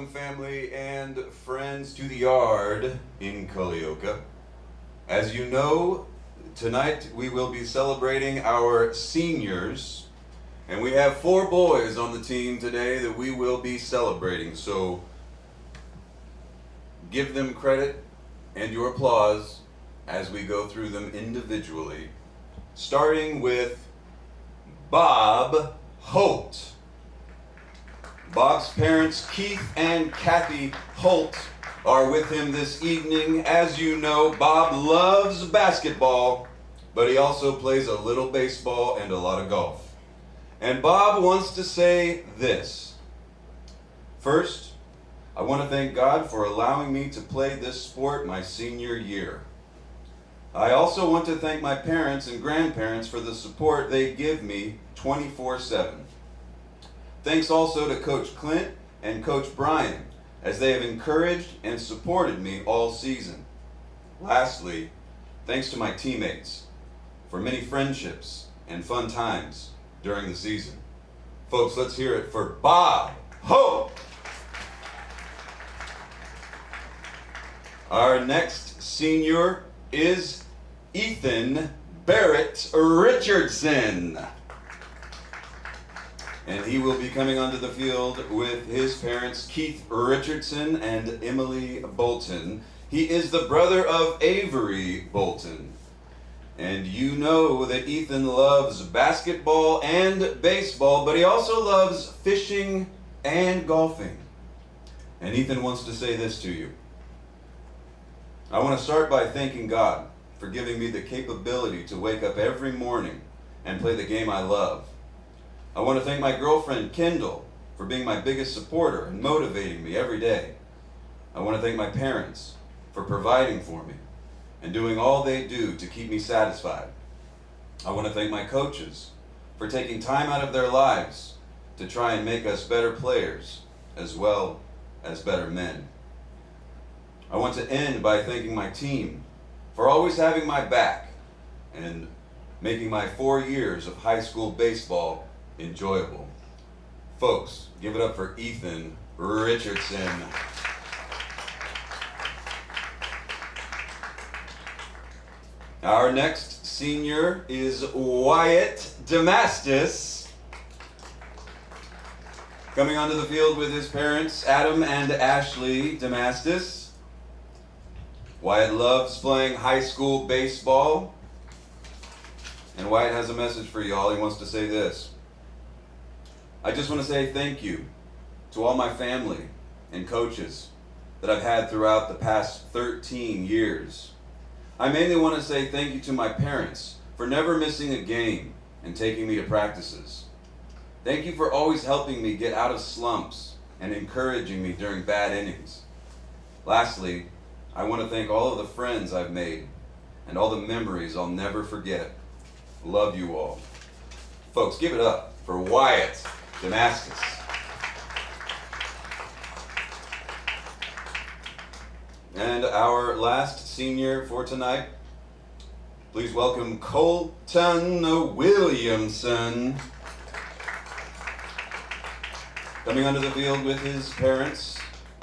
Family and friends to the yard in Culleoka. As you know, tonight we will be celebrating our seniors, and we have four boys on the team today that we will be celebrating. So give them credit and your applause as we go through them individually, starting with Bob Holt. Bob's parents, Keith and Kathy Holt, are with him this evening. As you know, Bob loves basketball, but he also plays a little baseball and a lot of golf. And Bob wants to say this. First, I want to thank God for allowing me to play this sport my senior year. I also want to thank my parents and grandparents for the support they give me 24/7. Thanks also to Coach Clint and Coach Brian, as they have encouraged and supported me all season. Lastly, thanks to my teammates for many friendships and fun times during the season. Folks, let's hear it for Bob Hope. Our next senior is Ethan Barrett Richardson. And he will be coming onto the field with his parents, Keith Richardson and Emily Bolton. He is the brother of Avery Bolton. And you know that Ethan loves basketball and baseball, but he also loves fishing and golfing. And Ethan wants to say this to you. I want to start by thanking God for giving me the capability to wake up every morning and play the game I love. I want to thank my girlfriend, Kendall, for being my biggest supporter and motivating me every day. I want to thank my parents for providing for me and doing all they do to keep me satisfied. I want to thank my coaches for taking time out of their lives to try and make us better players as well as better men. I want to end by thanking my team for always having my back and making my 4 years of high school baseball enjoyable. Folks, give it up for Ethan Richardson. Our next senior is Wyatt Damastis. Coming onto the field with his parents, Adam and Ashley Damastis. Wyatt loves playing high school baseball. And Wyatt has a message for y'all. He wants to say this. I just want to say thank you to all my family and coaches that I've had throughout the past 13 years. I mainly want to say thank you to my parents for never missing a game and taking me to practices. Thank you for always helping me get out of slumps and encouraging me during bad innings. Lastly, I want to thank all of the friends I've made and all the memories I'll never forget. Love you all. Folks, give it up for Wyatt Damascus. And our last senior for tonight, please welcome Colton Williamson. Coming onto the field with his parents,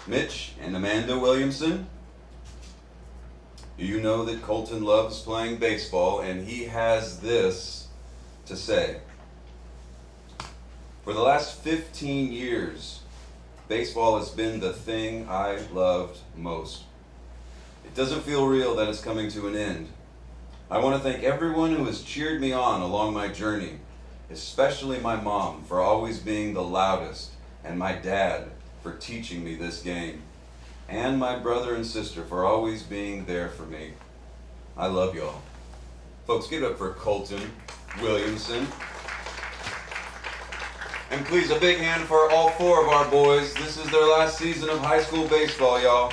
Mitch and Amanda Williamson. You know that Colton loves playing baseball, and he has this to say. For the last 15 years, baseball has been the thing I loved most. It doesn't feel real that it's coming to an end. I want to thank everyone who has cheered me on along my journey, especially my mom for always being the loudest, and my dad for teaching me this game, and my brother and sister for always being there for me. I love y'all. Folks, give it up for Colton Williamson. And please, a big hand for all four of our boys. This is their last season of high school baseball, y'all.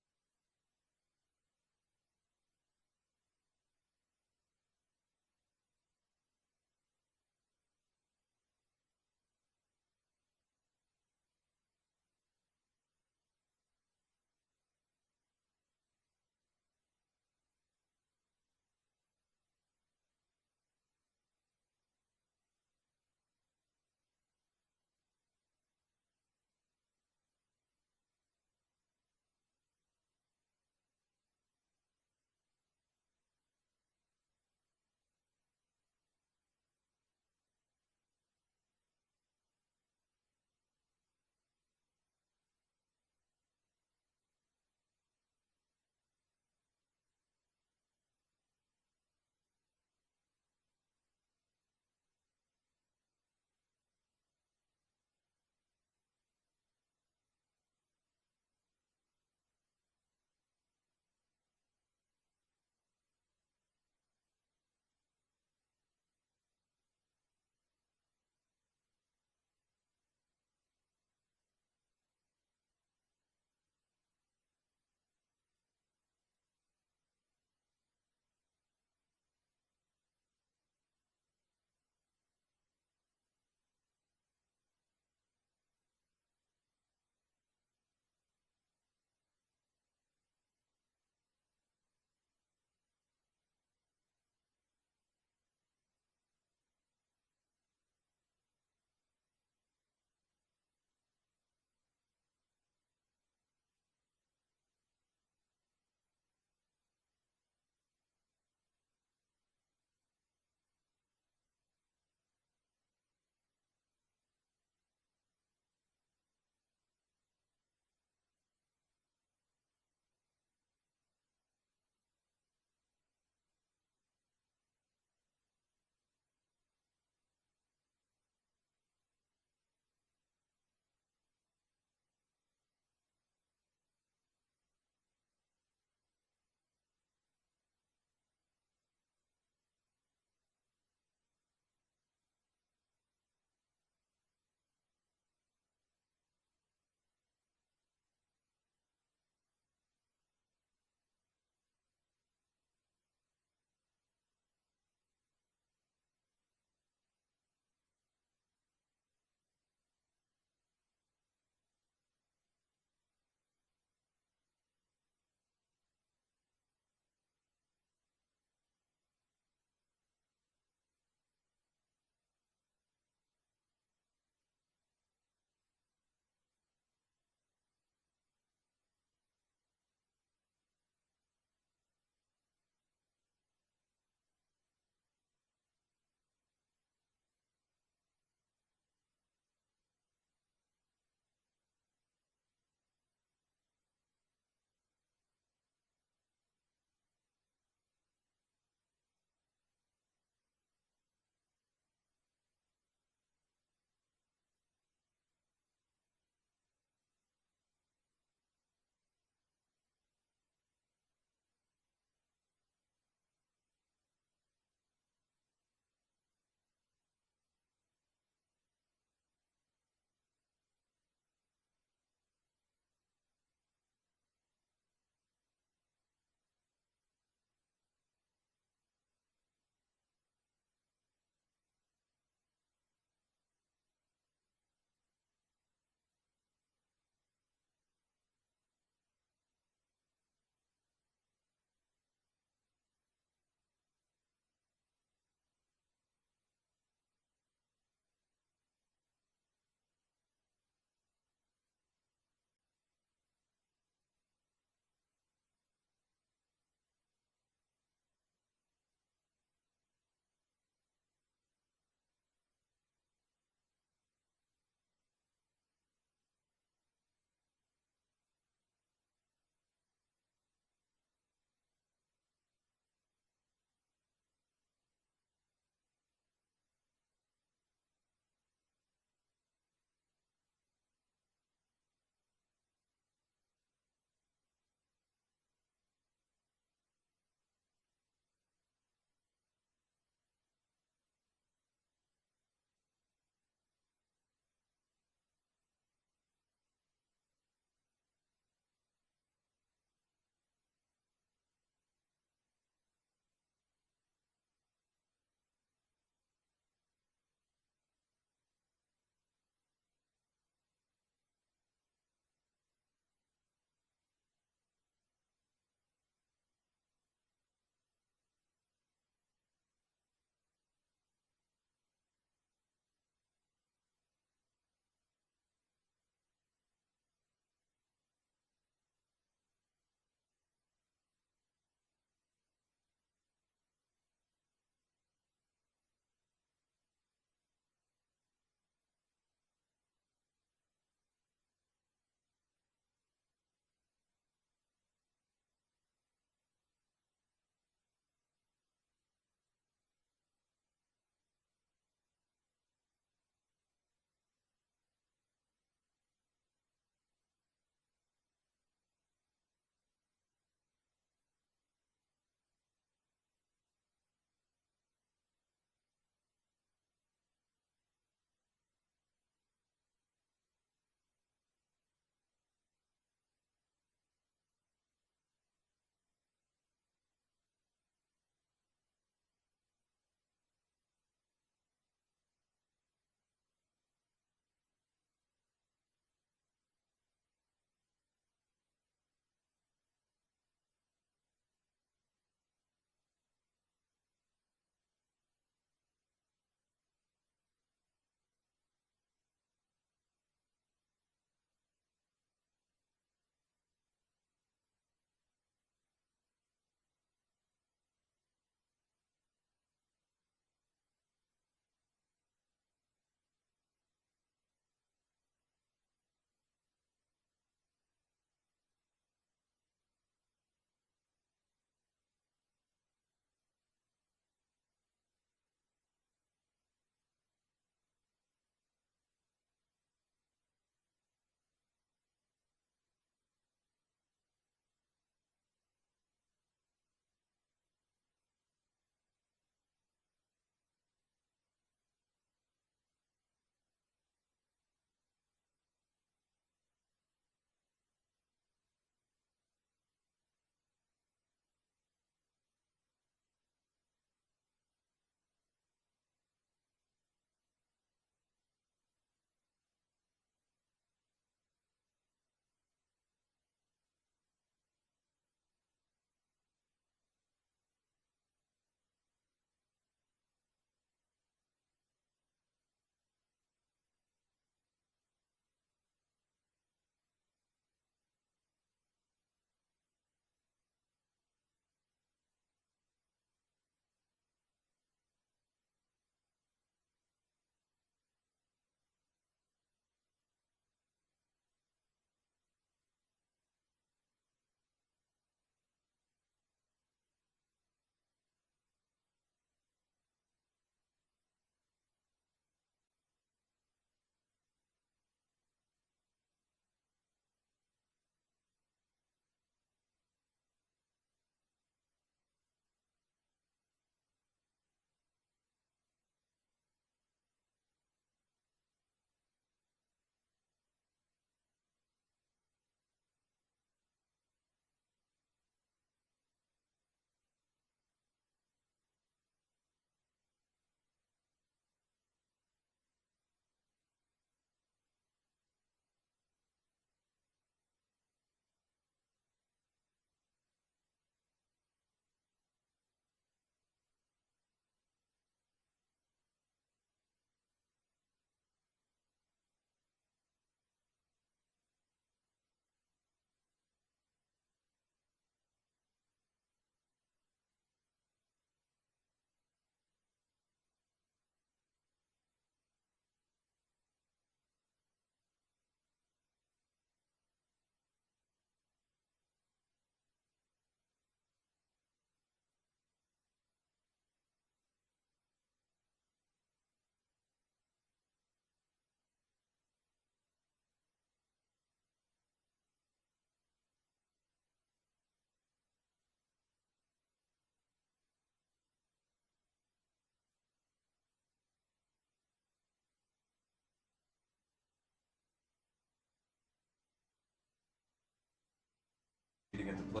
the play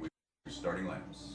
with your starting lineups.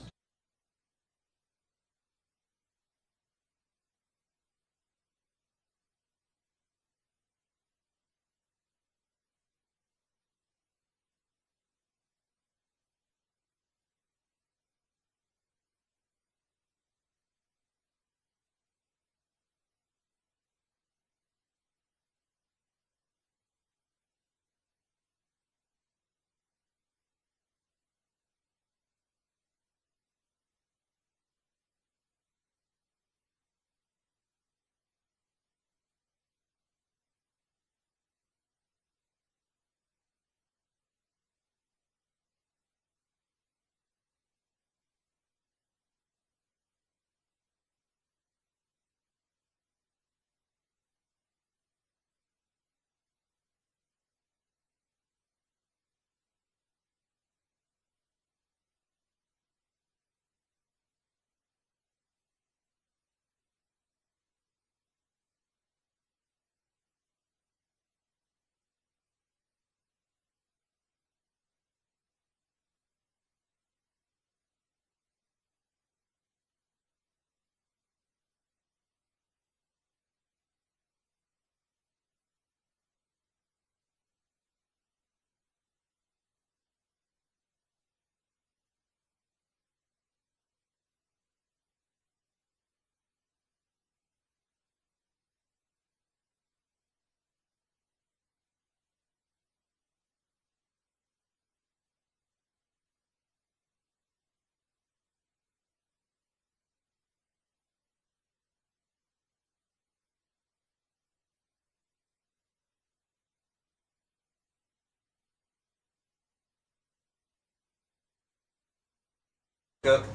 Up.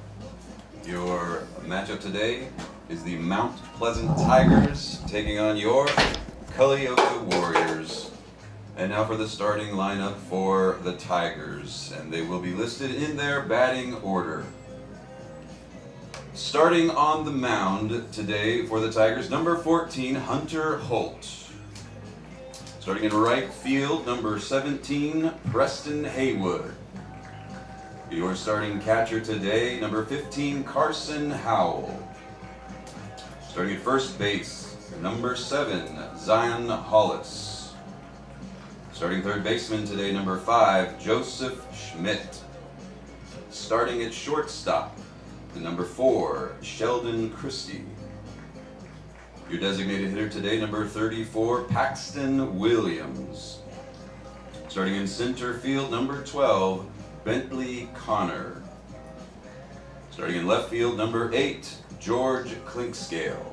Your matchup today is the Mount Pleasant Tigers taking on your Culleoka Warriors. And now for the starting lineup for the Tigers, and they will be listed in their batting order. Starting on the mound today for the Tigers, number 14, Hunter Holt. Starting in right field, number 17, Preston Haywood. Your starting catcher today, number 15, Carson Howell. Starting at first base, number 7, Zion Hollis. Starting third baseman today, number 5, Joseph Schmidt. Starting at shortstop, the number 4, Sheldon Christie. Your designated hitter today, number 34, Paxton Williams. Starting in center field, number 12, Bentley Connor. Starting in left field, number 8, George Clinkscale.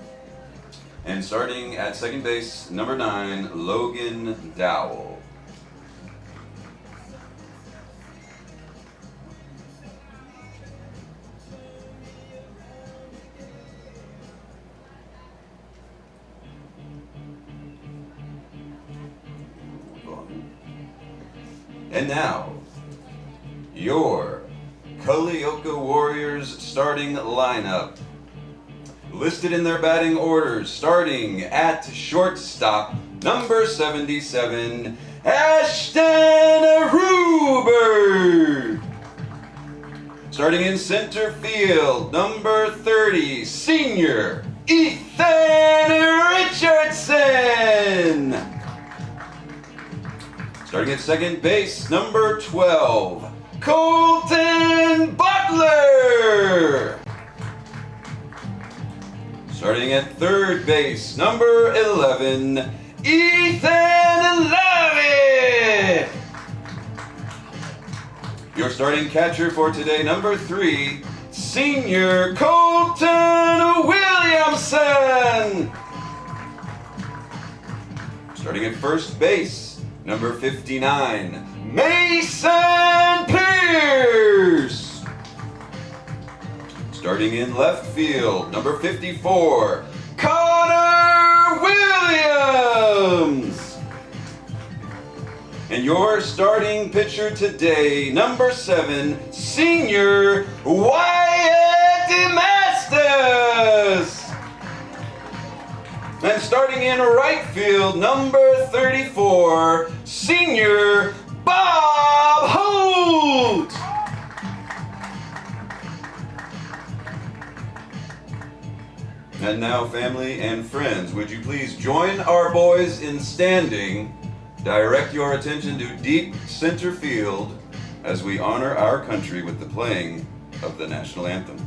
And starting at second base, number 9, Logan Dowell. And now, your Culleoka Warriors starting lineup. Listed in their batting orders, starting at shortstop, number 77, Ashton Ruber. Starting in center field, number 30, senior, Ethan Richardson. Starting at second base, number 12, Colton Butler. Starting at third base, number 11, Ethan Levitt. Your starting catcher for today, number 3, senior Colton Williamson. Starting at first base, number 59, Mason Pierce. Starting in left field, number 54, Connor Williams. And your starting pitcher today, number 7, senior Wyatt Demastis. And starting in right field, number 34, senior Bob Holt. And now, family and friends, would you please join our boys in standing? Direct your attention to deep center field as we honor our country with the playing of the national anthem.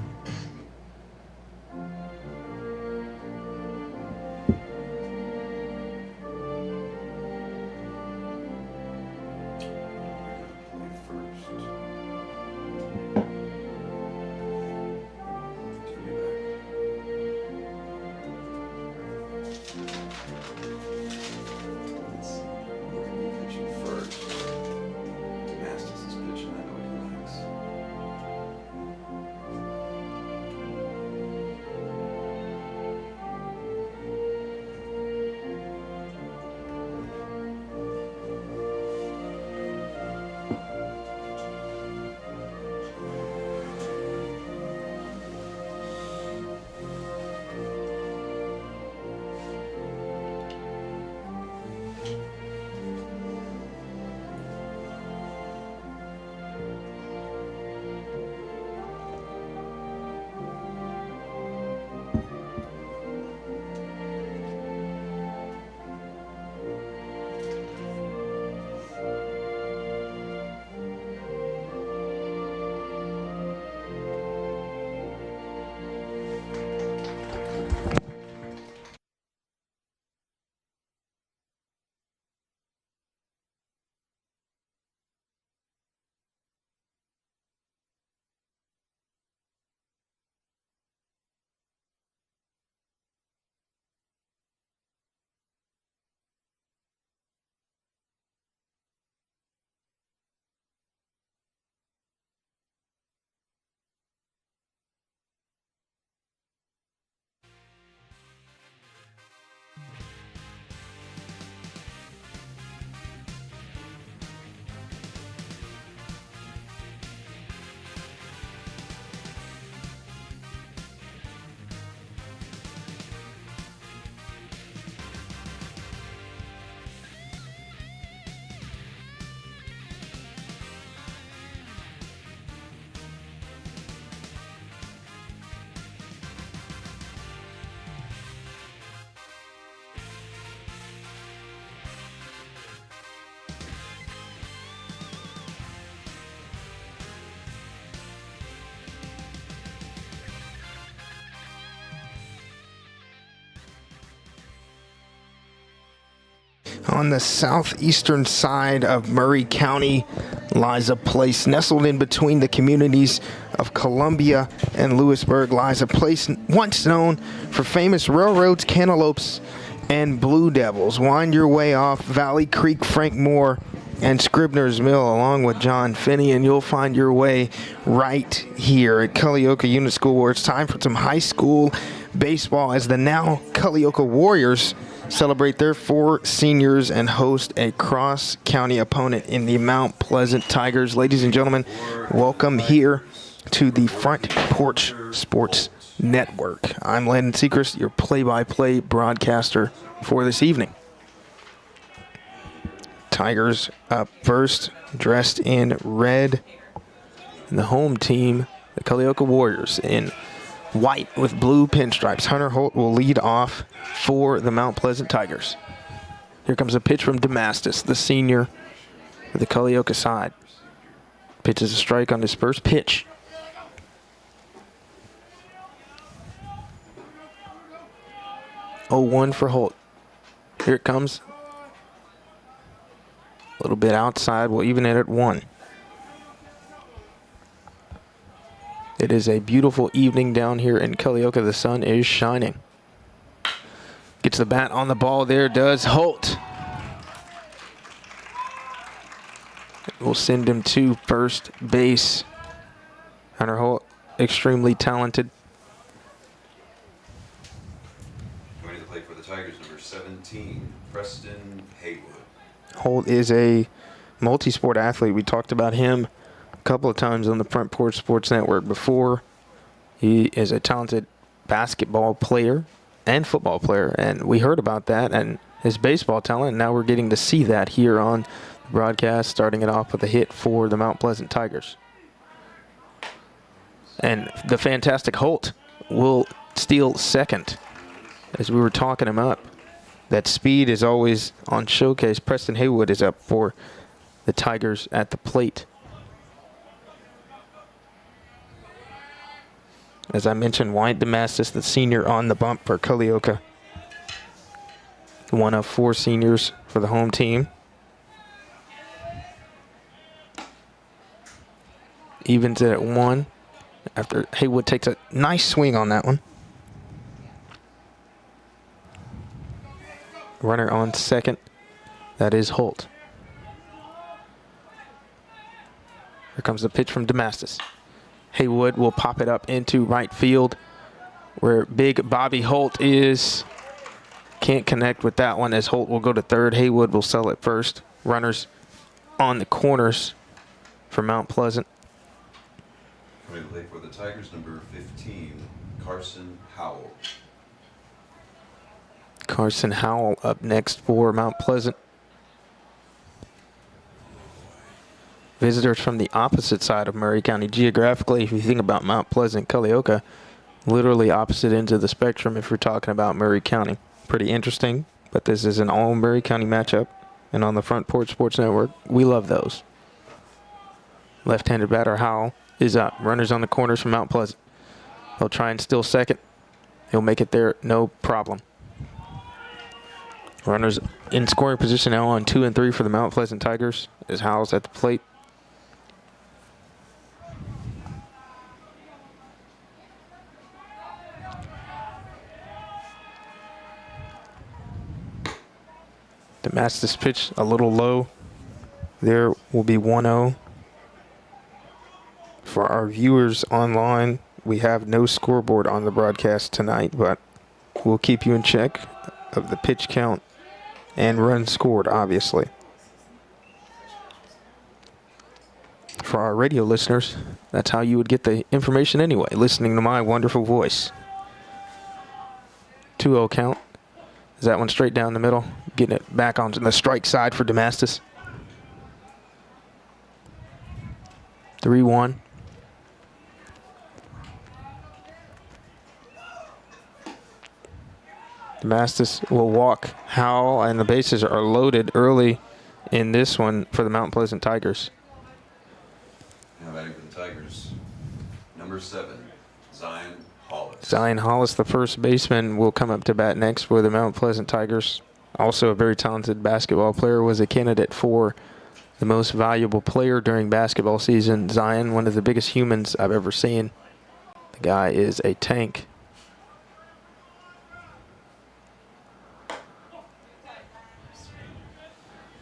On the southeastern side of Murray County lies a place nestled in between the communities of Columbia and Lewisburg, lies a place once known for famous railroads, cantaloupes, and blue devils. Wind your way off Valley Creek, Frank Moore, and Scribner's Mill along with John Finney, and you'll find your way right here at Culleoka Unit School, where it's time for some high school baseball as the now Culleoka Warriors celebrate their 4 seniors and host a cross-county opponent in the Mount Pleasant Tigers. Ladies and gentlemen, welcome here to the Front Porch Sports Network. I'm Landon Seacrest, your play-by-play broadcaster for this evening. Tigers up first, dressed in red. And the home team, the Culleoka Warriors, in white with blue pinstripes. Hunter Holt will lead off for the Mount Pleasant Tigers. Here comes a pitch from Damastis, the senior for the Culleoka side. Pitches a strike on his first pitch. Oh, 1 for Holt. Here it comes. A little bit outside. We'll even it at 1. It is a beautiful evening down here in Culleoka. The sun is shining. Gets the bat on the ball. There does Holt. We'll send him to first base. Hunter Holt, extremely talented. Going to play for the Tigers, number 17, Preston Haywood. Holt is a multi-sport athlete. We talked about him a couple of times on the Front Porch Sports Network before. He is a talented basketball player and football player, and we heard about that and his baseball talent. Now we're getting to see that here on the broadcast, starting it off with a hit for the Mount Pleasant Tigers. And the fantastic Holt will steal second as we were talking him up. That speed is always on showcase. Preston Haywood is up for the Tigers at the plate. As I mentioned, Wyatt Damastis, the senior, on the bump for Culleoka. One of 4 seniors for the home team. Evens it at 1 after Haywood takes a nice swing on that one. Runner on second. That is Holt. Here comes the pitch from Damastis. Haywood will pop it up into right field where big Bobby Holt is. Can't connect with that one as Holt will go to third. Haywood will sell it first. Runners on the corners for Mount Pleasant. Coming to play for the Tigers, number 15, Carson Howell. Carson Howell up next for Mount Pleasant. Visitors from the opposite side of Murray County. Geographically, if you think about Mount Pleasant, Culleoka, literally opposite ends of the spectrum if you're talking about Murray County. Pretty interesting, but this is an all Murray County matchup. And on the Front Porch Sports Network, we love those. Left-handed batter Howell is up. Runners on the corners from Mount Pleasant. He'll try and steal second. He'll make it there, no problem. Runners in scoring position now on 2 and 3 for the Mount Pleasant Tigers as Howell's at the plate. Damastis pitch a little low. There will be 1-0. For our viewers online, we have no scoreboard on the broadcast tonight, but we'll keep you in check of the pitch count and runs scored, obviously. For our radio listeners, that's how you would get the information anyway, listening to my wonderful voice. 2-0 count. Is that one straight down the middle? Getting it back on the strike side for Damastis. 3-1. Damastis will walk Howell, and the bases are loaded early in this one for the Mount Pleasant Tigers. Now batting for the Tigers, number 7, Zion Hollis. Zion Hollis, the first baseman, will come up to bat next for the Mount Pleasant Tigers. Also a very talented basketball player, was a candidate for the most valuable player during basketball season. Zion, one of the biggest humans I've ever seen. The guy is a tank.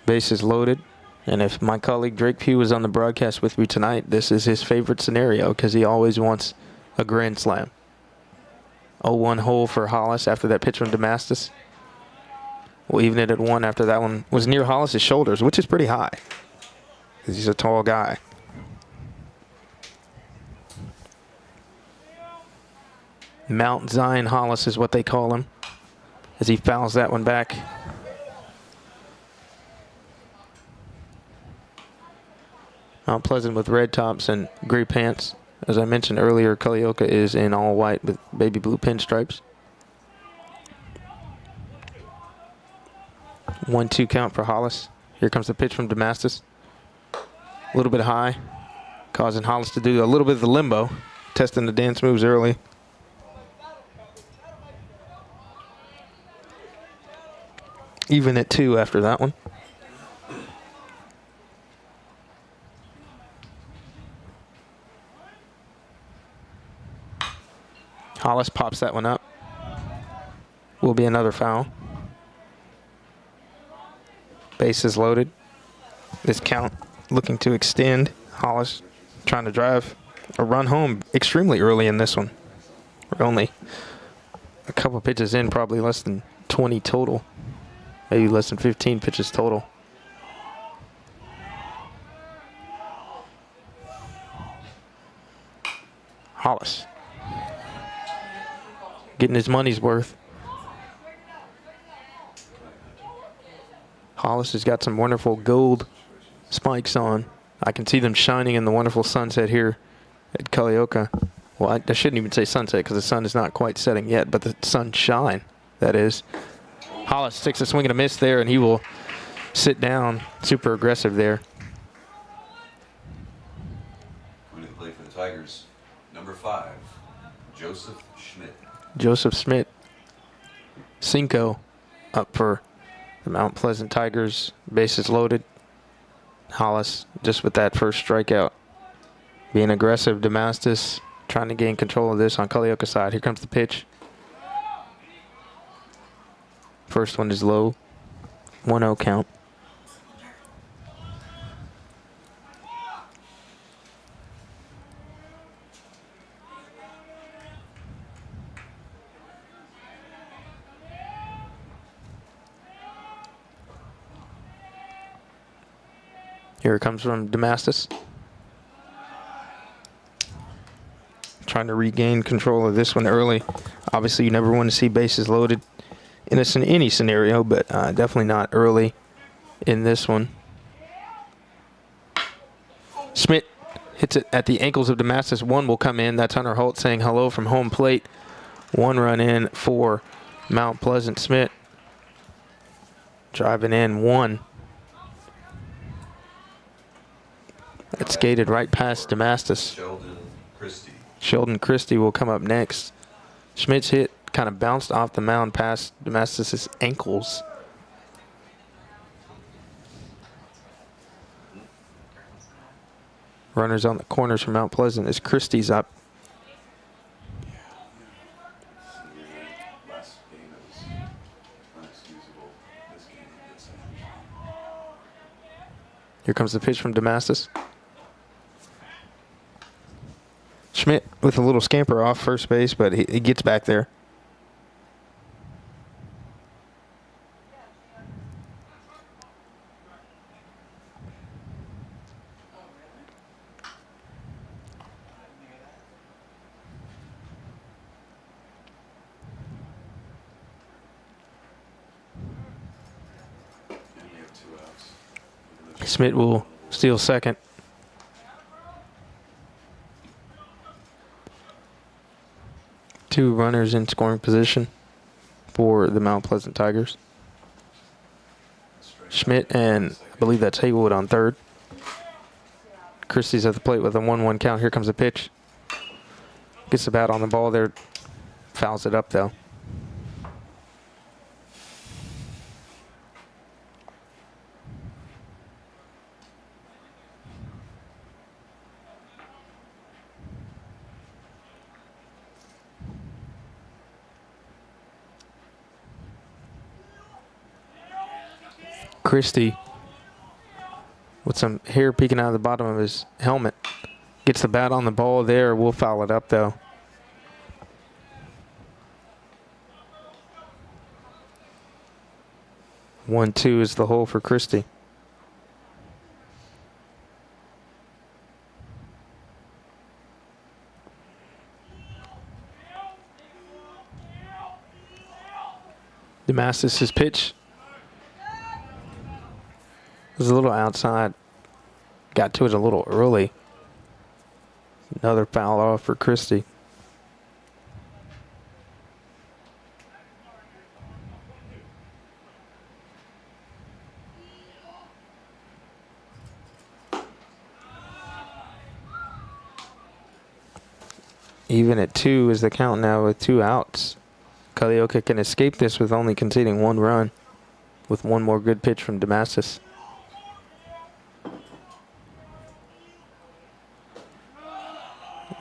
Bases loaded. And if my colleague Drake Pugh was on the broadcast with me tonight, this is his favorite scenario because he always wants a grand slam. 0-1 hole for Hollis after that pitch from Damastis. We'll even it at 1 after that one was near Hollis' shoulders, which is pretty high because he's a tall guy. Mount Zion Hollis is what they call him as he fouls that one back. Mount Pleasant with red tops and gray pants. As I mentioned earlier, Culleoka is in all white with baby blue pinstripes. 1-2 count for Hollis. Here comes the pitch from Damastis. A little bit high, causing Hollis to do a little bit of the limbo, testing the dance moves early. Even at 2 after that one. Hollis pops that one up. Will be another foul. Bases loaded. This count looking to extend. Hollis trying to drive a run home extremely early in this one. We're only a couple pitches in, probably less than 20 total. Maybe less than 15 pitches total. Hollis getting his money's worth. Hollis has got some wonderful gold spikes on. I can see them shining in the wonderful sunset here at Culleoka. Well, I shouldn't even say sunset because the sun is not quite setting yet, but the sunshine that is. Hollis takes a swing and a miss there, and he will sit down. Super aggressive there. Coming to play for the Tigers, number 5, Joseph Schmidt. Joseph Schmidt. Cinco up for the Mount Pleasant Tigers. Bases loaded. Hollis just with that first strikeout. Being aggressive, Damastis trying to gain control of this on Culleoka side. Here comes the pitch. First one is low. 1-0 count. Here it comes from Damastis. Trying to regain control of this one early. Obviously, you never want to see bases loaded in any scenario, but definitely not early in this one. Schmidt hits it at the ankles of Damastis. One will come in. That's Hunter Holt saying hello from home plate. 1 run in for Mount Pleasant. Schmidt driving in 1. It skated right past Damastis. Sheldon Christie will come up next. Schmidt's hit kind of bounced off the mound past Damastis' ankles. Runners on the corners from Mount Pleasant as Christie's up. Here comes the pitch from Damastis. Schmidt with a little scamper off first base, but he gets back there. Schmidt will steal second. Two runners in scoring position for the Mount Pleasant Tigers. Schmidt and I believe that's Haywood on third. Christie's at the plate with a 1-1 count. Here comes the pitch. Gets the bat on the ball there. Fouls it up though. Christie with some hair peeking out of the bottom of his helmet. Gets the bat on the ball there. We'll foul it up though. One, two is the hole for Christie. Damastis' pitch was a little outside. Got to it a little early. Another foul off for Christie. Even at 2 is the count now with 2 outs. Culleoka can escape this with only conceding 1 run with one more good pitch from Damastis.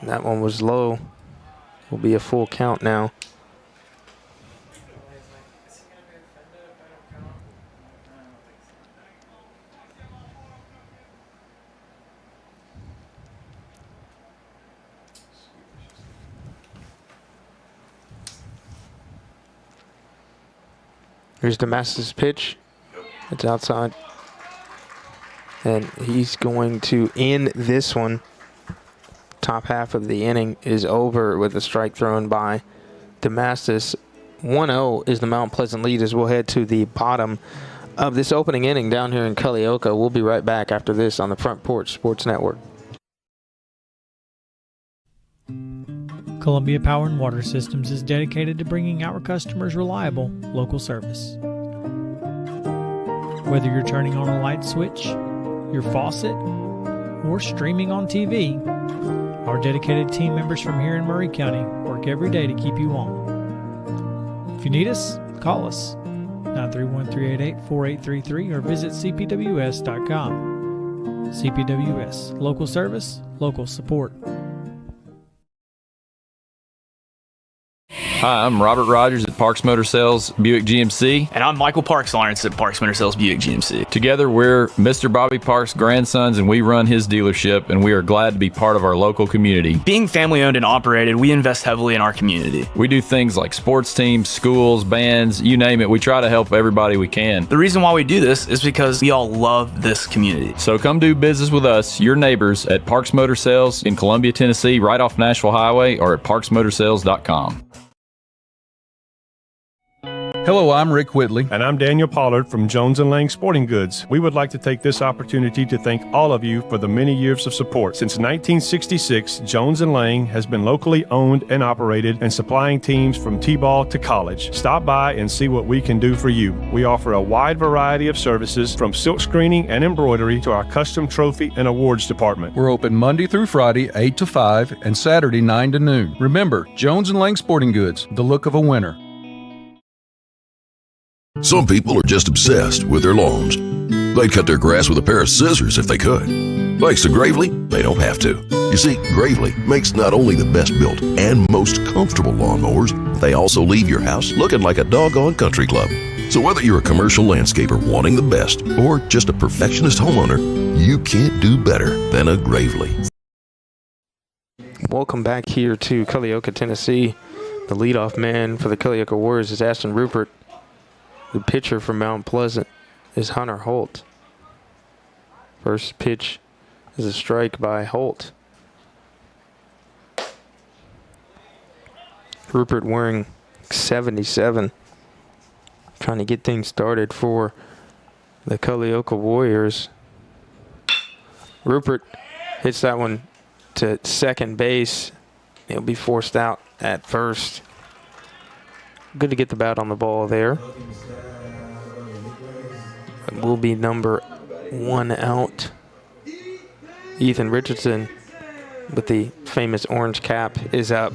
That one was low. Will be a full count now. Here's Damastis' pitch. It's outside. And he's going to end this one. Top half of the inning is over with a strike thrown by Damastis. 1-0 is the Mount Pleasant lead as we'll head to the bottom of this opening inning down here in Culleoka. We'll be right back after this on the Front Porch Sports Network. Columbia Power and Water Systems is dedicated to bringing our customers reliable local service. Whether you're turning on a light switch, your faucet, or streaming on TV, our dedicated team members from here in Murray County work every day to keep you on. If you need us, call us 931-388-4833 or visit cpws.com. CPWS, local service, local support. Hi, I'm Robert Rogers at Parks Motor Sales Buick GMC. And I'm Michael Parks Lawrence at Parks Motor Sales Buick GMC. Together, we're Mr. Bobby Parks' grandsons, and we run his dealership, and we are glad to be part of our local community. Being family owned and operated, we invest heavily in our community. We do things like sports teams, schools, bands, you name it. We try to help everybody we can. The reason why we do this is because we all love this community. So come do business with us, your neighbors, at Parks Motor Sales in Columbia, Tennessee, right off Nashville Highway, or at parksmotorsales.com. Hello, I'm Rick Whitley. And I'm Daniel Pollard from Jones & Lang Sporting Goods. We would like to take this opportunity to thank all of you for the many years of support. Since 1966, Jones & Lang has been locally owned and operated and supplying teams from T-ball to college. Stop by and see what we can do for you. We offer a wide variety of services from silk screening and embroidery to our custom trophy and awards department. We're open Monday through Friday, 8 to 5, and Saturday, 9 to noon. Remember, Jones & Lang Sporting Goods, the look of a winner. Some people are just obsessed with their lawns. They'd cut their grass with a pair of scissors if they could. Thanks to Gravely, they don't have to. You see, Gravely makes not only the best built and most comfortable lawnmowers, they also leave your house looking like a doggone country club. So whether you're a commercial landscaper wanting the best or just a perfectionist homeowner, you can't do better than a Gravely. Welcome back here to Culleoka, Tennessee. The leadoff man for the Culleoka Warriors is Ashton Rupert. The pitcher from Mount Pleasant is Hunter Holt. First pitch is a strike by Holt. Rupert wearing 77. Trying to get things started for the Culleoka Warriors. Rupert hits that one to second base. He'll be forced out at first. Good to get the bat on the ball there. It will be number 1 out. Ethan Richardson with the famous orange cap is up.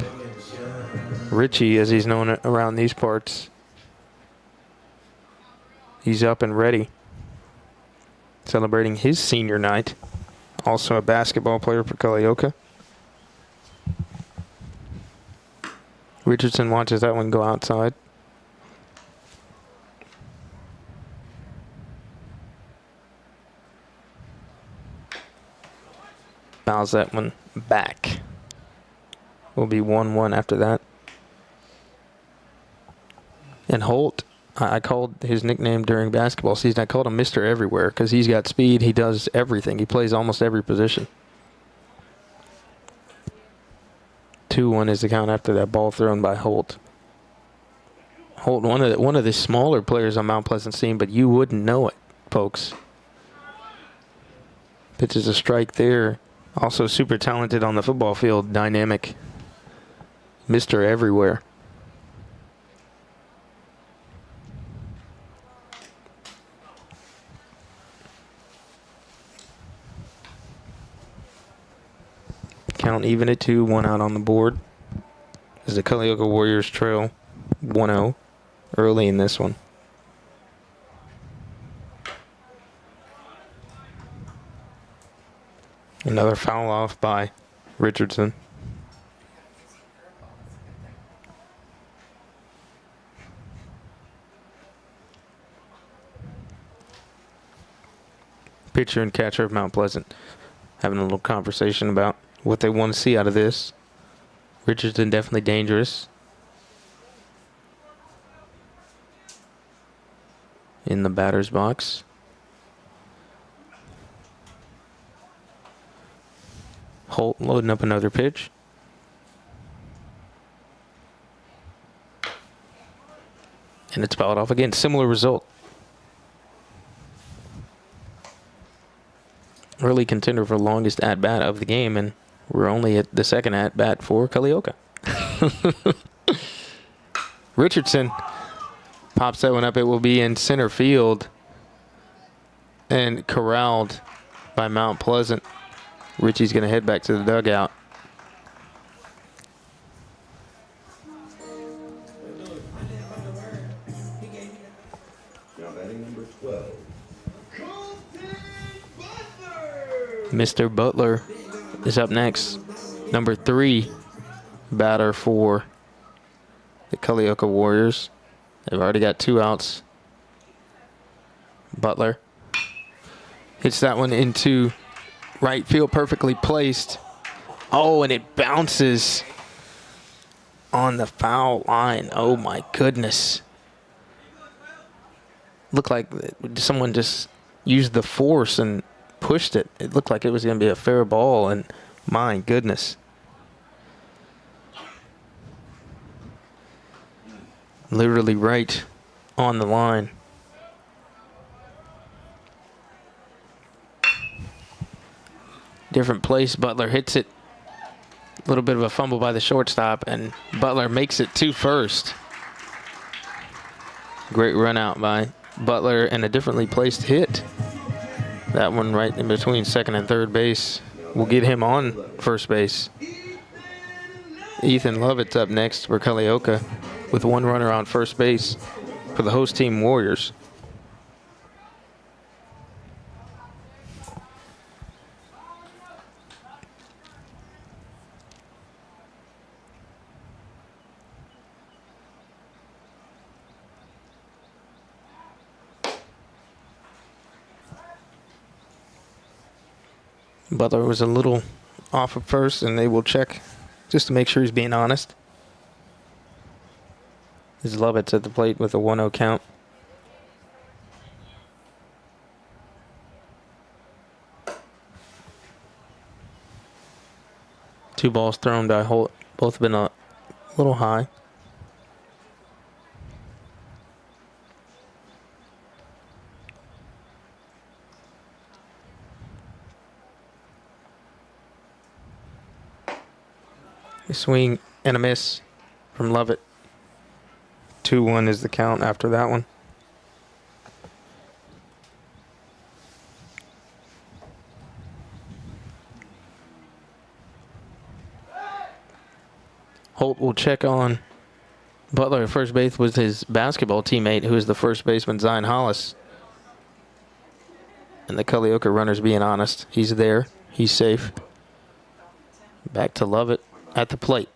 Richie, as he's known around these parts, he's up and ready. Celebrating his senior night. Also a basketball player for Culleoka. Richardson watches that one go outside. Fouls that one back. Will be 1-1 after that. And Holt, I called his nickname during basketball season, I called him Mr. Everywhere because he's got speed. He does everything. He plays almost every position. 2-1 is the count after that ball thrown by Holt. Holt, one of the smaller players on Mount Pleasant team, but you wouldn't know it, folks. Pitches a strike there. Also super talented on the football field, dynamic. Mr. Everywhere. Count even at 2, 1 out on the board. As the Culleoka Warriors trail 1-0 early in this one. Another foul off by Richardson. Pitcher and catcher of Mount Pleasant having a little conversation about what they want to see out of this. Richardson definitely dangerous. In the batter's box. Holt loading up another pitch. And it's fouled off again. Similar result. Early contender for longest at-bat of the game, and we're only at the second at-bat for Culleoka. Richardson pops that one up. It will be in center field and corralled by Mount Pleasant. Richie's going to head back to the dugout. Mr. Butler is up next. Number 3 batter for the Culleoka Warriors. They've already got 2 outs. Butler hits that one into right field, perfectly placed. Oh, and it bounces on the foul line. Oh, my goodness. Looked like someone just used the force and pushed it. It looked like it was going to be a fair ball, and my goodness. Literally right on the line. Different place. Butler hits it. A little bit of a fumble by the shortstop, and Butler makes it to first. Great run out by Butler and a differently placed hit. That one right in between second and third base will get him on first base. Ethan Lovett's up next for Culleoka with 1 runner on first base for the host team Warriors. Butler was a little off at first, and they will check just to make sure he's being honest. Is Lovett's at the plate with a 1-0 count. Two balls thrown by Holt. Both have been a little high. A swing and a miss from Lovett. 2-1 is the count after that one. Holt will check on Butler at first base with his basketball teammate, who is the first baseman, Zion Hollis. And the Culleoka runner's being honest. He's there. He's safe. Back to Lovett at the plate.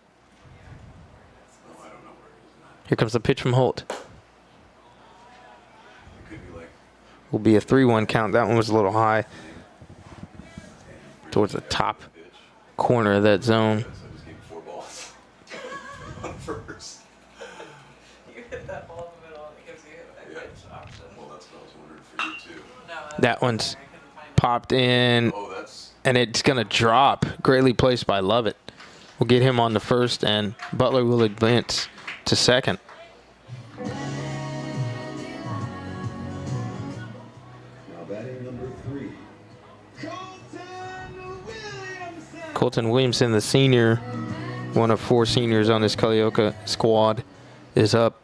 Here comes the pitch from Holt. Will be a 3-1 count. That one was a little high towards the top corner of that zone. That one's popped in, and it's going to drop. Greatly placed by Lovett. We'll get him on the first, and Butler will advance to second. Colton Williamson, the senior, one of 4 seniors on this Culleoka squad, is up,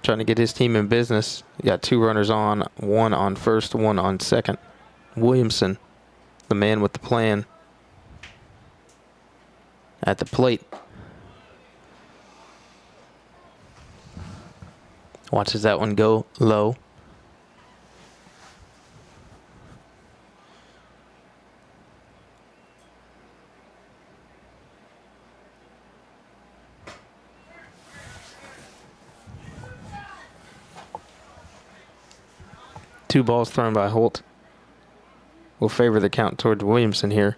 trying to get his team in business. He got 2 runners on, 1 on first, 1 on second. Williamson, the man with the plan, at the plate. Watches that one go low. Two balls thrown by Holt will favor the count towards Williamson here.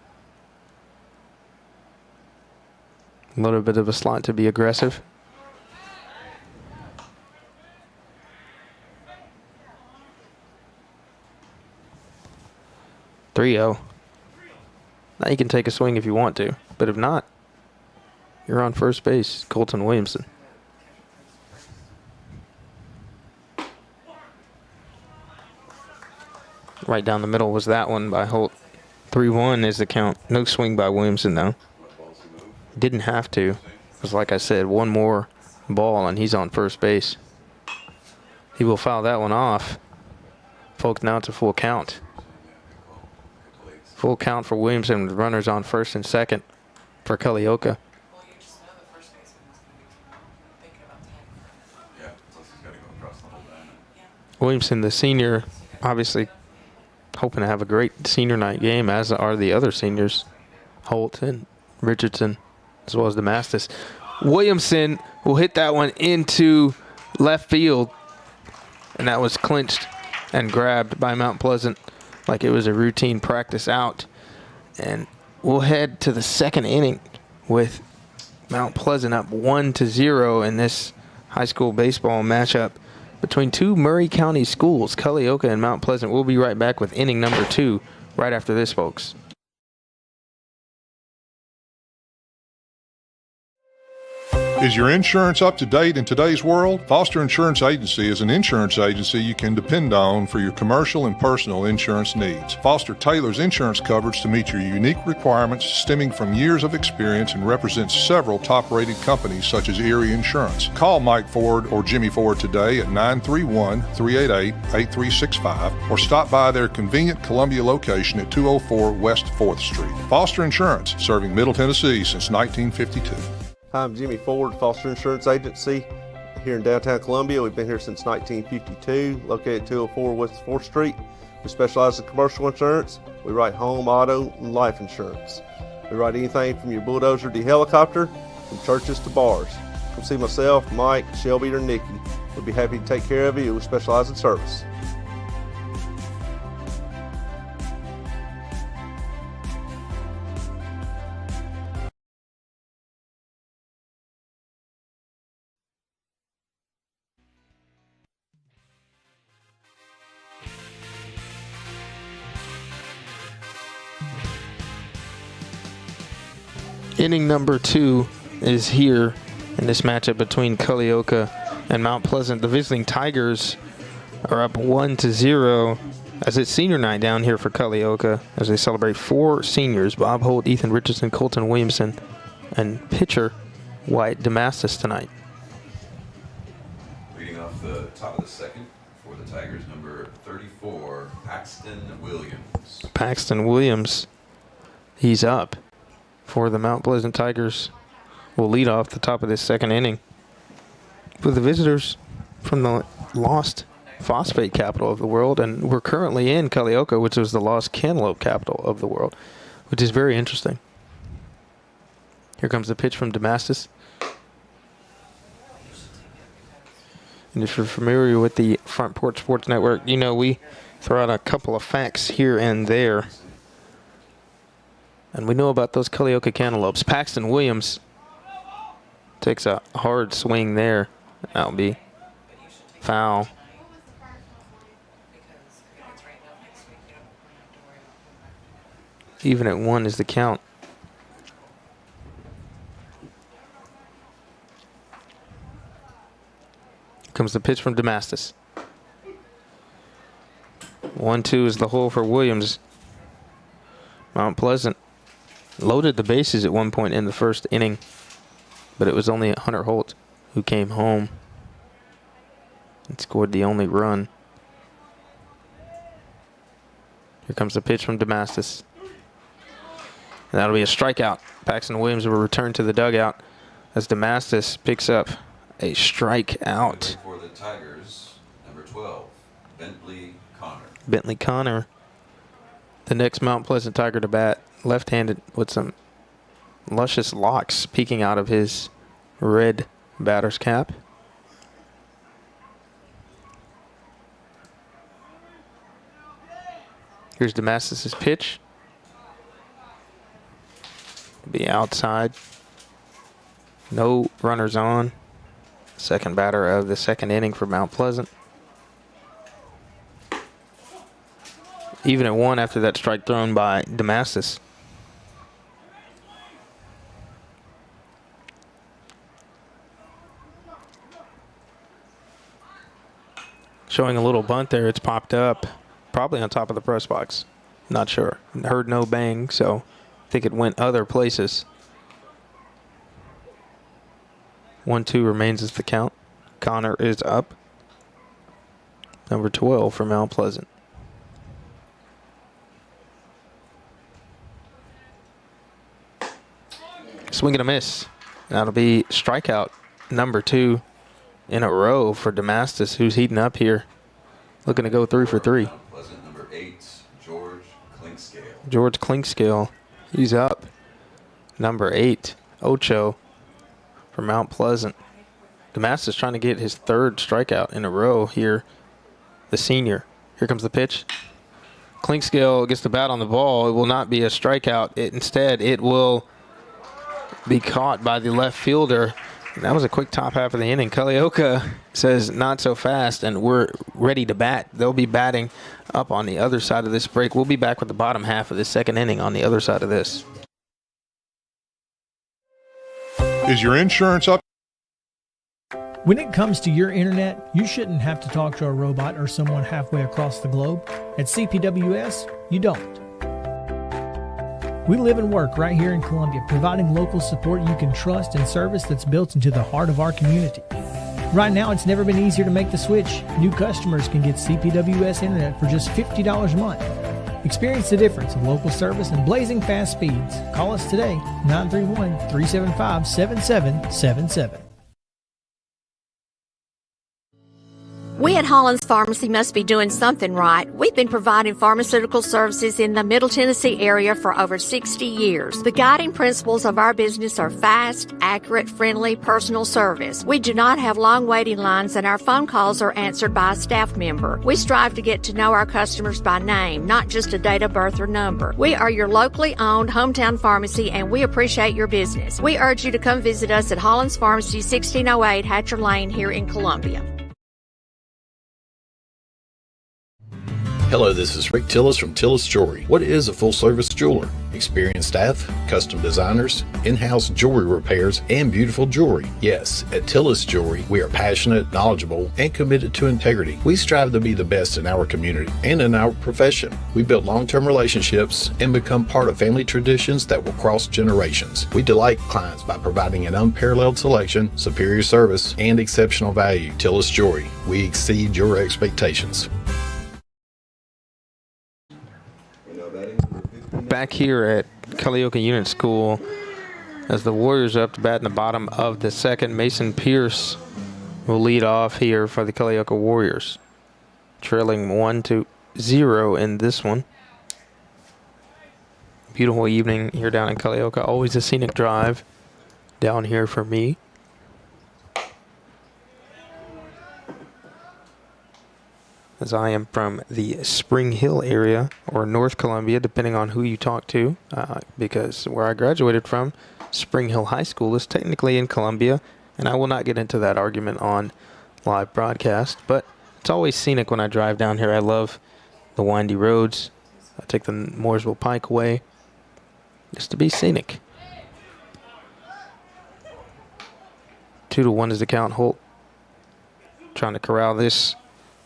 A little bit of a slot to be aggressive. (3-0). Now you can take a swing if you want to, but if not, you're on first base, Colton Williamson. Right down the middle was that one by Holt. 3-1 is the count. No swing by Williamson, though. Didn't have to. Because like I said, one more ball and he's on first base. He will foul that one off. Folks, now it's a full count. Full count for Williamson with runners on first and second for Culleoka. Williamson, the senior, obviously hoping to have a great senior night game, as are the other seniors, Holt and Richardson, as well as DeMastis. Williamson will hit that one into left field, and that was clinched and grabbed by Mount Pleasant like it was a routine practice out. And we'll head to the second inning with Mount Pleasant up 1-0 in this high school baseball matchup between two Murray County schools, Culleoka and Mount Pleasant. We'll be right back with inning number 2 right after this, folks. Is your insurance up to date in today's world? Foster Insurance Agency is an insurance agency you can depend on for your commercial and personal insurance needs. Foster tailors insurance coverage to meet your unique requirements stemming from years of experience and represents several top-rated companies such as Erie Insurance. Call Mike Ford or Jimmy Ford today at 931-388-8365 or stop by their convenient Columbia location at 204 West 4th Street. Foster Insurance, serving Middle Tennessee since 1952. Hi, I'm Jimmy Ford, Foster Insurance Agency here in downtown Columbia. We've been here since 1952, located at 204 West 4th Street. We specialize in commercial insurance. We write home, auto, and life insurance. We write anything from your bulldozer to your helicopter, from churches to bars. Come see myself, Mike, Shelby, or Nikki. We'll be happy to take care of you. We specialize in service. Inning number 2 is here in this matchup between Culleoka and Mount Pleasant. The visiting Tigers are up 1-0 as it's senior night down here for Culleoka as they celebrate 4 seniors, Bob Holt, Ethan Richardson, Colton Williamson, and pitcher Wyatt DeMastis tonight. Leading off the top of the second for the Tigers, number 34, Paxton Williams. Paxton Williams, he's up for the Mount Pleasant Tigers. Will lead off the top of this second inning for the visitors from the lost phosphate capital of the world, and we're currently in Culleoka, which was the lost cantaloupe capital of the world, which is very interesting. Here comes the pitch from DeMastis. And if you're familiar with the Front Porch Sports Network, you know we throw out a couple of facts here and there. And we know about those Culleoka cantaloupes. Paxton Williams takes a hard swing there. That'll be foul. Even at 1 is the count. Comes the pitch from DeMastis. 1-2 is the hole for Williams. Mount Pleasant loaded the bases at one point in the first inning, but it was only Hunter Holt who came home and scored the only run. Here comes the pitch from DeMastis. And that'll be a strikeout. Paxton Williams will return to the dugout as DeMastis picks up a strikeout. For the Tigers, number 12, Bentley Connor. Bentley Connor, the next Mount Pleasant Tiger to bat, left-handed with some luscious locks peeking out of his red batter's cap. Here's DeMastis' pitch. Be outside. No runners on. Second batter of the second inning for Mount Pleasant. Even at 1 after that strike thrown by DeMastis. Showing a little bunt there. It's popped up. Probably on top of the press box. Not sure. Heard no bang, so I think it went other places. 1-2 remains as the count. Connor is up. Number 12 for Mount Pleasant. Swing and a miss. That'll be strikeout number 2 in a row for Damastis, who's heating up here. Looking to go 3 for 3. Pleasant number 8, George Clinkscale. George Clinkscale, he's up. Number 8, Ocho for Mount Pleasant. Damastis trying to get his 3rd strikeout in a row here, the senior. Here comes the pitch. Clinkscale gets the bat on the ball. It will not be a strikeout. Instead, it will be caught by the left fielder. And that was a quick top half of the inning. Culleoka says not so fast, and we're ready to bat. They'll be batting up on the other side of this break. We'll be back with the bottom half of the 2nd inning on the other side of this. Is your insurance up? When it comes to your internet, you shouldn't have to talk to a robot or someone halfway across the globe. At CPWS, you don't. We live and work right here in Columbia, providing local support you can trust and service that's built into the heart of our community. Right now, it's never been easier to make the switch. New customers can get CPWS internet for just $50 a month. Experience the difference of local service and blazing fast speeds. Call us today, 931-375-7777. We at Hollins Pharmacy must be doing something right. We've been providing pharmaceutical services in the Middle Tennessee area for over 60 years. The guiding principles of our business are fast, accurate, friendly, personal service. We do not have long waiting lines, and our phone calls are answered by a staff member. We strive to get to know our customers by name, not just a date of birth or number. We are your locally owned hometown pharmacy, and we appreciate your business. We urge you to come visit us at Hollins Pharmacy, 1608 Hatcher Lane here in Columbia. Hello, this is Rick Tillis from Tillis Jewelry. What is a full-service jeweler? Experienced staff, custom designers, in-house jewelry repairs, and beautiful jewelry. Yes, at Tillis Jewelry, we are passionate, knowledgeable, and committed to integrity. We strive to be the best in our community and in our profession. We build long-term relationships and become part of family traditions that will cross generations. We delight clients by providing an unparalleled selection, superior service, and exceptional value. Tillis Jewelry, we exceed your expectations. Back here at Culleoka Unit School, as the Warriors are up to bat in the bottom of the 2nd, Mason Pierce will lead off here for the Culleoka Warriors, trailing 1-0 in this one. Beautiful evening here down in Culleoka. Always a scenic drive down here for me. As I am from the Spring Hill area or North Columbia, depending on who you talk to, because where I graduated from, Spring Hill High School, is technically in Columbia, and I will not get into that argument on live broadcast, but it's always scenic when I drive down here. I love the windy roads. I take the Mooresville Pikeway just to be scenic. 2-1 is the count. Holt trying to corral this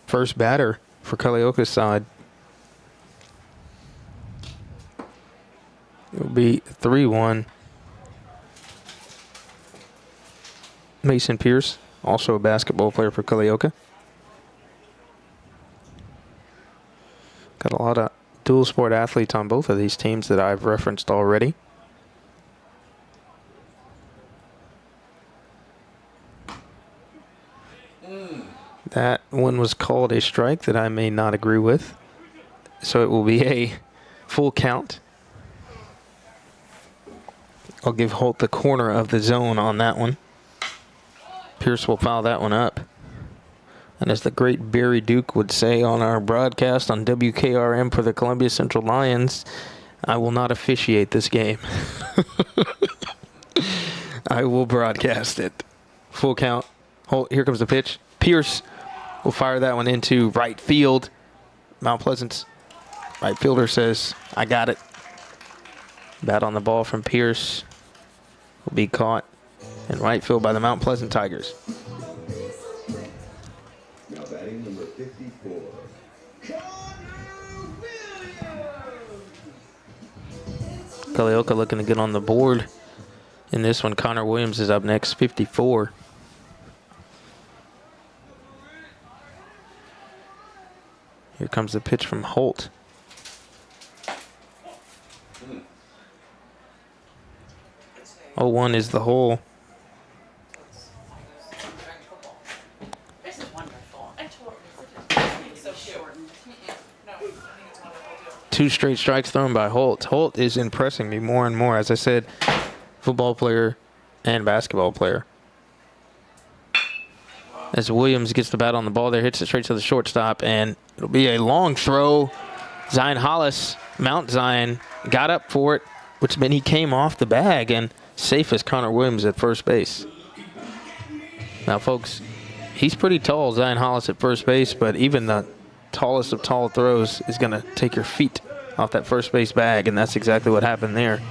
first batter for Culleoka's side. It will be 3-1. Mason Pierce, also a basketball player for Culleoka. Got a lot of dual sport athletes on both of these teams that I've referenced already. That one was called a strike that I may not agree with. So it will be a full count. I'll give Holt the corner of the zone on that one. Pierce will foul that one up. And as the great Barry Duke would say on our broadcast on WKRM for the Columbia Central Lions, I will not officiate this game. I will broadcast it. Full count. Holt, here comes the pitch. Pierce will fire that one into right field. Mount Pleasant's right fielder says, I got it. Bat on the ball from Pierce will be caught in right field by the Mount Pleasant Tigers. Now batting number 54. Culleoka looking to get on the board. In this one, Connor Williams is up next, 54. Here comes the pitch from Holt. Oh, 1 is the hole. This is wonderful. I told it's so shortened. No, I think it's wonderful too. 2 straight strikes thrown by Holt. Holt is impressing me more and more. As I said, football player and basketball player. As Williams gets the bat on the ball there, hits it straight to the shortstop, and it'll be a long throw. Zion Hollis, Mount Zion, got up for it, which meant he came off the bag and safe as Connor Williams at first base. Now, folks, he's pretty tall, Zion Hollis at first base, but even the tallest of tall throws is going to take your feet off that first base bag, and that's exactly what happened there.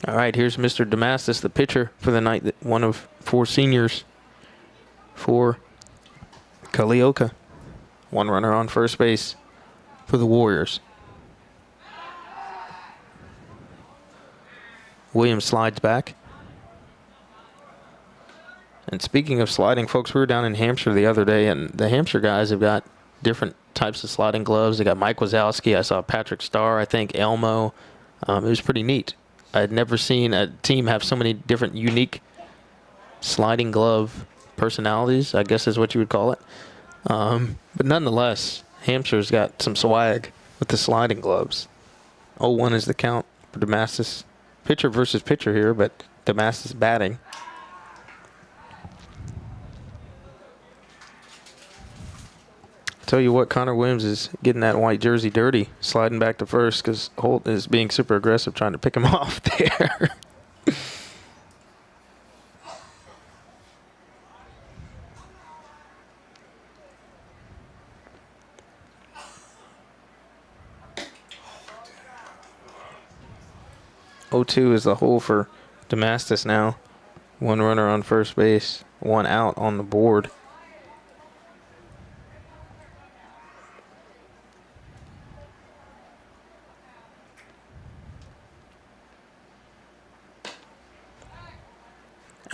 All right, here's Mr. Damastis, the pitcher for the night, one of 4 seniors for Culleoka. 1 runner on first base for the Warriors. Williams slides back. And speaking of sliding, folks, we were down in Hampshire the other day, and the Hampshire guys have got different types of sliding gloves. They got Mike Wazowski. I saw Patrick Starr, I think Elmo. It was pretty neat. I'd never seen a team have so many different unique sliding glove personalities, I guess is what you would call it. But nonetheless, Hampshire's got some swag with the sliding gloves. 0-1 is the count for Damastis. Pitcher versus pitcher here, but Damastis batting. Tell you what, Connor Williams is getting that white jersey dirty, sliding back to first because Holt is being super aggressive trying to pick him off there. (0-2) is the hole for Damastis now. 1 runner on first base, 1 out on the board.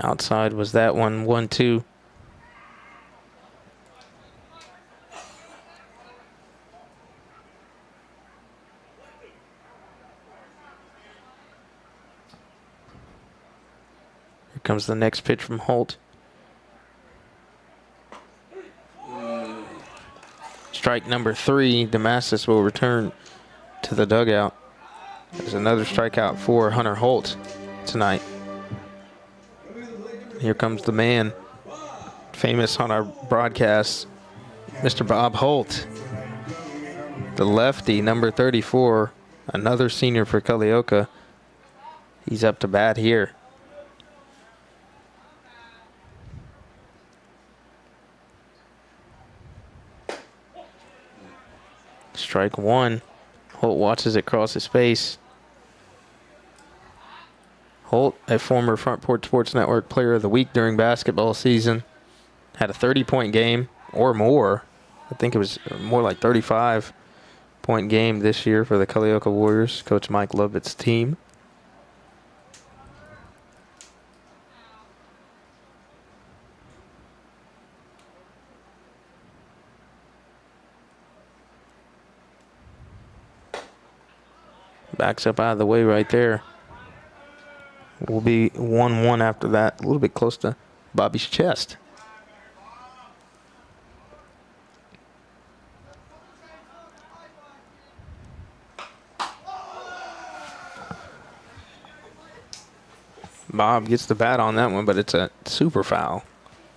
Outside was that one, 1-2. Here comes the next pitch from Holt. Strike number 3. Damastis will return to the dugout. There's another strikeout for Hunter Holt tonight. Here comes the man, famous on our broadcast, Mr. Bob Holt. The lefty, number 34, another senior for Culleoka. He's up to bat here. Strike 1. Holt watches it cross his face. Holt, a former Front Porch Sports Network Player of the Week during basketball season, had a 30-point game or more. I think it was more like 35-point game this year for the Culleoka Warriors, Coach Mike Lovett's team. Backs up out of the way right there. Will be 1-1 after that, a little bit close to Bobby's chest. Bob gets the bat on that one, but it's a super foul,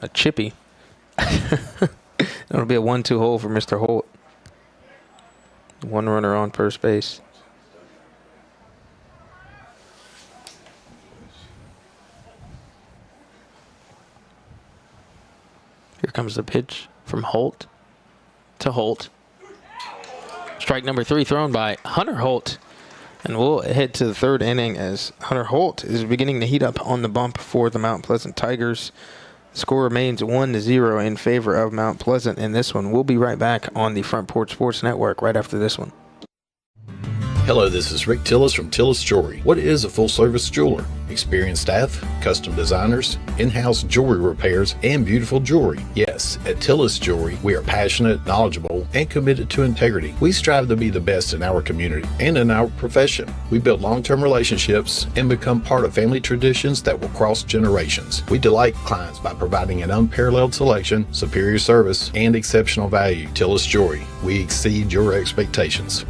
a chippy. It'll be a 1-2 hole for Mr. Holt. 1 runner on first base. Here comes the pitch from Holt to Holt. Strike number 3 thrown by Hunter Holt. And we'll head to the 3rd inning as Hunter Holt is beginning to heat up on the bump for the Mount Pleasant Tigers. The score remains 1-0 in favor of Mount Pleasant in this one. We'll be right back on the Front Porch Sports Network right after this one. Hello, this is Rick Tillis from Tillis Jewelry. What is a full-service jeweler? Experienced staff, custom designers, in-house jewelry repairs, and beautiful jewelry. Yes, at Tillis Jewelry, we are passionate, knowledgeable, and committed to integrity. We strive to be the best in our community and in our profession. We build long-term relationships and become part of family traditions that will cross generations. We delight clients by providing an unparalleled selection, superior service, and exceptional value. Tillis Jewelry, we exceed your expectations.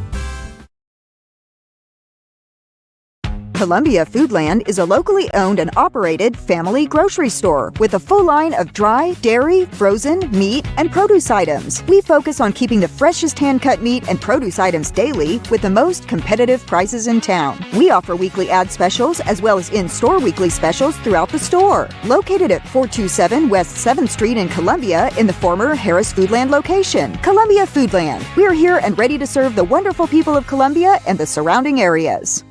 Columbia Foodland is a locally owned and operated family grocery store with a full line of dry, dairy, frozen, meat, and produce items. We focus on keeping the freshest hand-cut meat and produce items daily with the most competitive prices in town. We offer weekly ad specials as well as in-store weekly specials throughout the store. Located at 427 West 7th Street in Columbia in the former Harris Foodland location. Columbia Foodland. We're here and ready to serve the wonderful people of Columbia and the surrounding areas.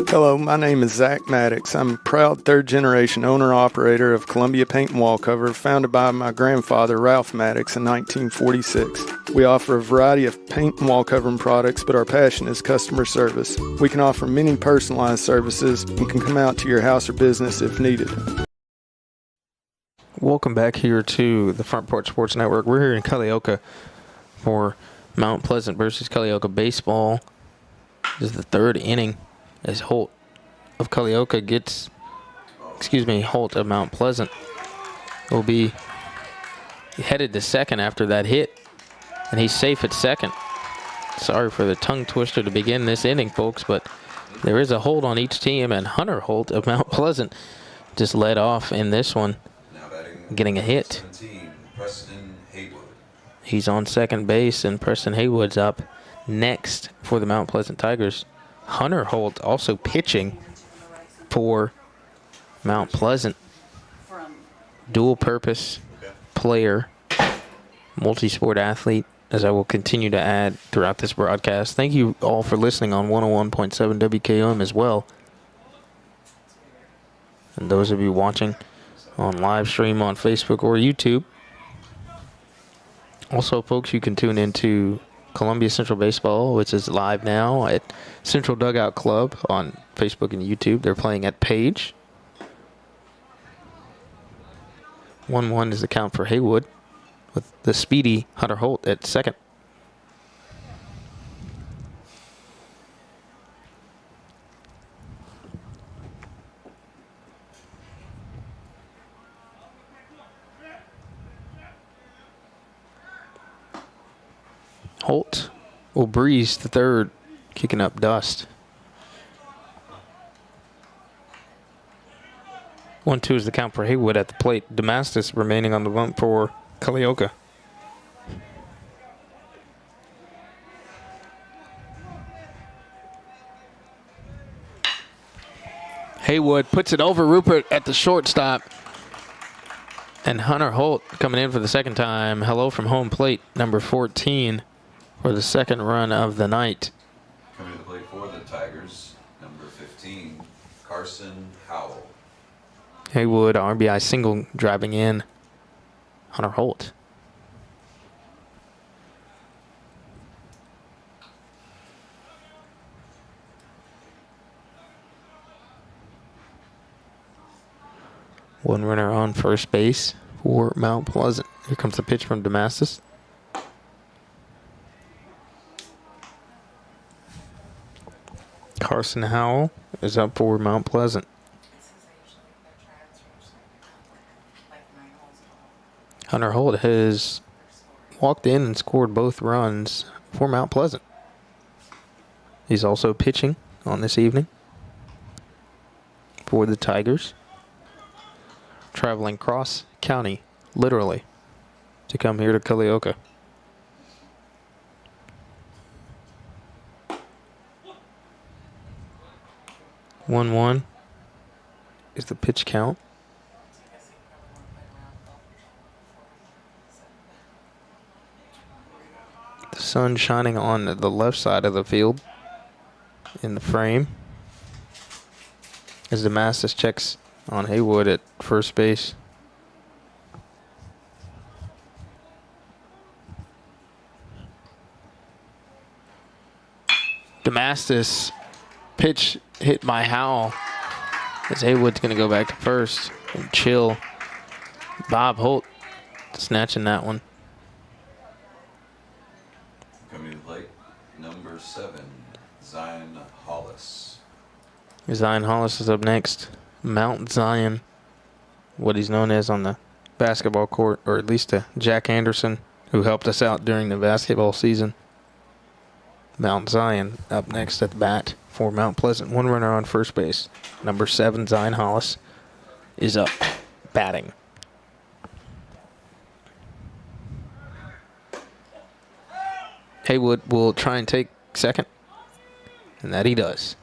Hello, my name is Zach Maddox. I'm a proud third-generation owner-operator of Columbia Paint and Wall Cover, founded by my grandfather, Ralph Maddox, in 1946. We offer a variety of paint and wall covering products, but our passion is customer service. We can offer many personalized services and can come out to your house or business if needed. Welcome back here to the Front Porch Sports Network. We're here in Culleoka for Mount Pleasant versus Culleoka baseball. This is the third inning as Holt of Holt of Mount Pleasant will be headed to second after that hit, and he's safe at second. Sorry for the tongue twister to begin this inning, folks, but there is a hold on each team, and Hunter Holt of Mount Pleasant just led off in this one, getting a hit. 17, Preston Haywood. He's on second base, and Preston Haywood's up next for the Mount Pleasant Tigers. Hunter Holt also pitching for Mount Pleasant. Dual purpose player, multi-sport athlete, as I will continue to add throughout this broadcast. Thank you all for listening on 101.7 WKOM as well. And those of you watching on live stream on Facebook or YouTube. Also, folks, you can tune into Columbia Central Baseball, which is live now at Central Dugout Club on Facebook and YouTube. They're playing at Page. 1-1 is the count for Haywood, with the speedy Hunter Holt at second. Holt will breeze the third, kicking up dust. 1-2 is the count for Haywood at the plate. Damastis remaining on the bump for Culleoka. Haywood puts it over Rupert at the shortstop. And Hunter Holt coming in for the second time. Hello from home plate, number 14. For the second run of the night. Coming to the plate for the Tigers, number 15, Carson Howell. Haywood, RBI single, driving in Hunter Holt. One runner on first base for Mount Pleasant. Here comes the pitch from Damastis. Carson Howell is up for Mount Pleasant. Hunter Holt has walked in and scored both runs for Mount Pleasant. He's also pitching on this evening for the Tigers. Traveling cross county, literally, to come here to Culleoka. One is the pitch count. The sun shining on the left side of the field in the frame as Damastis checks on Haywood at first base. Damastis pitch hit by Howell. As Haywood's going to go back to first and chill. Bob Holt snatching that one. Coming to the plate, number 7, Zion Hollis. Zion Hollis is up next. Mount Zion, what he's known as on the basketball court, or at least to Jack Anderson, who helped us out during the basketball season. Mount Zion up next at the bat for Mount Pleasant. One runner on first base. Number 7, Zion Hollis, is up batting. Haywood will try and take second, and that he does.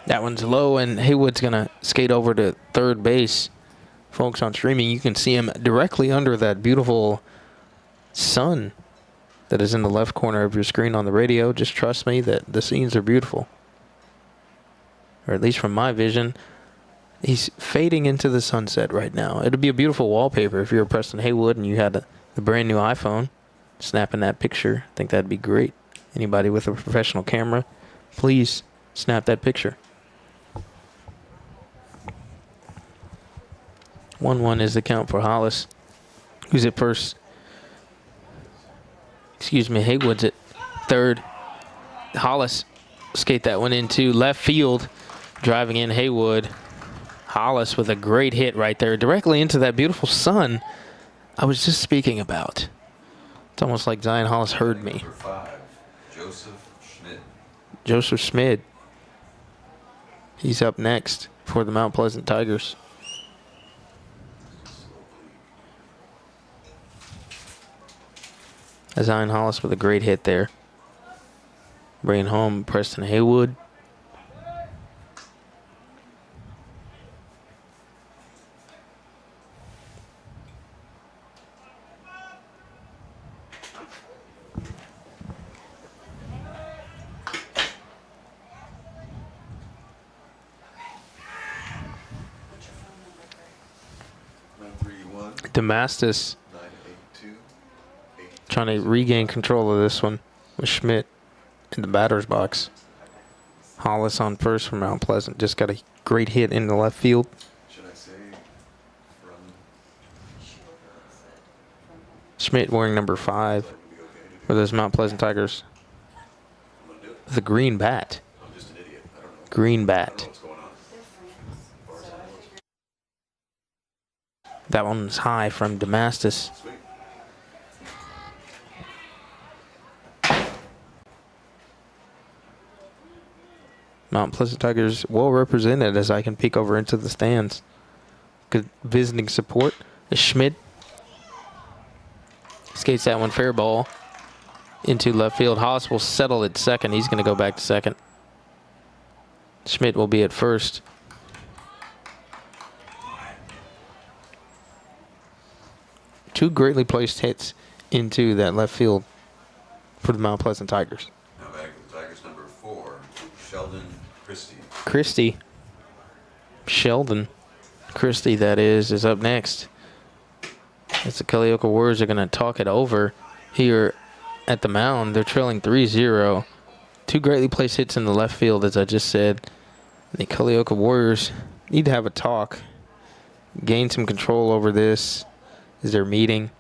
That one's low, and Haywood's going to skate over to third base. Folks on streaming, you can see him directly under that beautiful sun that is in the left corner of your screen on the radio. Just trust me that the scenes are beautiful. Or at least from my vision, he's fading into the sunset right now. It'd be a beautiful wallpaper if you were Preston Haywood and you had the brand new iPhone snapping that picture. I think that'd be great. Anybody with a professional camera, please snap that picture. 1-1 is the count for Hollis, who's at first. Excuse me, Haywood's at third. Hollis skate that one into left field, driving in Haywood. Hollis with a great hit right there, directly into that beautiful sun I was just speaking about. It's almost like Zion Hollis heard me. Number 5, Joseph Schmidt. Joseph Schmidt. He's up next for the Mount Pleasant Tigers. Zion Hollis with a great hit there. Bringing home Preston Haywood. Damastis trying to regain control of this one with Schmidt in the batter's box. Hollis on first for Mount Pleasant. Just got a great hit in the left field. Should I say from Schmidt wearing number 5 for those Mount Pleasant Tigers. The green bat. Green bat. That one's high from Damastis. Mount Pleasant Tigers well represented as I can peek over into the stands. Good visiting support. Schmidt skates that one fair ball into left field. Hollis will settle at second. He's going to go back to second. Schmidt will be at first. Two greatly placed hits into that left field for the Mount Pleasant Tigers. Now back to the Tigers, number 4, Sheldon Christie. Sheldon Christie, that is up next. As the Culleoka Warriors are going to talk it over here at the mound. They're trailing 3-0. Two greatly placed hits in the left field, as I just said. The Culleoka Warriors need to have a talk, gain some control over this as they're meeting.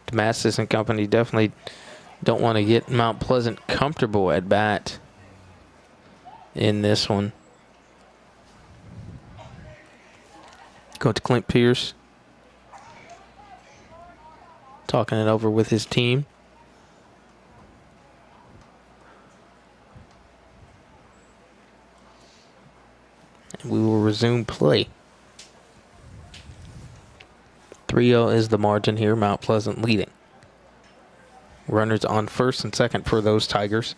Damastis and company definitely don't want to get Mount Pleasant comfortable at bat in this one. Coach Clint Pierce talking it over with his team. And we will resume play. 3-0 is the margin here. Mount Pleasant leading. Runners on first and second for those Tigers.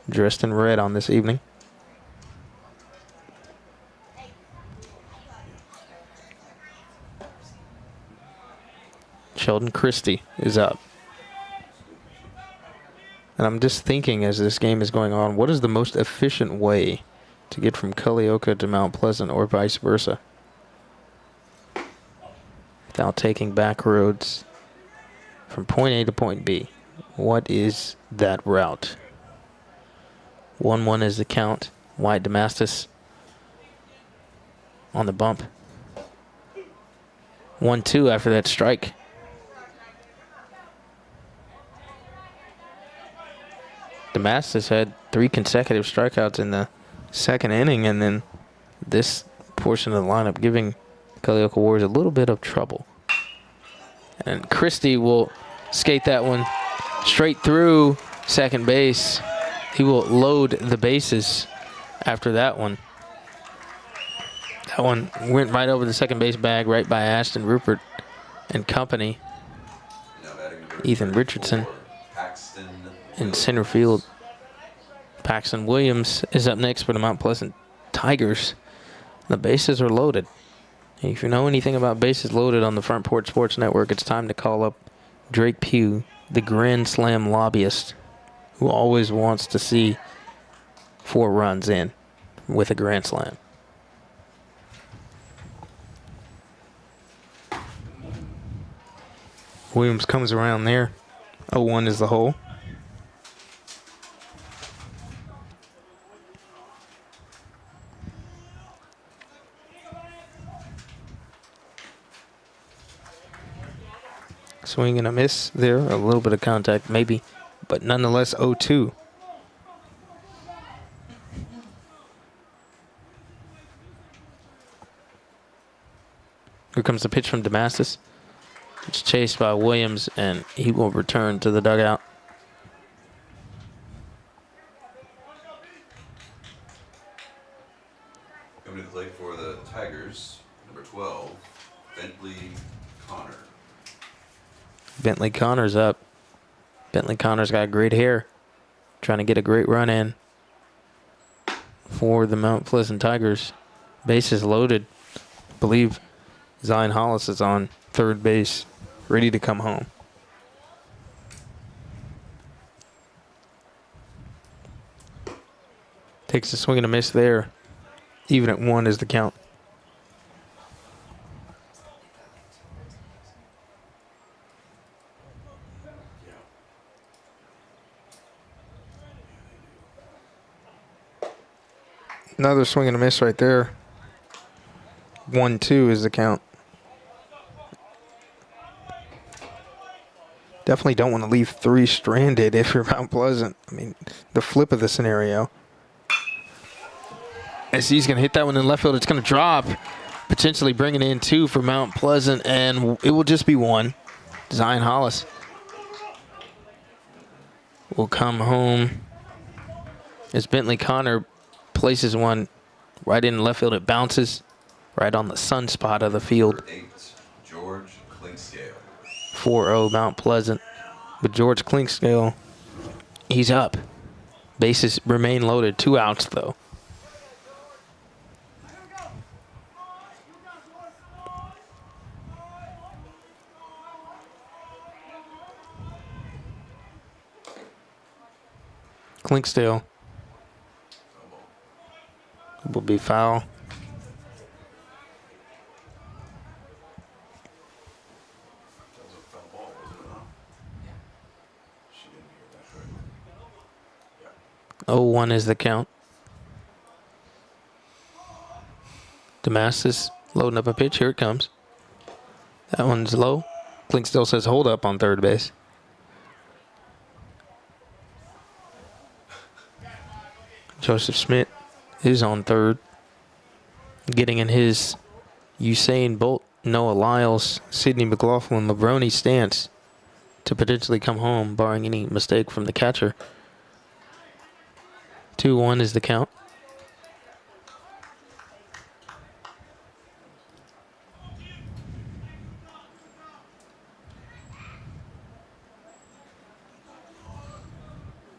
Dressed in red on this evening. Sheldon Christie is up. And I'm just thinking as this game is going on, what is the most efficient way to get from Culleoka to Mount Pleasant or vice versa without taking back roads from point A to point B? What is that route? 1-1 is the count. Wyatt Damastis on the bump. 1-2 after that strike. Damastis had 3 consecutive strikeouts in the second inning, and then this portion of the lineup giving Culleoka Warriors a little bit of trouble. And Christie will skate that one straight through second base. He will load the bases after that one. That one went right over the second base bag, right by Ashton Rupert and company. Ethan Richardson in center field. Paxton Williams is up next for the Mount Pleasant Tigers. The bases are loaded. If you know anything about bases loaded on the Front Porch Sports Network, it's time to call up Drake Pugh, the Grand Slam lobbyist, who always wants to see 4 runs in with a Grand Slam. Williams comes around there. 0-1 is the hole. Swing and a miss there. A little bit of contact maybe, but nonetheless 0-2. Here comes the pitch from Damastis. It's chased by Williams, and he will return to the dugout. Coming to the plate for the Tigers, number 12, Bentley Connor. Bentley Connor's up. Bentley Connor's got great hair. Trying to get a great run in for the Mount Pleasant Tigers. Bases loaded. I believe Zion Hollis is on third base, ready to come home. Takes a swing and a miss there. Even at 1 is the count. Another swing and a miss right there. 1-2 is the count. Definitely don't want to leave 3 stranded if you're Mount Pleasant. I mean, the flip of the scenario. As he's going to hit that one in left field, it's going to drop. Potentially bringing in 2 for Mount Pleasant, and it will just be 1. Zion Hollis will come home as Bentley Connor places one right in left field. It bounces right on the sunspot of the field. 8, George Clinkscale. 4-0 Mount Pleasant. But George Clinkscale, he's up. Bases remain loaded. 2 outs, though. Clinksdale will be foul. Oh, 1 is the count. Damastis loading up a pitch. Here it comes. That one's low. Clinksdale says hold up on third base. Joseph Smith is on third. Getting in his Usain Bolt, Noah Lyles, Sidney McLaughlin, Levrone stance to potentially come home, barring any mistake from the catcher. 2-1 is the count.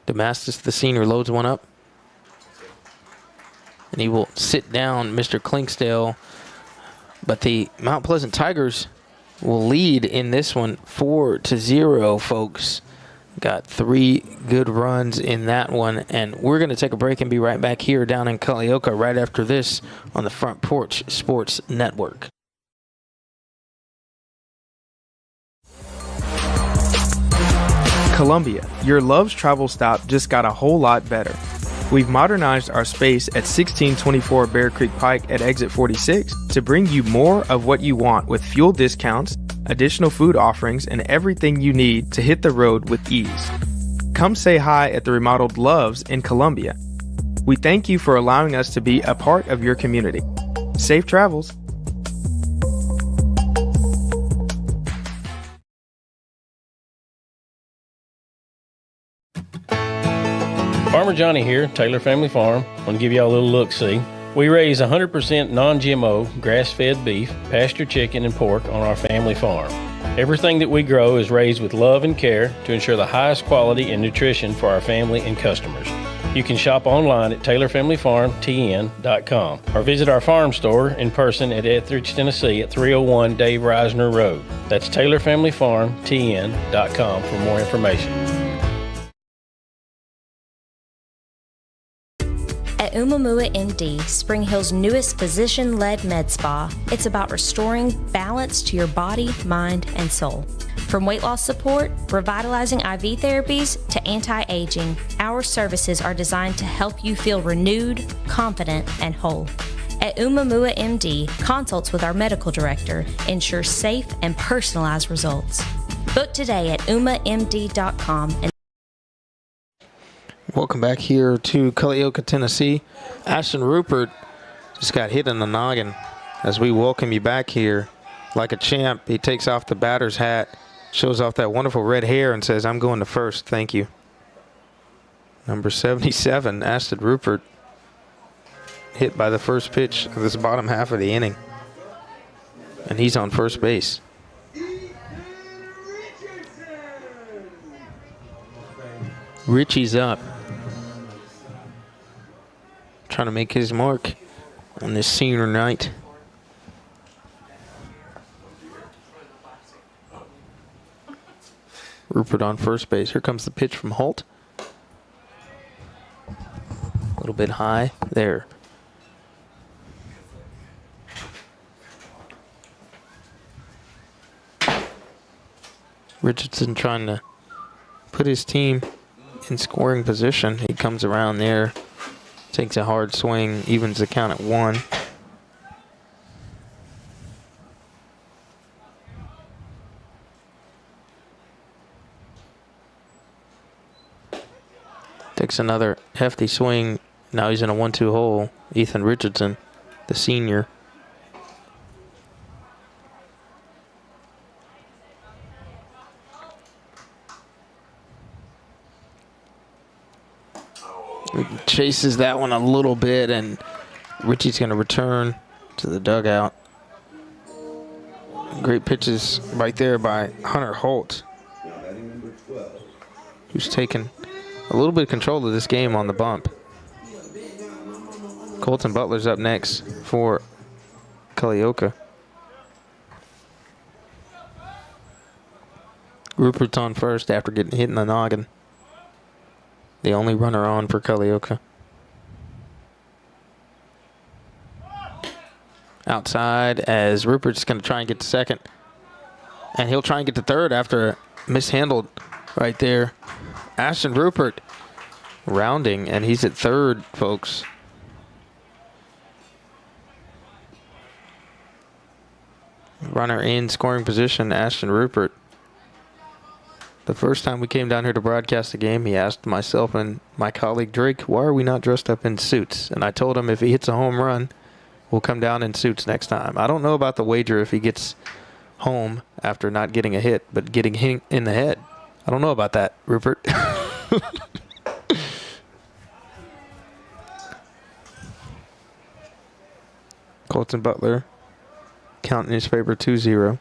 Damastis, the senior, loads one up. And he will sit down Mr. Clinksdale. But the Mount Pleasant Tigers will lead in this one 4-0, folks. Got 3 good runs in that one, and we're going to take a break and be right back here down in Culleoka right after this on the Front Porch Sports Network. Columbia, your Love's travel stop just got a whole lot better. We've modernized our space at 1624 Bear Creek Pike at exit 46 to bring you more of what you want with fuel discounts, additional food offerings, and everything you need to hit the road with ease. Come say hi at the remodeled Love's in Columbia. We thank you for allowing us to be a part of your community. Safe travels. Farmer Johnny here, Taylor Family Farm. I want to give y'all a little look-see. We raise 100% non-GMO, grass-fed beef, pasture chicken, and pork on our family farm. Everything that we grow is raised with love and care to ensure the highest quality and nutrition for our family and customers. You can shop online at TaylorFamilyFarmTN.com or visit our farm store in person at Etheridge, Tennessee at 301 Dave Reisner Road. That's TaylorFamilyFarmTN.com for more information. At Umamua MD, Spring Hill's newest physician-led med spa, it's about restoring balance to your body, mind, and soul. From weight loss support, revitalizing IV therapies, to anti-aging, our services are designed to help you feel renewed, confident, and whole. At Umamua MD, consults with our medical director ensure safe and personalized results. Book today at umamd.com and Welcome back here to Culleoka, Tennessee. Ashton Rupert just got hit in the noggin as we welcome you back here like a champ. He takes off the batter's hat, shows off that wonderful red hair, and says, "I'm going to first, thank you." Number 77, Ashton Rupert, hit by the first pitch of this bottom half of the inning. And he's on first base. Richie's up. Trying to make his mark on this senior night. Rupert on first base. Here comes the pitch from Holt. A little bit high there. Richardson trying to put his team in scoring position. He comes around there, takes a hard swing, evens the count at 1. Takes another hefty swing. Now he's in a 1-2 hole. Ethan Richardson, the senior. Chases that one a little bit, and Richie's going to return to the dugout. Great pitches right there by Hunter Holt, who's taken a little bit of control of this game on the bump. Colton Butler's up next for Culleoka. Rupert's on first after getting hit in the noggin. The only runner on for Culleoka. Outside as Rupert's going to try and get to second. And he'll try and get to third after mishandled right there. Ashton Rupert rounding, and he's at third, folks. Runner in scoring position, Ashton Rupert. The first time we came down here to broadcast the game, he asked myself and my colleague Drake, why are we not dressed up in suits? And I told him if he hits a home run, we'll come down in suits next time. I don't know about the wager if he gets home after not getting a hit, but getting hit in the head. I don't know about that, Rupert. Colton Butler, count in his favor, 2-0.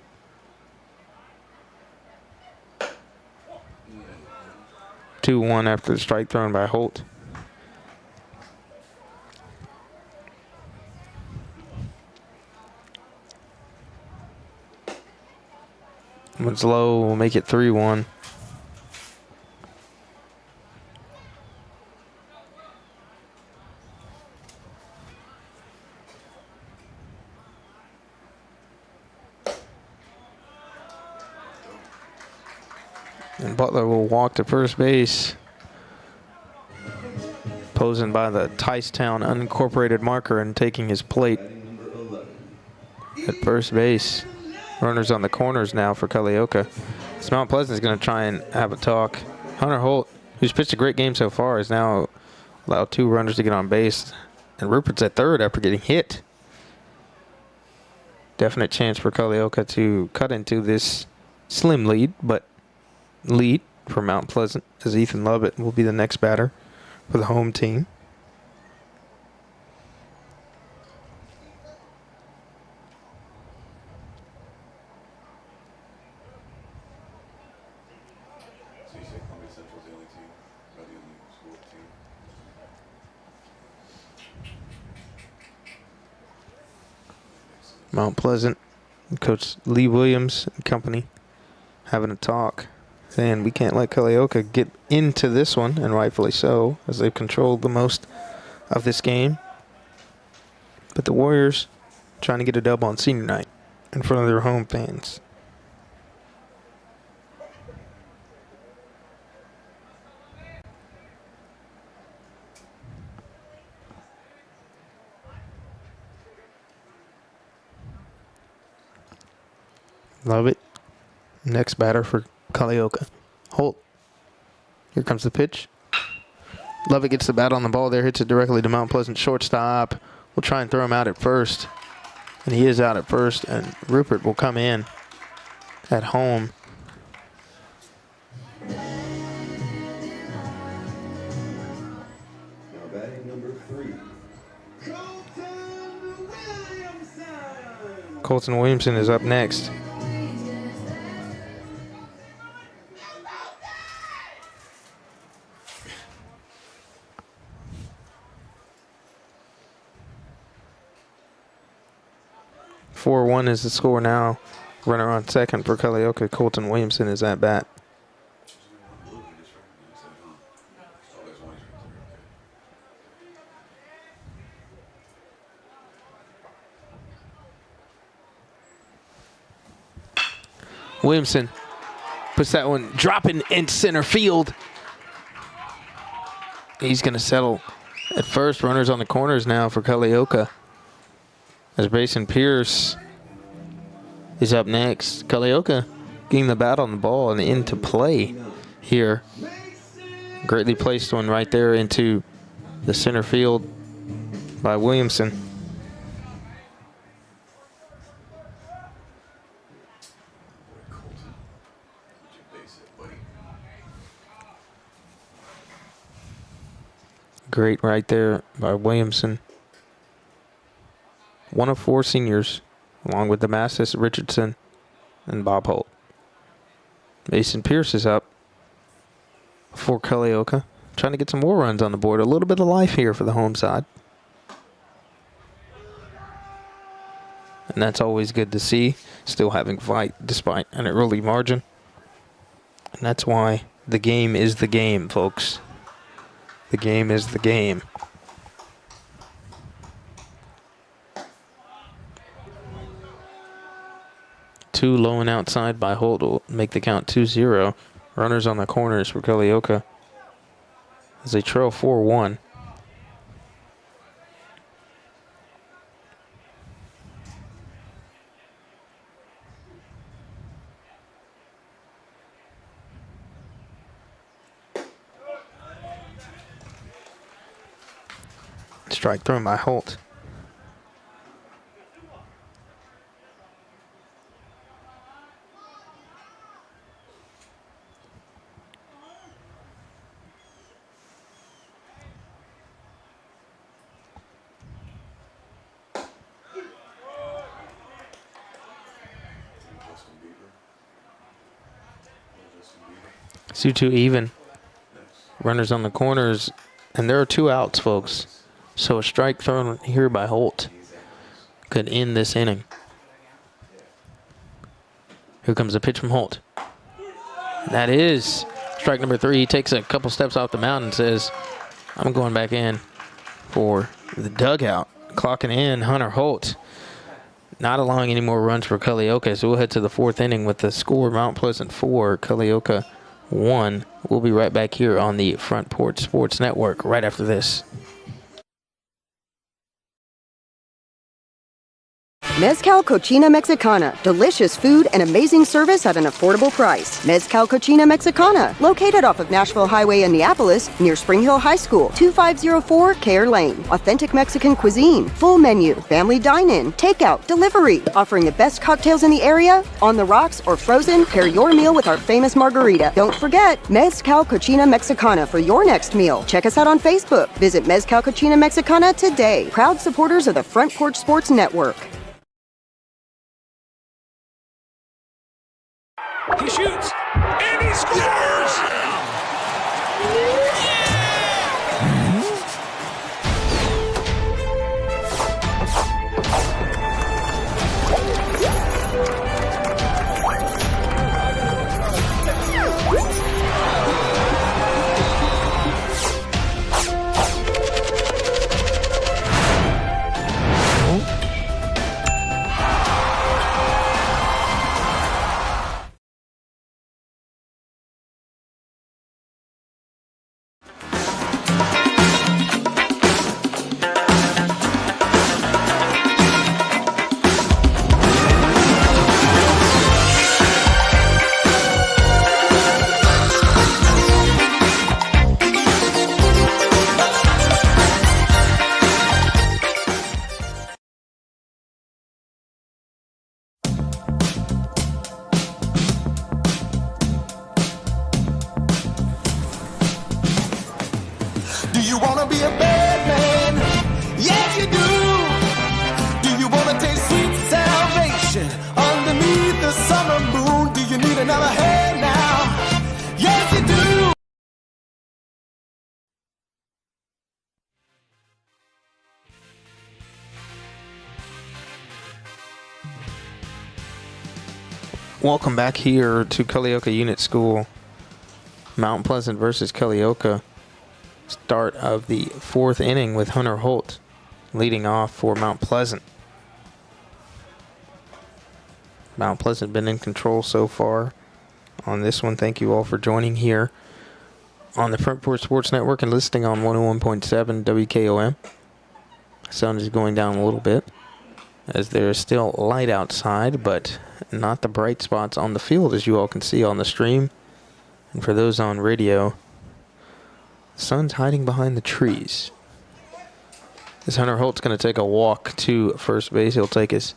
Two-one after the strike thrown by Holt. One's low. We'll make it 3-1. And Butler will walk to first base. Posing by the Ticetown unincorporated marker and taking his plate at first base. Runners on the corners now for Culleoka. So Mount Pleasant is going to try and have a talk. Hunter Holt, who's pitched a great game so far, has now allowed 2 runners to get on base. And Rupert's at third after getting hit. Definite chance for Culleoka to cut into this slim lead, but lead for Mount Pleasant, as Ethan Lovett will be the next batter for the home team. Mount Pleasant, Coach Lee Williams and company having a talk, saying we can't let Culleoka get into this one, and rightfully so, as they've controlled the most of this game. But the Warriors trying to get a dub on senior night in front of their home fans. Love it. Next batter for Culleoka. Holt. Here comes the pitch. Lovett gets the bat on the ball there, hits it directly to Mount Pleasant shortstop. We'll try and throw him out at first. And he is out at first, and Rupert will come in at home. Now batting number 3. Colton Williamson is up next. (4-1) is the score now. Runner on second for Culleoka. Colton Williamson is at bat. Williamson puts that one dropping in center field. He's going to settle at first. Runners on the corners now for Culleoka, as Brayson Pierce is up next. Culleoka getting the bat on the ball and into play here. Greatly placed one right there into the center field by Williamson. Great right there by Williamson. One of 4 seniors, along with Damascus Richardson and Bob Holt. Mason Pierce is up for Culleoka, trying to get some more runs on the board. A little bit of life here for the home side. And that's always good to see. Still having fight despite an early margin. And that's why the game is the game, folks. The game is the game. Two low and outside by Holt will make the count 2-0. Runners on the corners for Culleoka as they trail 4-1. Strike thrown by Holt. It's 2-2 even. Runners on the corners, and there are 2 outs, folks. So a strike thrown here by Holt could end this inning. Here comes a pitch from Holt. That is strike number 3. He takes a couple steps off the mound and says, I'm going back in for the dugout. Clocking in Hunter Holt. Not allowing any more runs for Culleoka, so we'll head to the 4th inning with the score Mount Pleasant 4, Culleoka 1. We'll be right back here on the Front Porch Sports Network right after this. Mezcal Cochina Mexicana. Delicious food and amazing service at an affordable price. Mezcal Cochina Mexicana. Located off of Nashville Highway in Neapolis, near Spring Hill High School. 2504 Care Lane. Authentic Mexican cuisine. Full menu. Family dine-in. Takeout. Delivery. Offering the best cocktails in the area. On the rocks or frozen, pair your meal with our famous margarita. Don't forget, Mezcal Cochina Mexicana for your next meal. Check us out on Facebook. Visit Mezcal Cochina Mexicana today. Proud supporters of the Front Porch Sports Network. He shoots, and he scores! Do you wanna be a bad man? Yes, you do. Do you wanna taste sweet salvation underneath the summer moon? Do you need another hand now? Yes, you do. Welcome back here to Culleoka Unit School. Mount Pleasant versus Culleoka. Start of the 4th inning with Hunter Holt leading off for Mount Pleasant. Mount Pleasant been in control so far on this one. Thank you all for joining here on the Front Porch Sports Network and listening on 101.7 WKOM. Sun is going down a little bit as there is still light outside, but not the bright spots on the field as you all can see on the stream. And for those on radio, the sun's hiding behind the trees. As Hunter Holt's going to take a walk to first base. He'll take his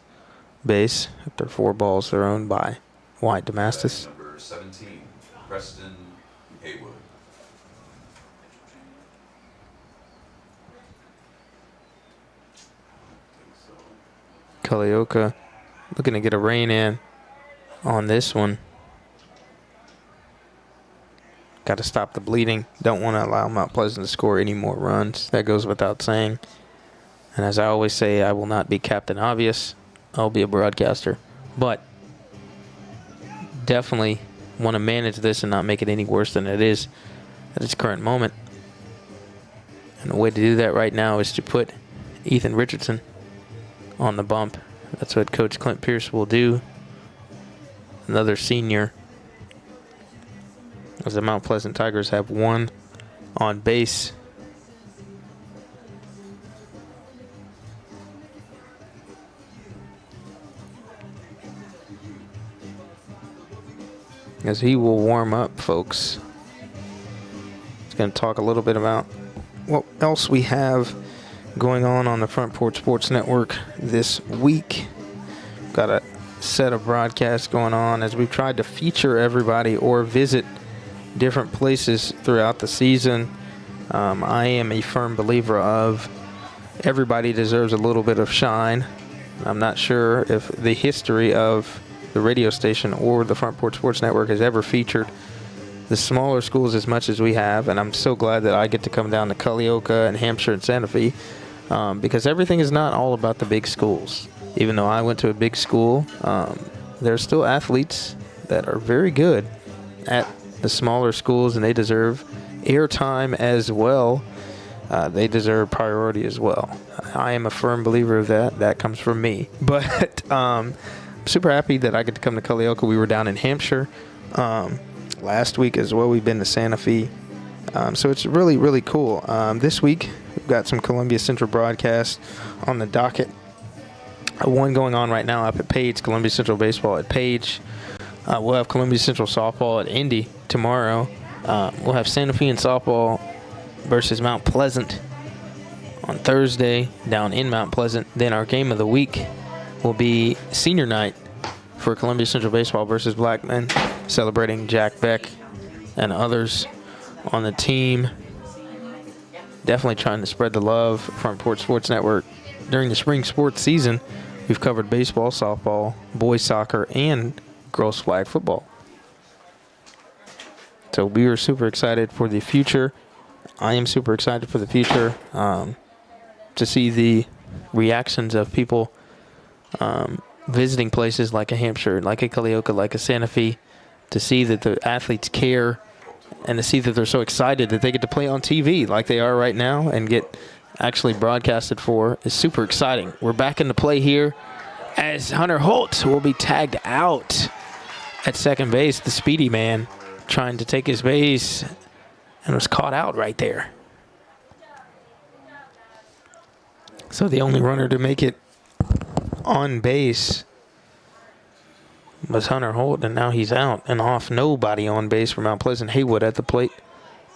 base after 4 balls thrown by Wyatt Damastis. Number 17, Preston Haywood. Culleoka looking to get a rain in on this one. Got to stop the bleeding. Don't want to allow Mount Pleasant to score any more runs. That goes without saying. And as I always say, I will not be Captain Obvious. I'll be a broadcaster. But definitely want to manage this and not make it any worse than it is at its current moment. And the way to do that right now is to put Ethan Richardson on the bump. That's what Coach Clint Pierce will do. Another senior. As the Mount Pleasant Tigers have 1 on base. As he will warm up, folks. He's going to talk a little bit about what else we have going on the Front Porch Sports Network this week. Got a set of broadcasts going on as we've tried to feature everybody or visit different places throughout the season. I am a firm believer of everybody deserves a little bit of shine. I'm not sure if the history of the radio station or the Front Porch Sports Network has ever featured the smaller schools as much as we have, and I'm so glad that I get to come down to Culleoka and Hampshire and Santa Fe because everything is not all about the big schools. Even though I went to a big school, there's still athletes that are very good at the smaller schools, and they deserve airtime as well. They deserve priority as well. I am a firm believer of that. That comes from me. But super happy that I get to come to Culleoka. We were down in Hampshire last week as well. We've been to Santa Fe. So it's really, really cool. This week, we've got some Columbia Central broadcasts on the docket. One going on right now up at Page, Columbia Central Baseball at Page. We'll have Columbia Central Softball at Indy tomorrow. We'll have Santa Fe and Softball versus Mount Pleasant on Thursday down in Mount Pleasant. Then our game of the week will be senior night for Columbia Central Baseball versus Blackman, celebrating Jack Beck and others on the team. Definitely trying to spread the love. Front Porch Sports Network. During the spring sports season, we've covered baseball, softball, boys soccer, and girls flag football. So we are super excited for the future. I am super excited for the future to see the reactions of people visiting places like a Hampshire, like a Culleoka, like a Santa Fe, to see that the athletes care and to see that they're so excited that they get to play on TV like they are right now and get actually broadcasted for is super exciting. We're back into play here as Hunter Holt will be tagged out at second base. The speedy man trying to take his base and was caught out right there. So the only runner to make it on base was Hunter Holt, and now he's out and off. Nobody on base for Mount Pleasant. Haywood at the plate.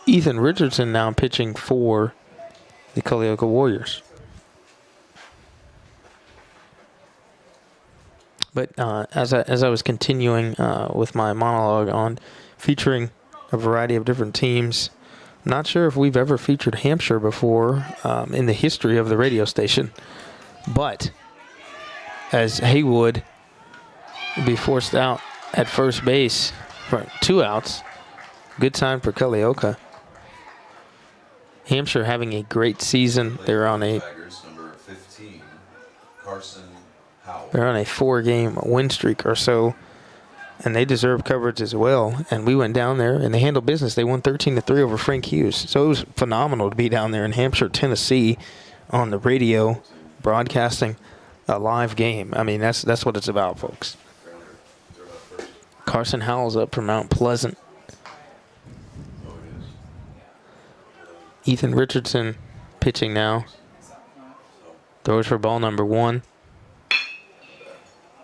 Ethan Richardson now pitching for the Culleoka Warriors. But as I was continuing with my monologue on featuring a variety of different teams, I'm not sure if we've ever featured Hampshire before in the history of the radio station. But as Haywood will be forced out at first base for 2 outs, good time for Culleoka. Hampshire having a great season. They're on a Number 15, Carson Howell. They're on a 4-game win streak or so, and they deserve coverage as well. And we went down there, and they handled business. They won 13-3 over Frank Hughes. So it was phenomenal to be down there in Hampshire, Tennessee, on the radio, broadcasting a live game. I mean, that's what it's about, folks. Carson Howell's up from Mount Pleasant. Ethan Richardson pitching now. Throws for ball number 1.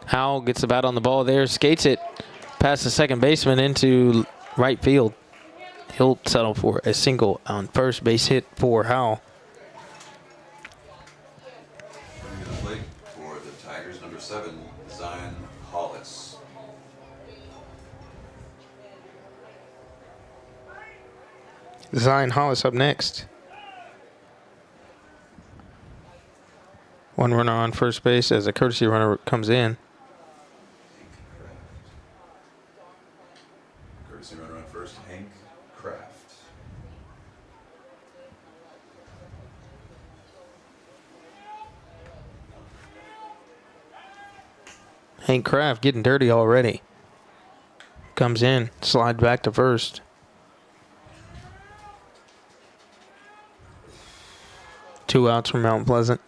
Howell gets the bat on the ball there, skates it past the second baseman into right field. He'll settle for a single on first base hit for Howell. Coming to the plate for the Tigers, number 7, Zion Hollis. Zion Hollis up next. One runner on first base as a courtesy runner comes in. Courtesy runner on first, Hank Kraft. Hank Kraft getting dirty already. Comes in, slide back to first. Two outs from Mount Pleasant.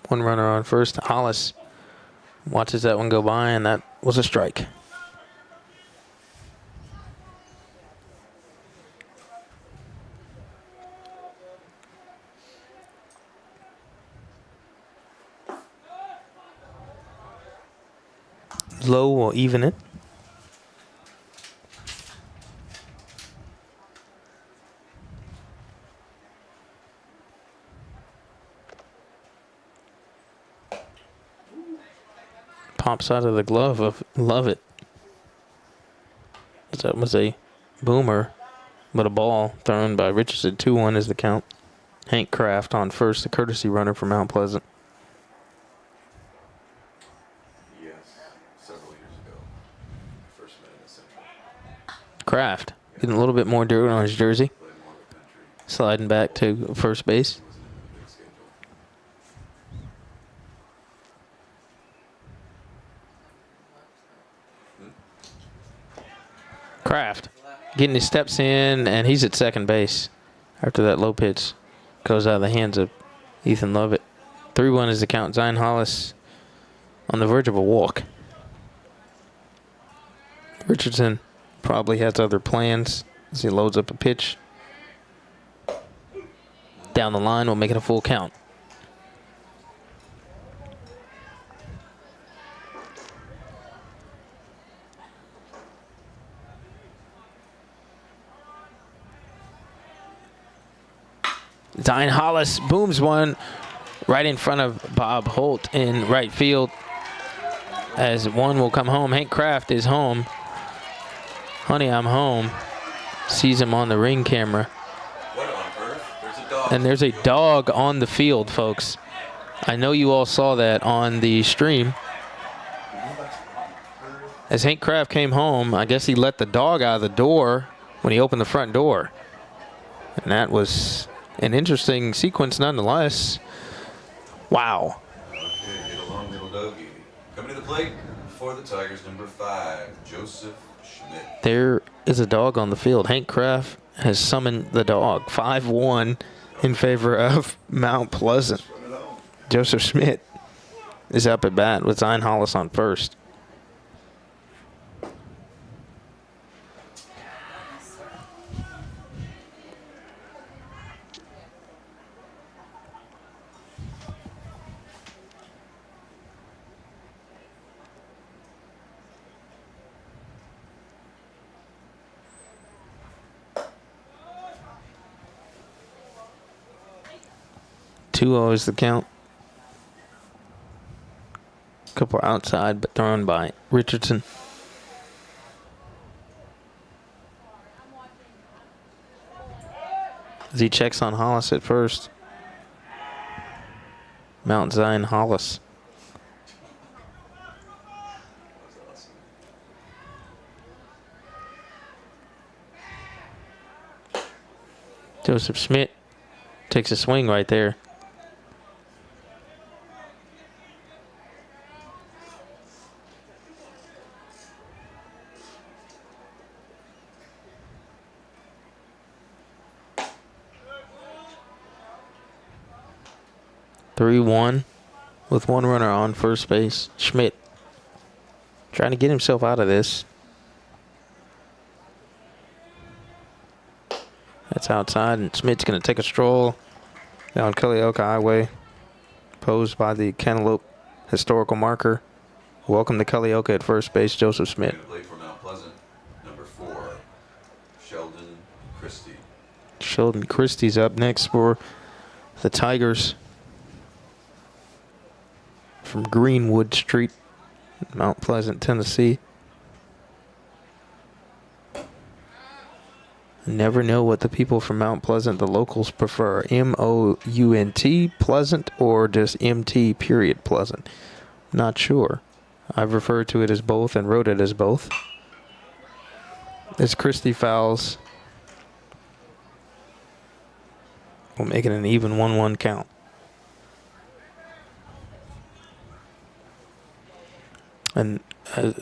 One runner on first. Hollis watches that one go by, and that was a strike. Low will even it. Pops out of the glove of Lovett. That was a boomer, but a ball thrown by Richardson. 2-1 is the count. Hank Kraft on first, the courtesy runner for Mount Pleasant. Yes, several years ago. First met in the Central. Kraft getting a little bit more dirt on his jersey. Sliding back to first base. Kraft getting his steps in, and he's at second base after that low pitch goes out of the hands of Ethan Lovett. 3-1 is the count. Zion Hollis on the verge of a walk. Richardson probably has other plans as he loads up a pitch. Down the line, we'll make it a full count. Zion Hollis booms one right in front of Bob Holt in right field. As one will come home. Hank Kraft is home. Honey, I'm home. Sees him on the ring camera. What on earth? There's a dog. And there's a dog on the field, folks. I know you all saw that on the stream. As Hank Kraft came home, I guess he let the dog out of the door when he opened the front door. And that was an interesting sequence nonetheless. Wow. Okay, get along, little doggy. Coming to the plate for the Tigers, number 5, Joseph Schmidt. There is a dog on the field. Hank Kraft has summoned the dog. 5-1 in favor of Mount Pleasant. Joseph Schmidt is up at bat with Zion Hollis on first. Two is the count. Couple outside, but thrown by Richardson. As he checks on Hollis at first. Mount Zion Hollis. Joseph Schmidt takes a swing right there. (3-1) with one runner on first base. Schmidt trying to get himself out of this. That's outside, and Schmidt's going to take a stroll down Culleoka Highway, posed by the Cantaloupe historical marker. Welcome to Culleoka at first base, Joseph Schmidt. Play for Mount Pleasant, number 4, Sheldon Christie. Sheldon Christie's up next for the Tigers. From Greenwood Street, Mount Pleasant, Tennessee. Never know what the people from Mount Pleasant, the locals, prefer. M-O-U-N-T, Pleasant, or just M-T, period, Pleasant. Not sure. I've referred to it as both and wrote it as both. As Christie fouls, we'll make it an even 1-1 count. And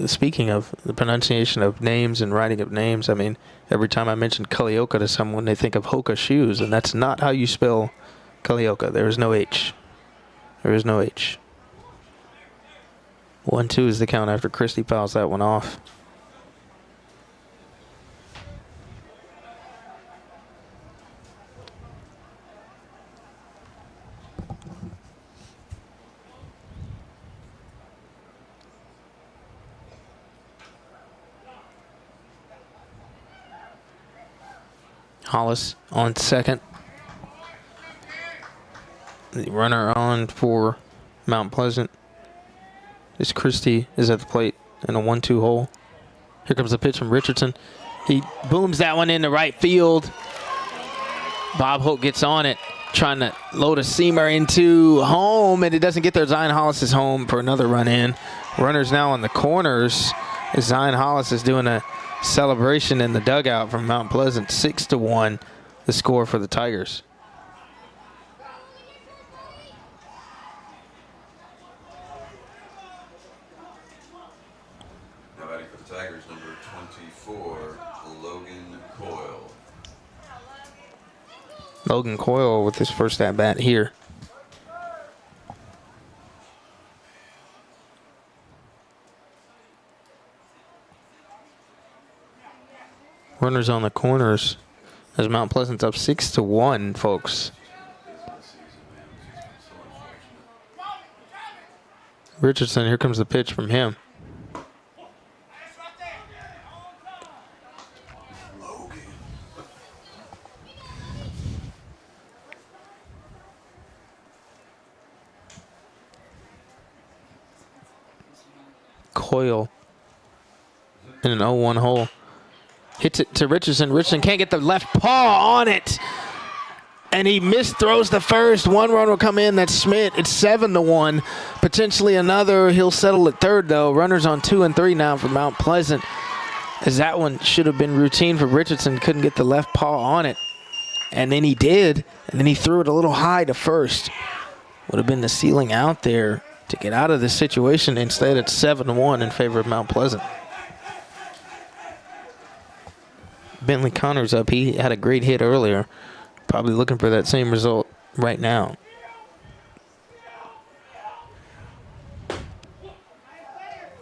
speaking of the pronunciation of names and writing of names, I mean, every time I mention Culleoka to someone, they think of Hoka shoes, and that's not how you spell Culleoka. There is no H. There is no H. 1-2 is the count after Christie fouls that one off. Hollis on second. The runner on for Mount Pleasant. This Christie is at the plate in a 1-2 hole. Here comes the pitch from Richardson. He booms that one into right field. Bob Holt gets on it, trying to load a seamer into home, and it doesn't get there. Zion Hollis is home for another run in. Runners now on the corners as Zion Hollis is doing a celebration in the dugout from Mount Pleasant. 6-1 the score for the Tigers. Now batting for the Tigers, number 24, Logan Coyle. Logan Coyle with his first at bat here. Runners on the corners as Mount Pleasant's up 6-1, folks. Richardson, here comes the pitch from him. Coyle in an 0-1 hole. Hits it to Richardson. Richardson can't get the left paw on it. And he misthrows the first. One run will come in. That's Schmidt. It's 7-1. Potentially another. He'll settle at third, though. Runners on 2 and 3 now for Mount Pleasant. As that one should have been routine for Richardson. Couldn't get the left paw on it. And then he did. And then he threw it a little high to first. Would have been the ceiling out there to get out of this situation. Instead, it's 7-1 in favor of Mount Pleasant. Bentley Connors up. He had a great hit earlier. Probably looking for that same result right now.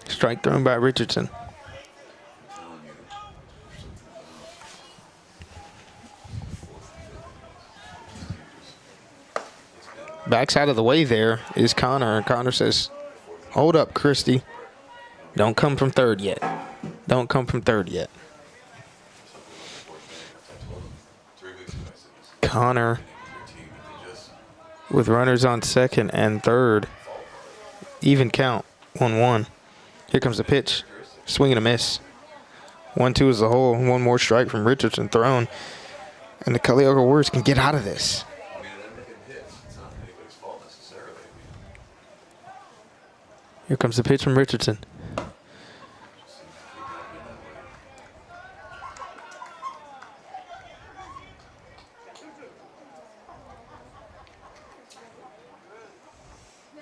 Strike thrown by Richardson. Backs out of the way there is Connor. And Connor says, hold up, Christie. Don't come from third yet. Don't come from third yet. Connor with runners on second and third. Even count, 1-1. Here comes the pitch. Swing and a miss. 1-2 is the hole. One more strike from Richardson thrown. And the Culleoka Warriors can get out of this. Here comes the pitch from Richardson.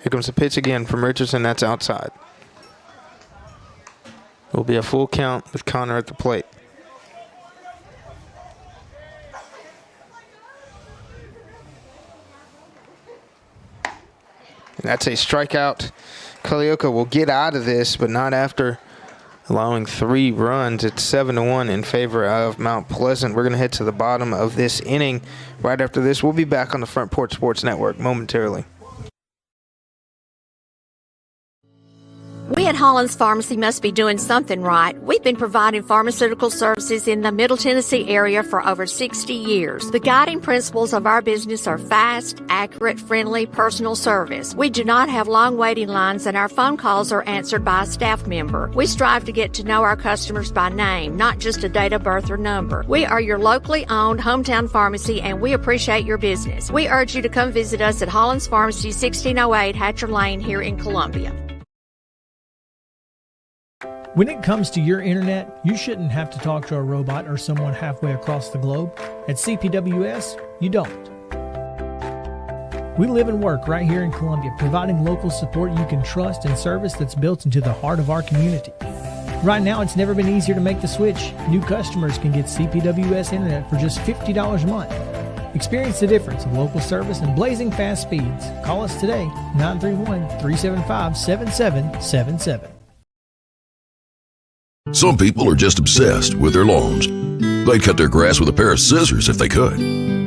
Here comes the pitch again from Richardson. That's outside. It will be a full count with Connor at the plate. And that's a strikeout. Culleoka will get out of this, but not after allowing 3 runs. It's 7-1 in favor of Mount Pleasant. We're going to head to the bottom of this inning. Right after this, we'll be back on the Front Porch Sports Network momentarily. We at Hollins Pharmacy must be doing something right. We've been providing pharmaceutical services in the Middle Tennessee area for over 60 years. The guiding principles of our business are fast, accurate, friendly, personal service. We do not have long waiting lines, and our phone calls are answered by a staff member. We strive to get to know our customers by name, not just a date of birth or number. We are your locally owned hometown pharmacy, and we appreciate your business. We urge you to come visit us at Hollins Pharmacy, 1608 Hatcher Lane here in Columbia. When it comes to your internet, you shouldn't have to talk to a robot or someone halfway across the globe. At CPWS, you don't. We live and work right here in Columbia, providing local support you can trust and service that's built into the heart of our community. Right now, it's never been easier to make the switch. New customers can get CPWS internet for just $50 a month. Experience the difference of local service and blazing fast speeds. Call us today, 931-375-7777. Some people are just obsessed with their lawns. They'd cut their grass with a pair of scissors if they could.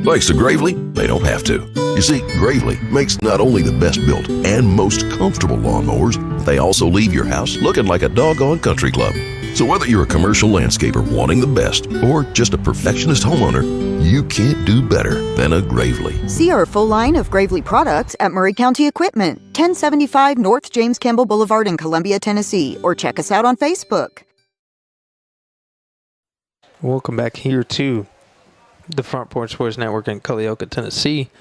Thanks to Gravely, they don't have to. You see, Gravely makes not only the best built and most comfortable lawnmowers, they also leave your house looking like a doggone country club. So whether you're a commercial landscaper wanting the best or just a perfectionist homeowner, you can't do better than a Gravely. See our full line of Gravely products at Murray County Equipment, 1075 North James Campbell Boulevard in Columbia, Tennessee, or check us out on Facebook. Welcome back here to the Front Porch Sports Network in Culleoka, Tennessee.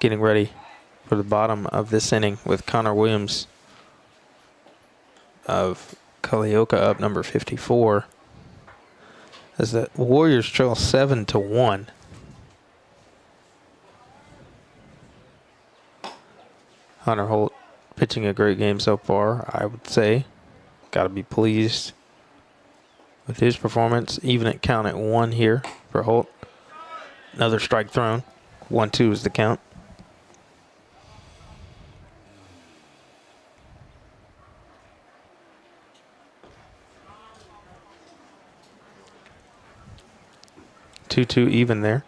Getting ready for the bottom of this inning with Connor Williams of Culleoka up number 54. As the Warriors trail 7-1. Hunter Holt pitching a great game so far, I would say. Got to be pleased with his performance. Even at count at 1 here for Holt. Another strike thrown. 1-2 is the count. Two even there.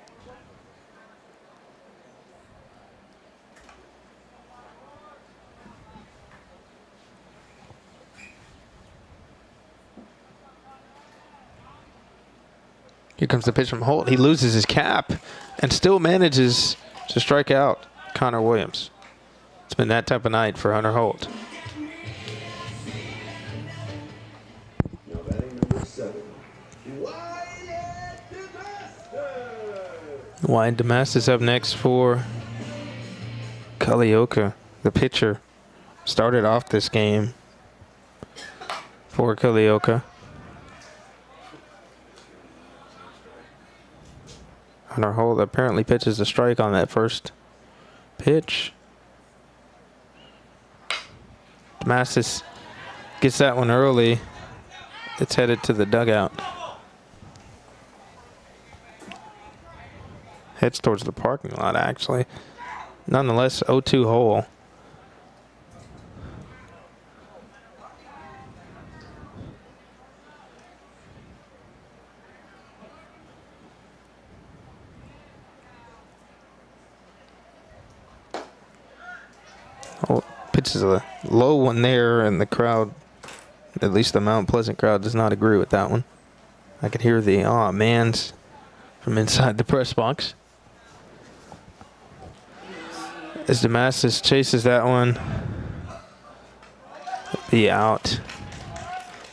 Here comes the pitch from Holt. He loses his cap and still manages to strike out Connor Williams. It's been that type of night for Hunter Holt. Wyatt Damastis up next for Culleoka. The pitcher started off this game for Culleoka. Hunter Holt apparently pitches a strike on that first pitch. Damastis gets that one early. It's headed to the dugout. Heads towards the parking lot, actually. Nonetheless, 0-2 hole. Oh, pitches a low one there, and the crowd, at least the Mount Pleasant crowd, does not agree with that one. I could hear the "aw, man's" from inside the press box. As Damastis chases that one, be out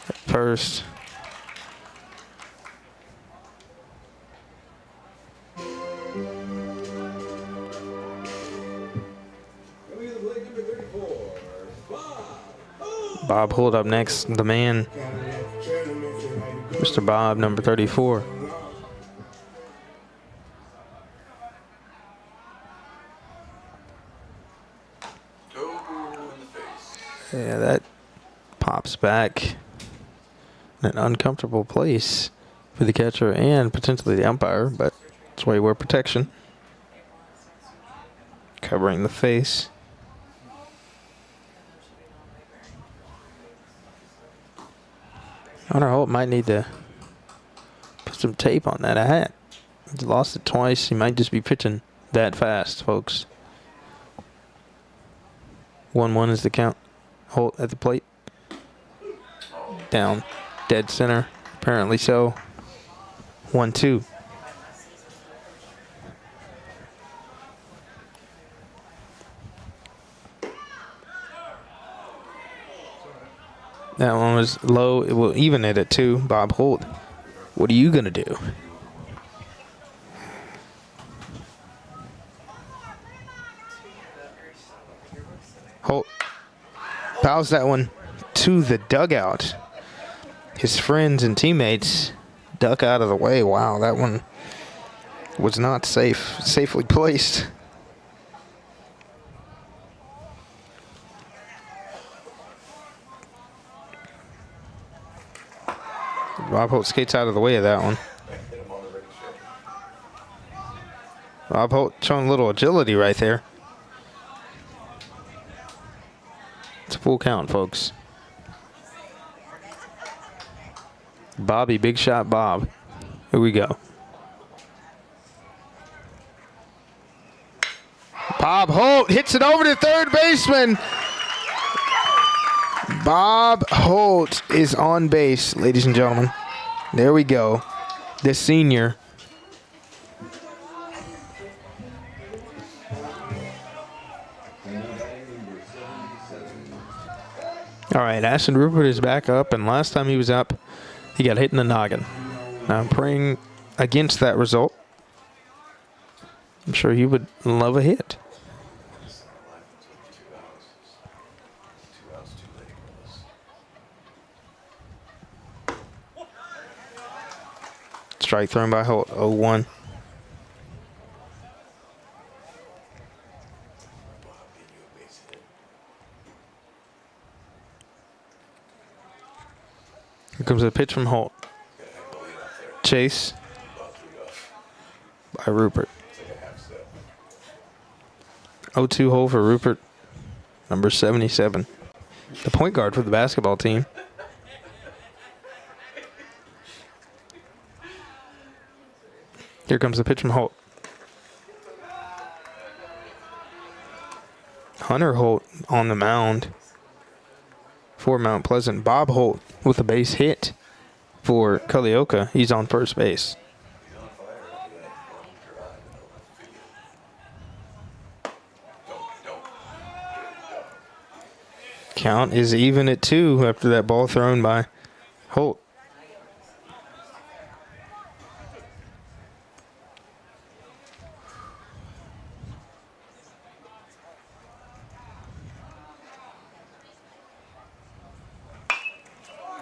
at first. Bob Holt up next, the man, Mr. Bob, number 34. Yeah, that pops back in an uncomfortable place for the catcher and potentially the umpire, but that's why you wear protection. Covering the face. Hunter Holt might need to put some tape on that hat. He's lost it twice. He might just be pitching that fast, folks. 1-1 is the count. Holt at the plate. Down. Dead center. Apparently so. 1-2. That one was low. It will even it at 2. Bob Holt. What are you going to do? Holt bows that one to the dugout. His friends and teammates duck out of the way. Wow, that one was not safely placed. Bob Holt skates out of the way of that one. Bob Holt showing a little agility right there. It's a full count, folks. Bobby, big shot Bob. Here we go. Bob Holt hits it over to third baseman. Bob Holt is on base, ladies and gentlemen. There we go. The senior. All right, Ashton Rupert is back up, and last time he was up, he got hit in the noggin. Now I'm praying against that result. I'm sure he would love a hit. Strike thrown by Holt, 0-1. Here comes a pitch from Holt. chase by Rupert. 0-2 hole for Rupert, number 77. The point guard for the basketball team. Here comes the pitch from Holt. Hunter Holt on the mound for Mount Pleasant. Bob Holt with a base hit for Culleoka. He's on first base. Count is even at 2 after that ball thrown by Holt.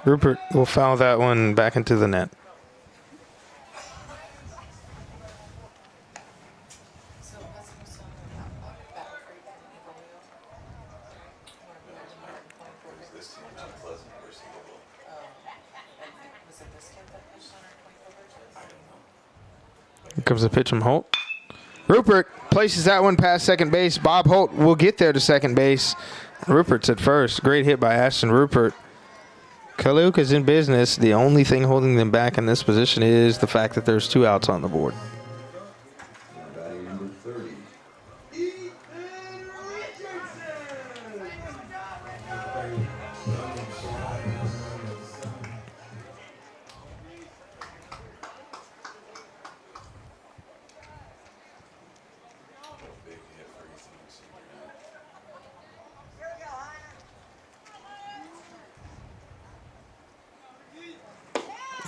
Rupert will foul that one back into the net. Here comes the pitch from Holt. Rupert places that one past second base. Bob Holt will get there to second base. Rupert's at first. Great hit by Ashton Rupert. Culleoka's in business. The only thing holding them back in this position is the fact that there's 2 outs on the board.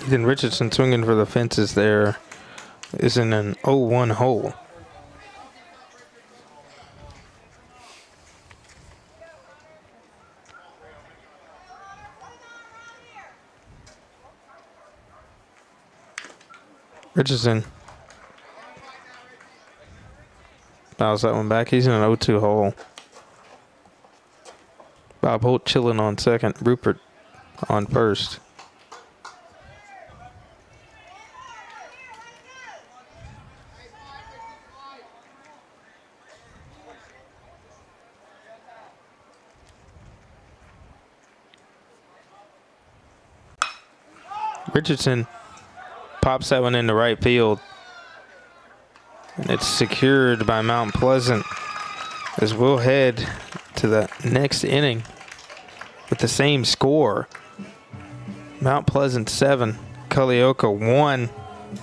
Ethan Richardson swinging for the fences there is in an 0-1 hole. Richardson fouls that one back. He's in an 0-2 hole. Bob Holt chilling on second. Rupert on first. Richardson pops that one into right field. And it's secured by Mount Pleasant as we'll head to the next inning with the same score. Mount Pleasant 7, Culleoka 1.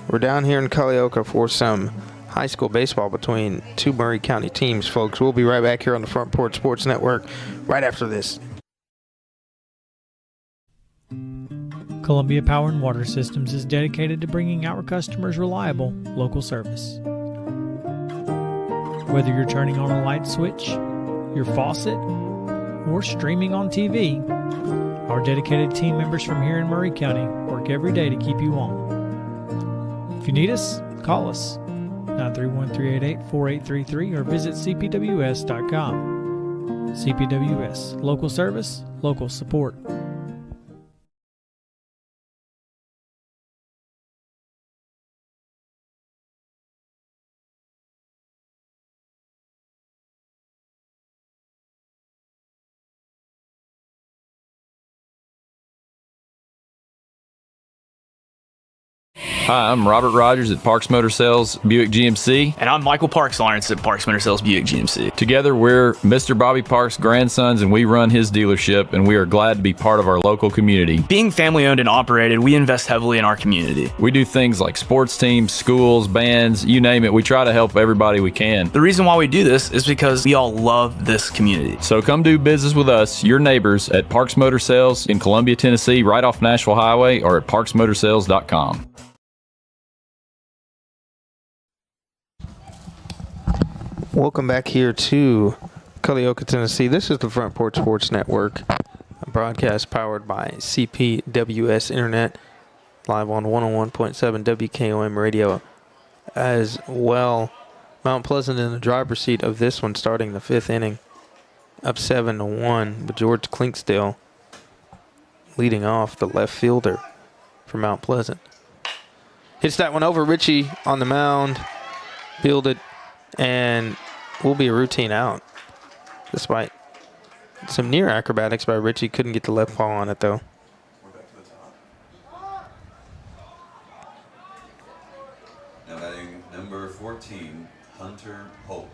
We're down here in Culleoka for some high school baseball between 2 Murray County teams, folks. We'll be right back here on the Front Porch Sports Network right after this. Columbia Power and Water Systems is dedicated to bringing our customers reliable local service. Whether you're turning on a light switch, your faucet, or streaming on TV, our dedicated team members from here in Murray County work every day to keep you on. If you need us, call us 931-388-4833 or visit cpws.com. CPWS, local service, local support. Hi, I'm Robert Rogers at Parks Motor Sales Buick GMC. And I'm Michael Parks Lawrence at Parks Motor Sales Buick GMC. Together, we're Mr. Bobby Parks' grandsons, and we run his dealership, and we are glad to be part of our local community. Being family owned and operated, we invest heavily in our community. We do things like sports teams, schools, bands, you name it. We try to help everybody we can. The reason why we do this is because we all love this community. So come do business with us, your neighbors, at Parks Motor Sales in Columbia, Tennessee, right off Nashville Highway, or at parksmotorsales.com. Welcome back here to Culleoka, Tennessee. This is the Front Porch Sports Network, a broadcast powered by CPWS Internet, live on 101.7 WKOM radio as well. Mount Pleasant in the driver's seat of this one, starting the 5th inning, up 7-1, with George Clinksdale leading off, the left fielder for Mount Pleasant. Hits that one over. Richie on the mound. Fielded. And will be a routine out. Despite some near acrobatics by Richie. Couldn't get the left paw on it, though. Now batting number 14, Hunter Holt.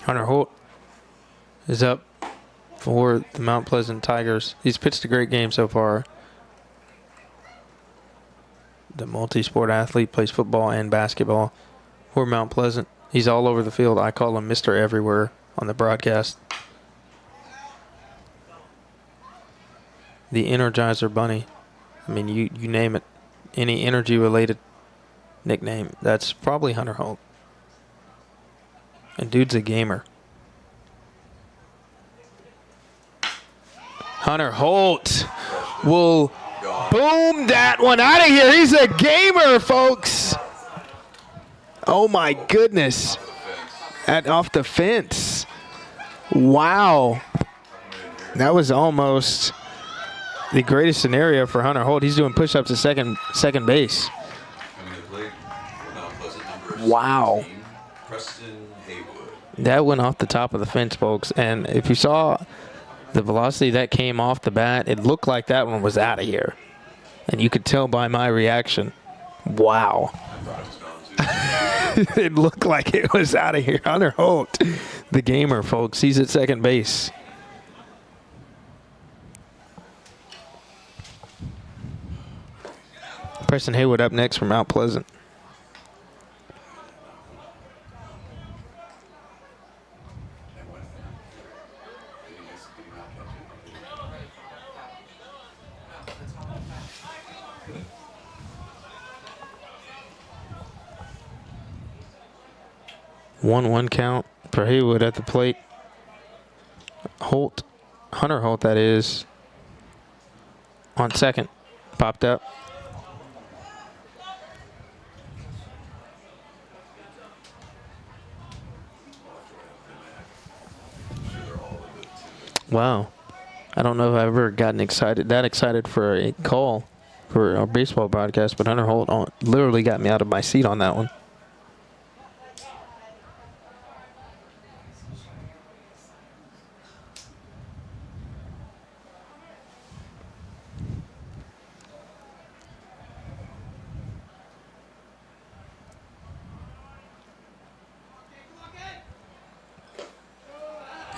Hunter Holt is up for the Mount Pleasant Tigers. He's pitched a great game so far. The multi-sport athlete, plays football and basketball for Mount Pleasant. He's all over the field. I call him Mr. Everywhere on the broadcast. The Energizer Bunny. I mean, you name it. Any energy-related nickname, that's probably Hunter Holt. And dude's a gamer. Hunter Holt will boom that one out of here. He's a gamer, folks. Oh, my goodness. Off the fence. Wow. That was almost the greatest scenario for Hunter Holt. He's doing push-ups at second base. Wow. That went off the top of the fence, folks. And if you saw the velocity that came off the bat, it looked like that one was out of here. And you could tell by my reaction. Wow. It looked like it was out of here. Hunter Holt, the gamer, folks. He's at second base. Preston Haywood up next from Mount Pleasant. One count for Haywood at the plate. Hunter Holt, that is, on second. Popped up. Wow. I don't know if I've ever gotten that excited for a call for our baseball broadcast, but Hunter Holt literally got me out of my seat on that one.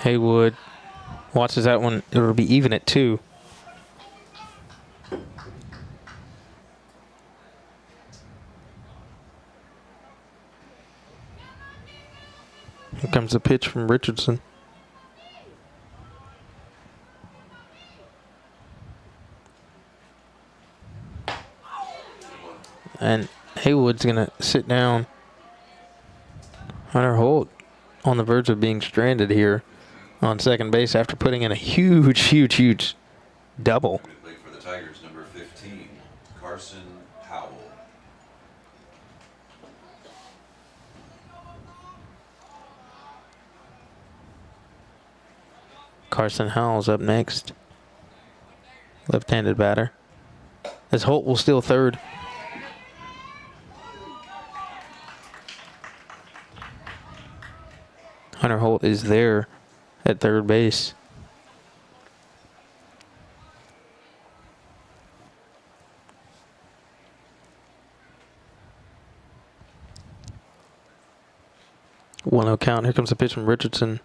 Haywood watches that one. It'll be even at 2. Here comes the pitch from Richardson. And Haywood's going to sit down. Hunter Holt on the verge of being stranded here on second base after putting in a huge double. For the Tigers, number 15, Carson Howell. Carson Howell's up next. Left-handed batter. As Holt will steal third. Hunter Holt is there at third base. One-0 count. Here comes the pitch from Richardson.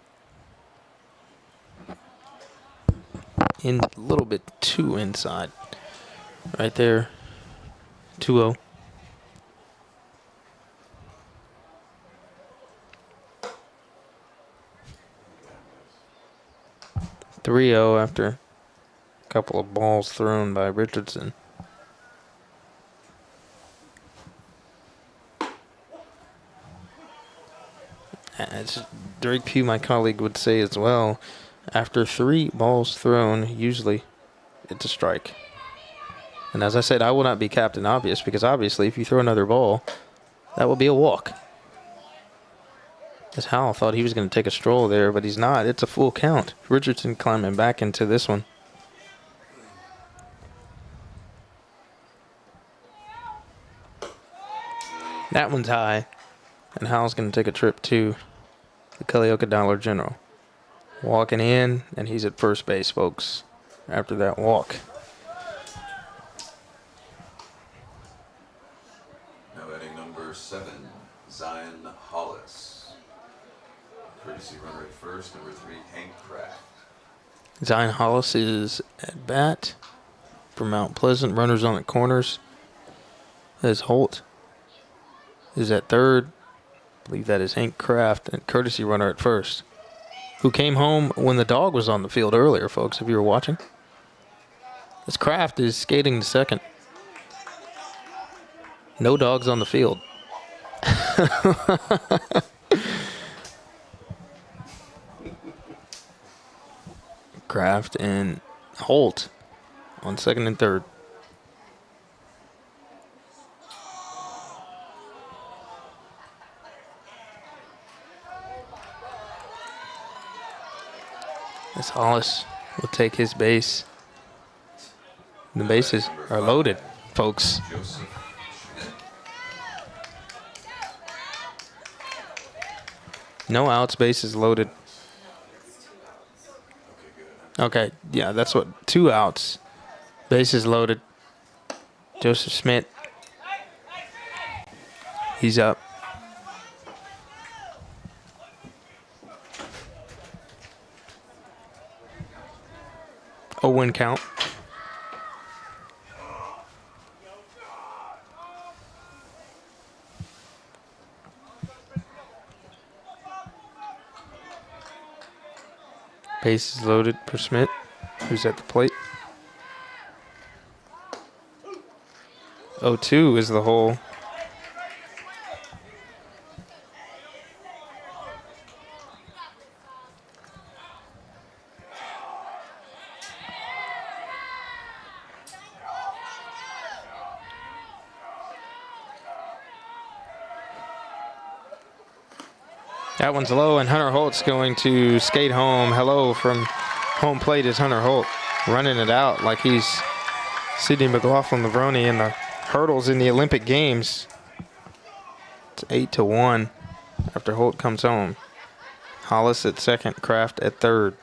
In a little bit too inside. Right there. 2-0. After a couple of balls thrown by Richardson. As Drake Pugh, my colleague, would say as well, after 3 balls thrown, usually it's a strike. And as I said, I will not be Captain Obvious, because obviously if you throw another ball, that will be a walk. As Howell thought he was going to take a stroll there, but he's not. It's a full count. Richardson climbing back into this one. That one's high. And Hal's going to take a trip to the Culleoka Dollar General. Walking in, and he's at first base, folks, after that walk. Now batting number 7, Zion Hollis. Courtesy runner at first, number 3, Hank Kraft. Zion Hollis is at bat for Mount Pleasant. Runners on the corners. As Holt is at third. I believe that is Hank Kraft, and courtesy runner at first, who came home when the dog was on the field earlier, folks, if you were watching. This Kraft is skating to second. No dogs on the field. Kraft and Holt on second and third. As Hollis will take his base. The bases are loaded, folks. No outs, bases loaded. Okay, yeah, that's what, 2 outs. Bases loaded. Joseph Smith. He's up. 0-1 count. Bases loaded for Smith, who's at the plate. 0-2 is the hole. That one's low, and Hunter Holt's going to skate home. Hello from home plate is Hunter Holt, running it out like he's Sidney McLaughlin-Levrone in the hurdles in the Olympic Games. It's 8-1 after Holt comes home. Hollis at second, Kraft at third.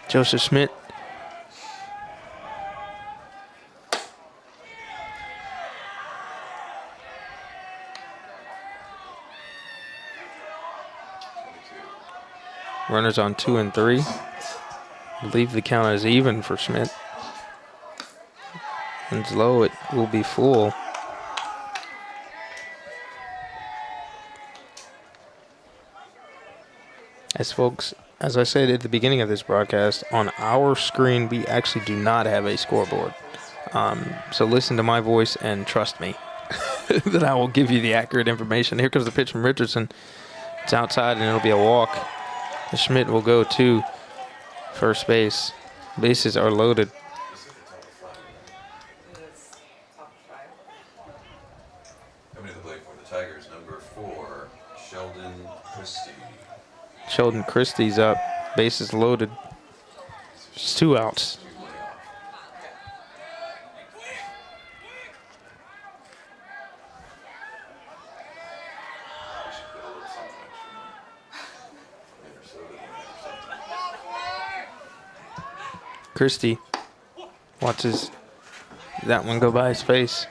Joseph Smith. Runners on 2 and 3. I believe the count is even for Smith. And it's low, it will be full. As folks, as I said at the beginning of this broadcast, on our screen we actually do not have a scoreboard. So listen to my voice and trust me that I will give you the accurate information. Here comes the pitch from Richardson. It's outside and it'll be a walk. Schmidt will go to first base. Bases are loaded. Coming to the plate for the Tigers, number 4, Sheldon Christie. Sheldon Christie's up. Bases loaded. Just 2 outs. Christie watches that one go by his face.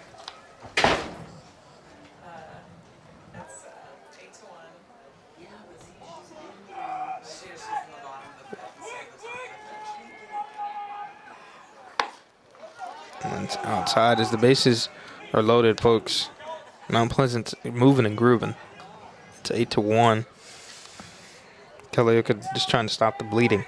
And it's outside as the bases are loaded, folks. Mount Pleasant's moving and grooving. It's 8-1. Culleoka just trying to stop the bleeding.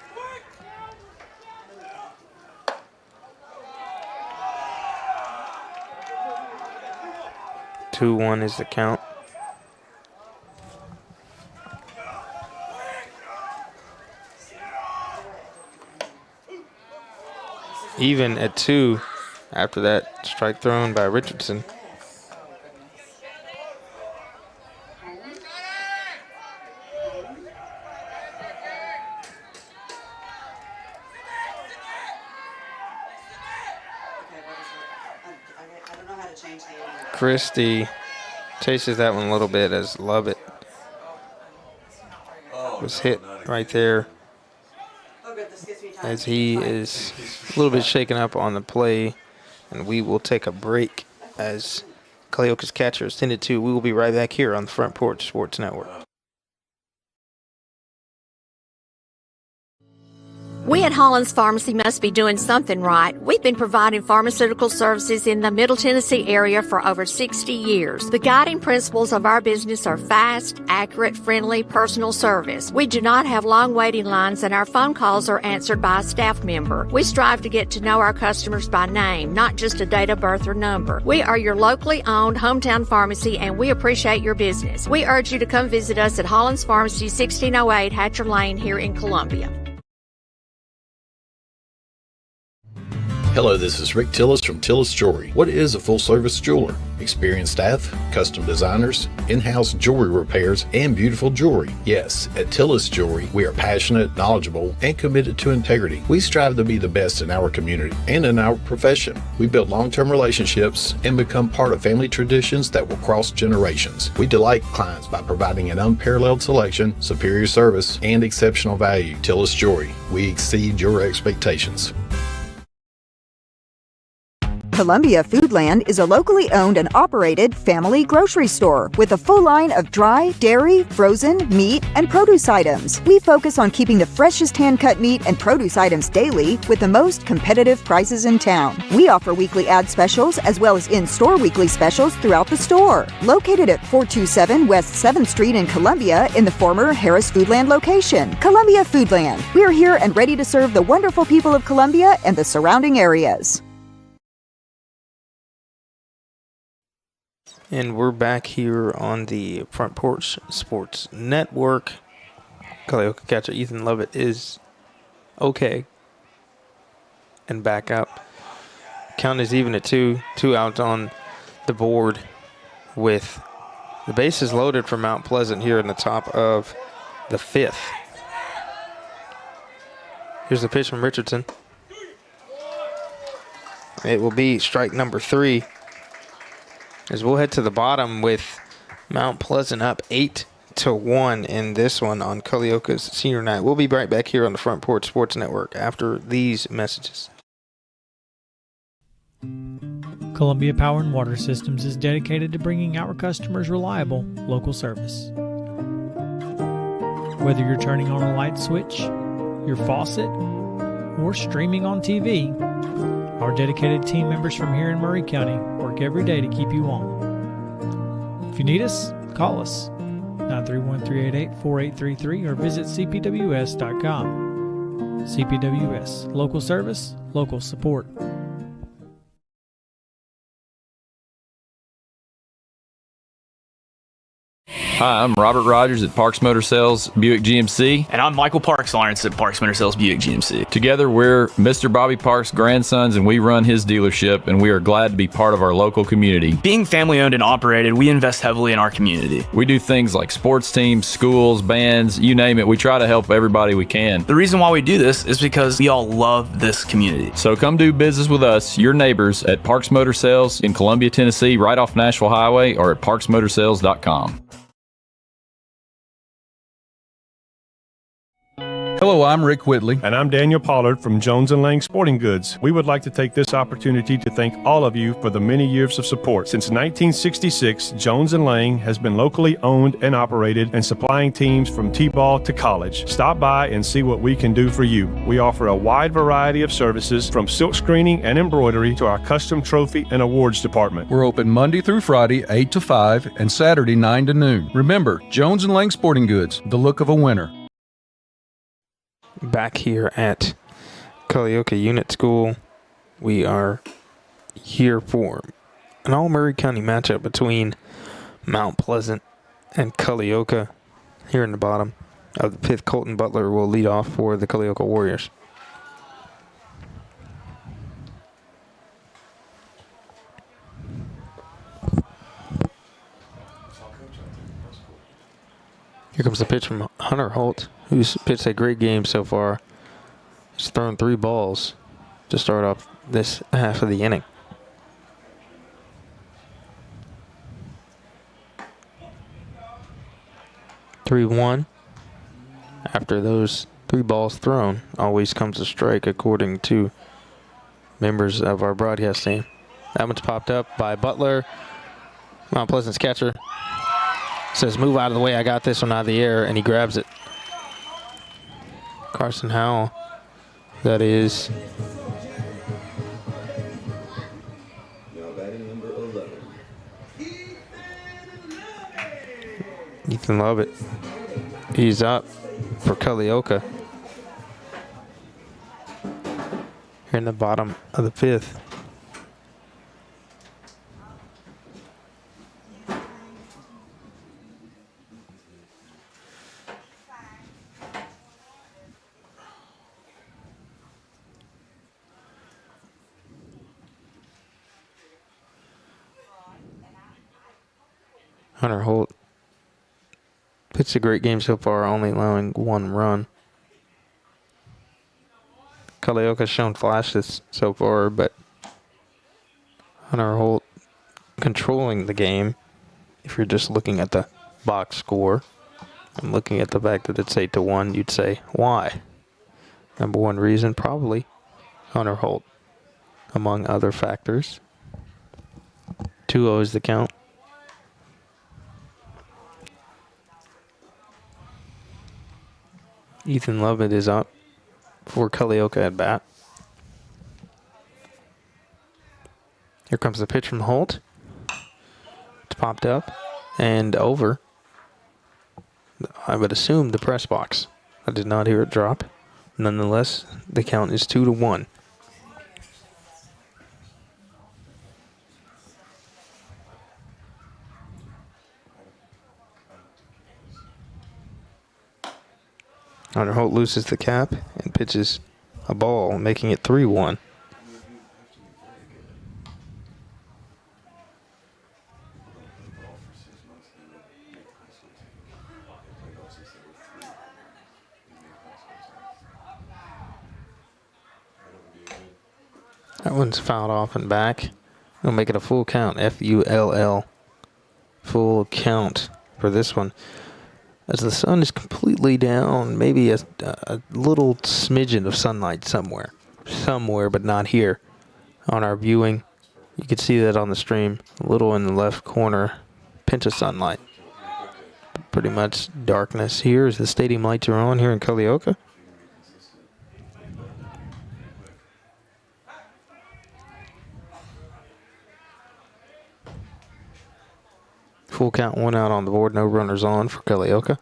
2-1 is the count. Even at 2 after that strike thrown by Richardson. Christie chases that one a little bit as Lovett was hit right there as he is a little bit shaken up on the play, and we will take a break as Culleoka's catcher is tended to. We will be right back here on the Front Porch Sports Network. We at Hollins Pharmacy must be doing something right. We've been providing pharmaceutical services in the Middle Tennessee area for over 60 years. The guiding principles of our business are fast, accurate, friendly, personal service. We do not have long waiting lines, and our phone calls are answered by a staff member. We strive to get to know our customers by name, not just a date of birth or number. We are your locally owned hometown pharmacy, and we appreciate your business. We urge you to come visit us at Hollins Pharmacy, 1608 Hatcher Lane here in Columbia. Hello, this is Rick Tillis from Tillis Jewelry. What is a full-service jeweler? Experienced staff, custom designers, in-house jewelry repairs, and beautiful jewelry. Yes, at Tillis Jewelry, we are passionate, knowledgeable, and committed to integrity. We strive to be the best in our community and in our profession. We build long-term relationships and become part of family traditions that will cross generations. We delight clients by providing an unparalleled selection, superior service, and exceptional value. Tillis Jewelry, we exceed your expectations. Columbia Foodland is a locally owned and operated family grocery store with a full line of dry, dairy, frozen, meat, and produce items. We focus on keeping the freshest hand-cut meat and produce items daily with the most competitive prices in town. We offer weekly ad specials as well as in-store weekly specials throughout the store. Located at 427 West 7th Street in Columbia in the former Harris Foodland location. Columbia Foodland. We're here and ready to serve the wonderful people of Columbia and the surrounding areas. And we're back here on the Front Porch Sports Network. Culleoka catcher Ethan Lovett is okay and back up. Count is even at two out on the board with the bases loaded for Mount Pleasant here in the top of the fifth. Here's the pitch from Richardson. It will be strike number 3. As we'll head to the bottom with Mount Pleasant up 8-1 in this one on Culleoka's senior night. We'll be right back here on the Front Porch Sports Network after these messages. Columbia Power and Water Systems is dedicated to bringing our customers reliable local service. Whether you're turning on a light switch, your faucet, or streaming on TV, our dedicated team members from here in Murray County work every day to keep you on. If you need us, call us 931-388-4833 or visit cpws.com. CPWS, local service, local support. Hi, I'm Robert Rogers at Parks Motor Sales Buick GMC. And I'm Michael Parks Lawrence at Parks Motor Sales Buick GMC. Together, we're Mr. Bobby Parks' grandsons, and we run his dealership, and we are glad to be part of our local community. Being family owned and operated, we invest heavily in our community. We do things like sports teams, schools, bands, you name it. We try to help everybody we can. The reason why we do this is because we all love this community. So come do business with us, your neighbors, at Parks Motor Sales in Columbia, Tennessee, right off Nashville Highway, or at parksmotorsales.com. Hello, I'm Rick Whitley. And I'm Daniel Pollard from Jones & Lang Sporting Goods. We would like to take this opportunity to thank all of you for the many years of support. Since 1966, Jones & Lang has been locally owned and operated and supplying teams from T-ball to college. Stop by and see what we can do for you. We offer a wide variety of services from silk screening and embroidery to our custom trophy and awards department. We're open Monday through Friday, 8 to 5, and Saturday, 9 to noon. Remember, Jones & Lang Sporting Goods, the look of a winner. Back here at Culleoka Unit School, we are here for an all-Murray County matchup between Mount Pleasant and Culleoka. Here in the bottom of the 5th, Colton Butler will lead off for the Culleoka Warriors. Here comes the pitch from Hunter Holt, who's pitched a great game so far. He's thrown 3 balls to start off this half of the inning. 3-1. After those 3 balls thrown, always comes a strike, according to members of our broadcast team. That one's popped up by Butler. Mount Pleasant's catcher says, move out of the way, I got this one out of the air, and he grabs it. Carson Howell, that is. Now batting number 11. Ethan Lovett. He's up for Culleoka. Here in the bottom of the 5th. Hunter Holt pitched a great game so far, only allowing 1 run. Culleoka's shown flashes so far, but Hunter Holt controlling the game. If you're just looking at the box score and looking at the fact that it's 8-1, you'd say, why? Number 1 reason, probably Hunter Holt, among other factors. 2-0 is the count. Ethan Lovett is up for Culleoka at bat. Here comes the pitch from Holt. It's popped up and over. I would assume the press box. I did not hear it drop. Nonetheless, the count is 2-1. Hunter Holt loses the cap and pitches a ball, making it 3-1. That one's fouled off and back. We'll make it a full count. F-U-L-L. Full count for this one. As the sun is completely down, maybe a little smidgen of sunlight somewhere. Somewhere, but not here. On our viewing, you can see that on the stream. A little in the left corner. Pinch of sunlight. Pretty much darkness here as the stadium lights are on here in Culleoka. Full count, 1 out on the board, no runners on for Culleoka.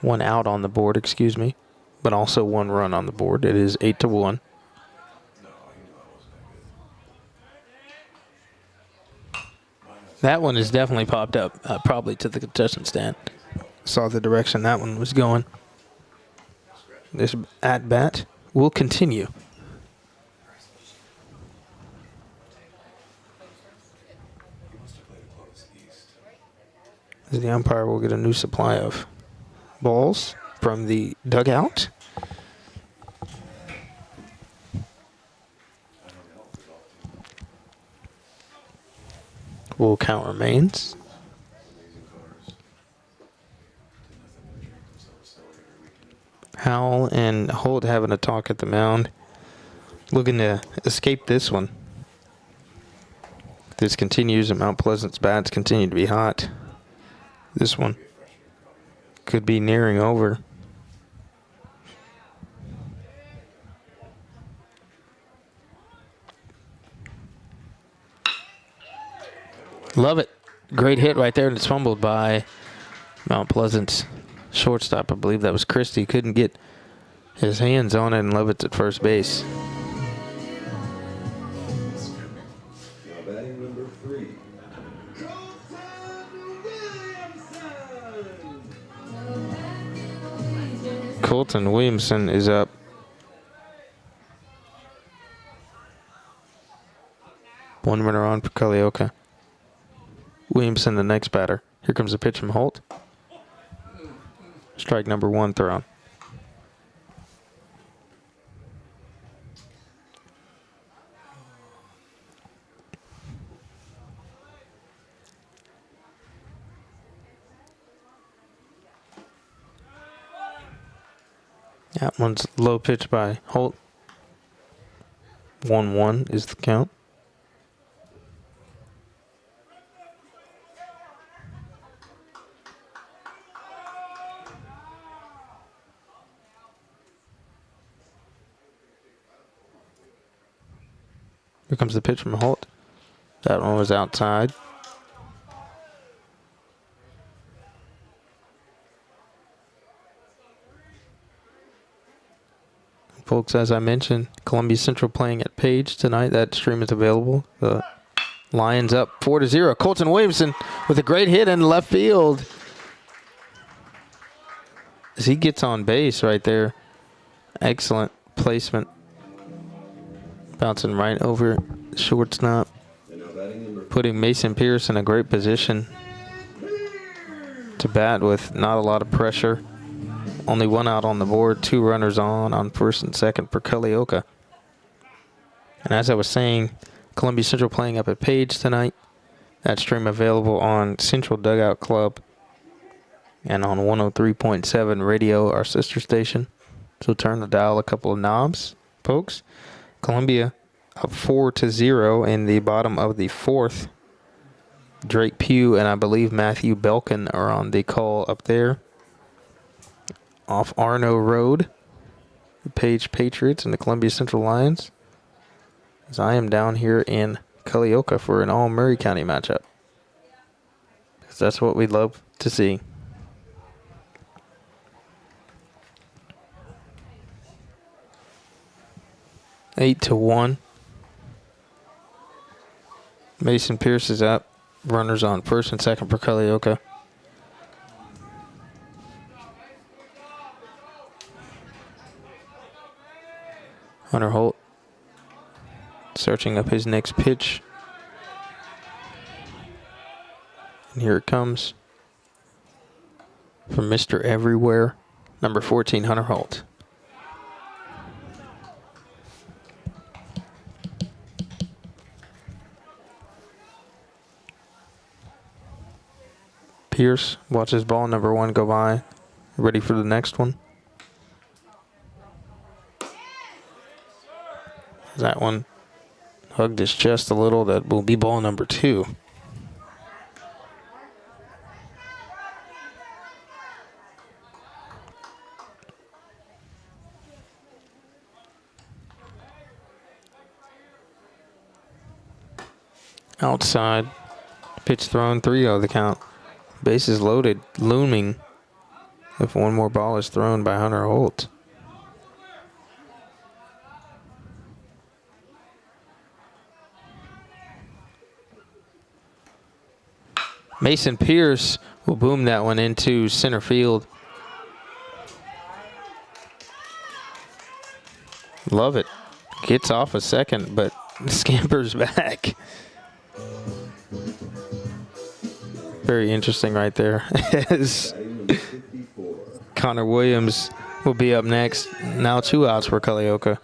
1 out on the board, excuse me, but also 1 run on the board. It is 8-1. That one is definitely popped up, probably to the contestant stand. Saw the direction that one was going. This at bat will continue. The umpire will get a new supply of balls from the dugout. Full count remains. Howell and Holt having a talk at the mound. Looking to escape this one. If this continues and Mount Pleasant's bats continue to be hot, this one could be nearing over. Love it. Great hit right there, and it's fumbled by Mount Pleasant's shortstop. I believe that was Christie. Couldn't get his hands on it, and Lovett's at first base. Batting number 3. Colton Williamson is up. One runner on for Culleoka. Williamson, the next batter. Here comes a pitch from Holt. Strike number 1 thrown. That one's low pitch by Holt. 1-1 is the count. Here comes the pitch from Holt. That one was outside. Folks, as I mentioned, Columbia Central playing at Page tonight. That stream is available. The Lions up 4-0. Colton Williamson with a great hit in left field. As he gets on base right there. Excellent placement. Bouncing right over shortstop. Putting Mason Pierce in a great position to bat with not a lot of pressure. Only one out on the board, 2 runners on first and second for Culleoka. And as I was saying, Columbia Central playing up at Page tonight. That stream available on Central Dugout Club and on 103.7 radio, our sister station. So turn the dial a couple of knobs, folks. Columbia up 4-0 in the bottom of the 4th. Drake Pugh and I believe Matthew Belkin are on the call up there. Off Arno Road, the Page Patriots and the Columbia Central Lions. As I am down here in Culleoka for an all Murray County matchup. Because that's what we'd love to see. Eight to 1. Mason Pierce is up. Runners on first and second for Culleoka. Hunter Holt searching up his next pitch. And here it comes from Mr. Everywhere, number 14, Hunter Holt. Pierce watches ball number 1 go by. Ready for the next one. That one hugged his chest a little. That will be ball number 2. Outside. Pitch thrown, 3-0 the count. Bases loaded, looming if one more ball is thrown by Hunter Holt. Mason Pierce will boom that one into center field. Love it. Gets off a second, but scampers back. Very interesting right there. As Connor Williams will be up next. Now 2 outs for Culleoka.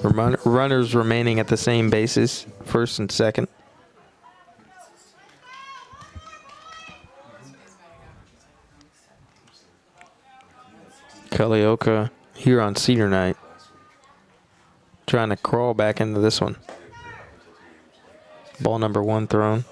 Runners remaining at the same bases, first and second. Culleoka here on Cedar Night. Trying to crawl back into this one. Ball number 1 thrown.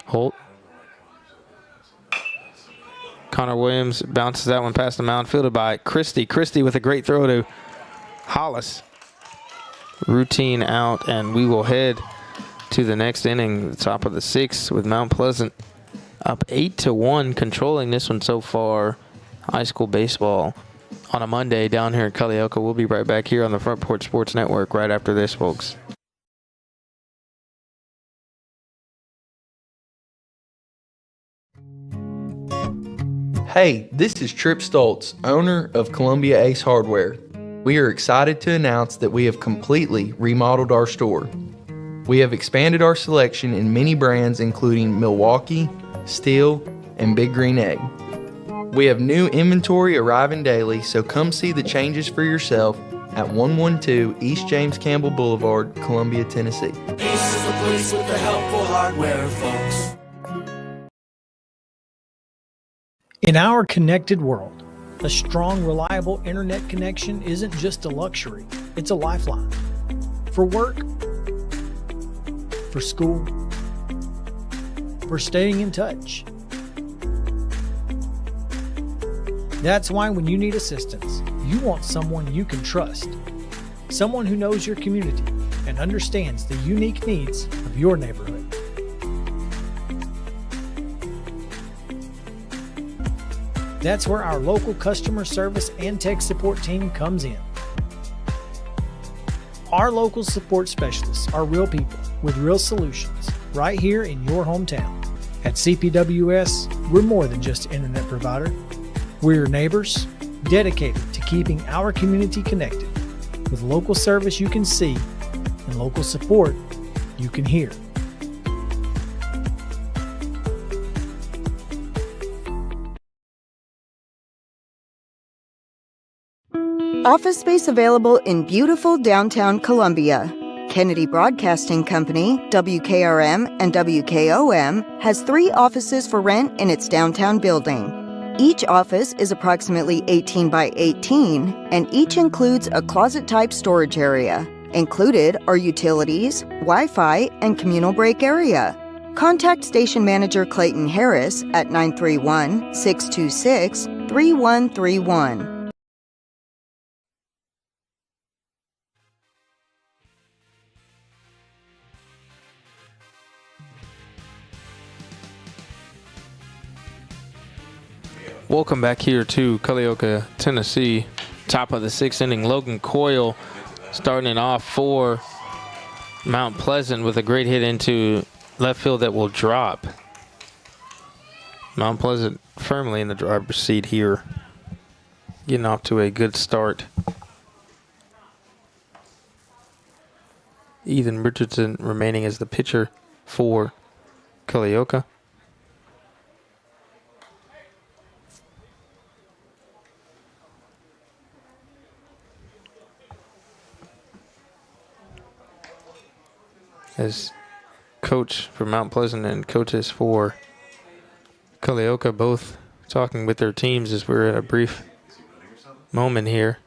Holt. Connor Williams bounces that one past the mound, fielded by Christie. Christie with a great throw to Hollis. Routine out, and we will head to the next inning, the top of the 6th, with Mount Pleasant up 8-1, controlling this one so far. High school baseball on a Monday down here in Culleoka. We'll be right back here on the Front Porch Sports Network right after this, folks. Hey, this is Trip Stoltz, owner of Columbia Ace Hardware. We are excited to announce that we have completely remodeled our store. We have expanded our selection in many brands including Milwaukee, Steel, and Big Green Egg. We have new inventory arriving daily, so come see the changes for yourself at 112 East James Campbell Boulevard, Columbia, Tennessee. always with the helpful hardware, folks. In our connected world, a strong, reliable internet connection isn't just a luxury, it's a lifeline. For work, for school, for staying in touch. That's why when you need assistance, you want someone you can trust. Someone who knows your community and understands the unique needs of your neighborhood. That's where our local customer service and tech support team comes in. Our local support specialists are real people with real solutions right here in your hometown. At CPWS, we're more than just an internet provider. We're your neighbors, dedicated to keeping our community connected with local service you can see and local support you can hear. Office space available in beautiful downtown Columbia. Kennedy Broadcasting Company, WKRM and WKOM, has 3 offices for rent in its downtown building. Each office is approximately 18 by 18, and each includes a closet-type storage area. Included are utilities, Wi-Fi, and communal break area. Contact Station Manager Clayton Harris at 931-626-3131. Welcome back here to Culleoka, Tennessee. Top of the 6th inning, Logan Coyle starting it off for Mount Pleasant with a great hit into left field that will drop. Mount Pleasant firmly in the driver's seat here, getting off to a good start. Ethan Richardson remaining as the pitcher for Culleoka. As coach for Mount Pleasant and coaches for Culleoka both talking with their teams as we're at a brief moment here.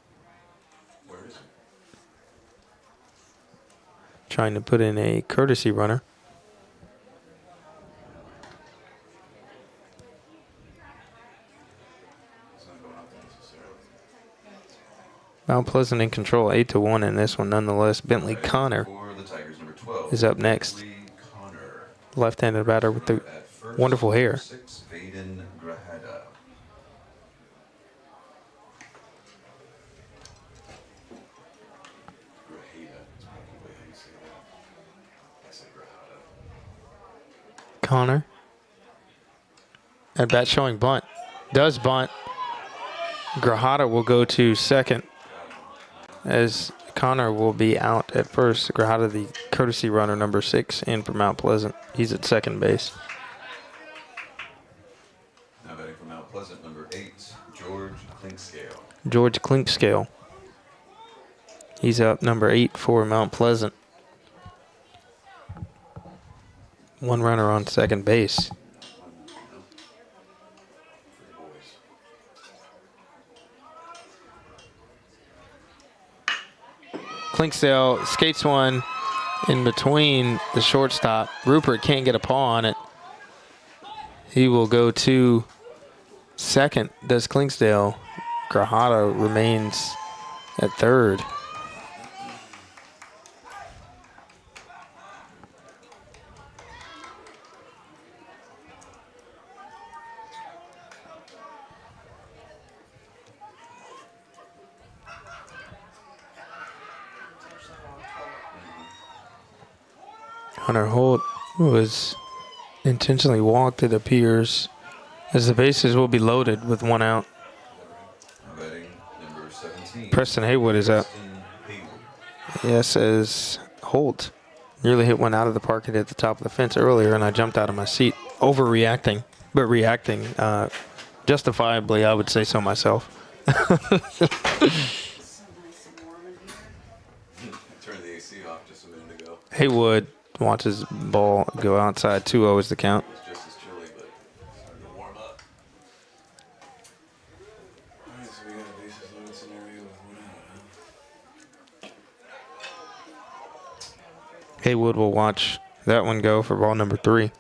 Trying to put in a courtesy runner. Mount Pleasant in control, 8-1 in this one nonetheless. Bentley Connor is up next. Left-handed batter with the wonderful hair. Connor at bat showing bunt. Does bunt. Grajada will go to second as Connor will be out at first. Grajada, the courtesy runner, number 6, in for Mount Pleasant. He's at second base. Now batting for Mount Pleasant, number 8, George Clinkscale. George Clinkscale. He's up number 8 for Mount Pleasant. One runner on second base. Clinksdale skates one in between the shortstop. Rupert can't get a paw on it. He will go to second, does Clinksdale. Grajada remains at third. Hunter Holt was intentionally walked, it appears, as the bases will be loaded with one out. Preston Haywood is up. Yes, as Holt nearly hit one out of the park and hit the top of the fence earlier, and I jumped out of my seat, overreacting, but reacting justifiably, I would say so myself. Turned the AC off just a minute ago. Haywood watches ball go outside. 2-0 is the count. Just as chilly, but starting to warm up. Alright, so we got a bases loaded scenario with 1 out, huh? Haywood will watch that one go for ball number 3.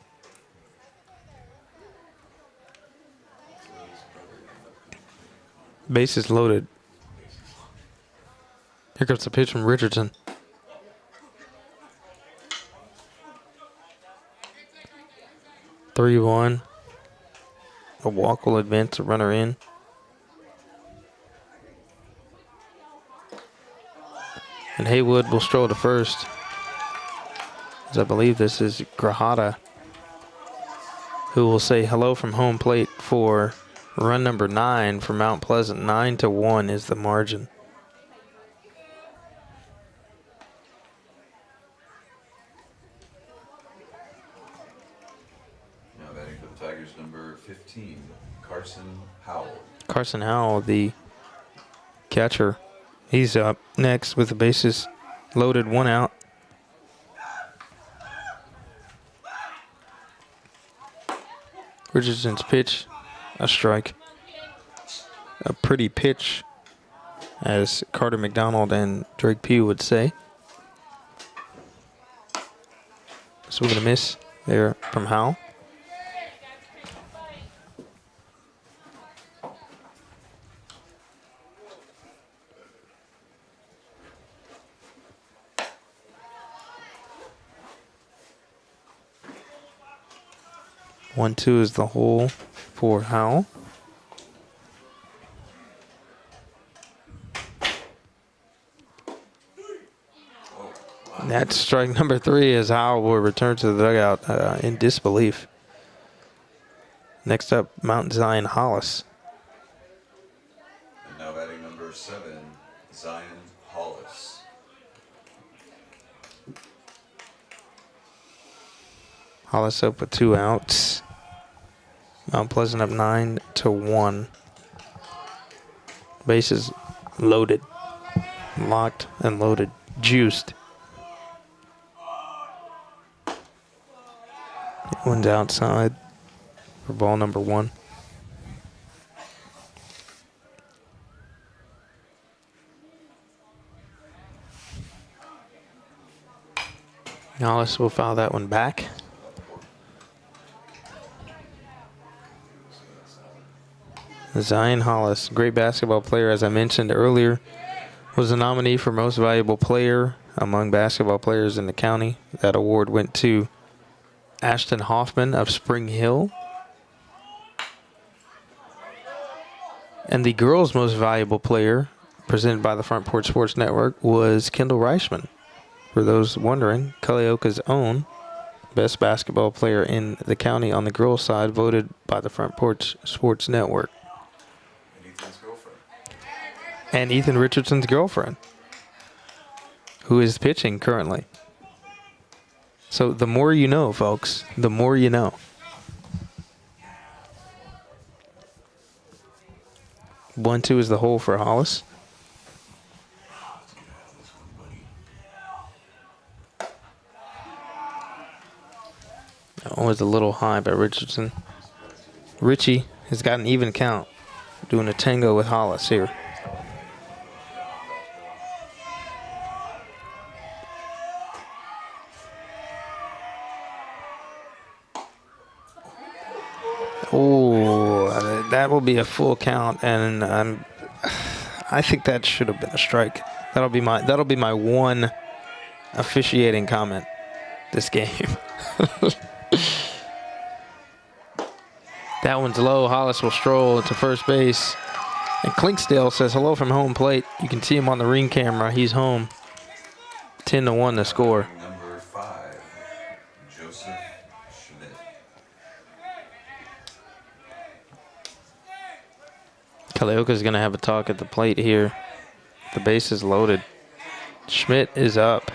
Bases loaded. Here comes the pitch from Richardson. (3-1). A walk will advance a runner in. And Haywood will stroll to first. As I believe this is Grajada, who will say hello from home plate for run number 9 for Mount Pleasant. 9-1 is the margin. Now batting for the Tigers, number 15, Carson Howell. Carson Howell, the catcher, he's up next with the bases loaded, 1 out. Richardson's pitch, a strike. A pretty pitch, as Carter McDonald and Drake Pugh would say. So we're going to miss there from Howell. One, two is the hole for Howell. That's strike number 3 as Howell will return to the dugout in disbelief. Next up, Mount Zion Hollis. And now batting number 7, Zion Hollis. Hollis up with 2 outs. Mount Pleasant up 9-1. Bases loaded, locked and loaded, juiced. One's outside for ball number 1. Hollis will foul that one back. Zion Hollis, great basketball player, as I mentioned earlier, was a nominee for Most Valuable Player among basketball players in the county. That award went to Ashton Hoffman of Spring Hill. And the girls' Most Valuable Player, presented by the Front Porch Sports Network, was Kendall Reichman. For those wondering, Culleoka's own best basketball player in the county on the girls' side, voted by the Front Porch Sports Network. And Ethan Richardson's girlfriend, who is pitching currently. So the more you know, folks, the more you know. One, two is the hole for Hollis. That one was a little high by Richardson. Richie has got an even count, doing a tango with Hollis here. Oh, that will be a full count, and I think that should have been a strike. That'll be my one officiating comment this game. That one's low. Hollis will stroll to first base, and Clinksdale says hello from home plate. You can see him on the ring camera. He's home. 10-1 the score. Number 5, Joseph Schmidt. Culleoka's going to have a talk at the plate here. The base is loaded. Schmidt is up.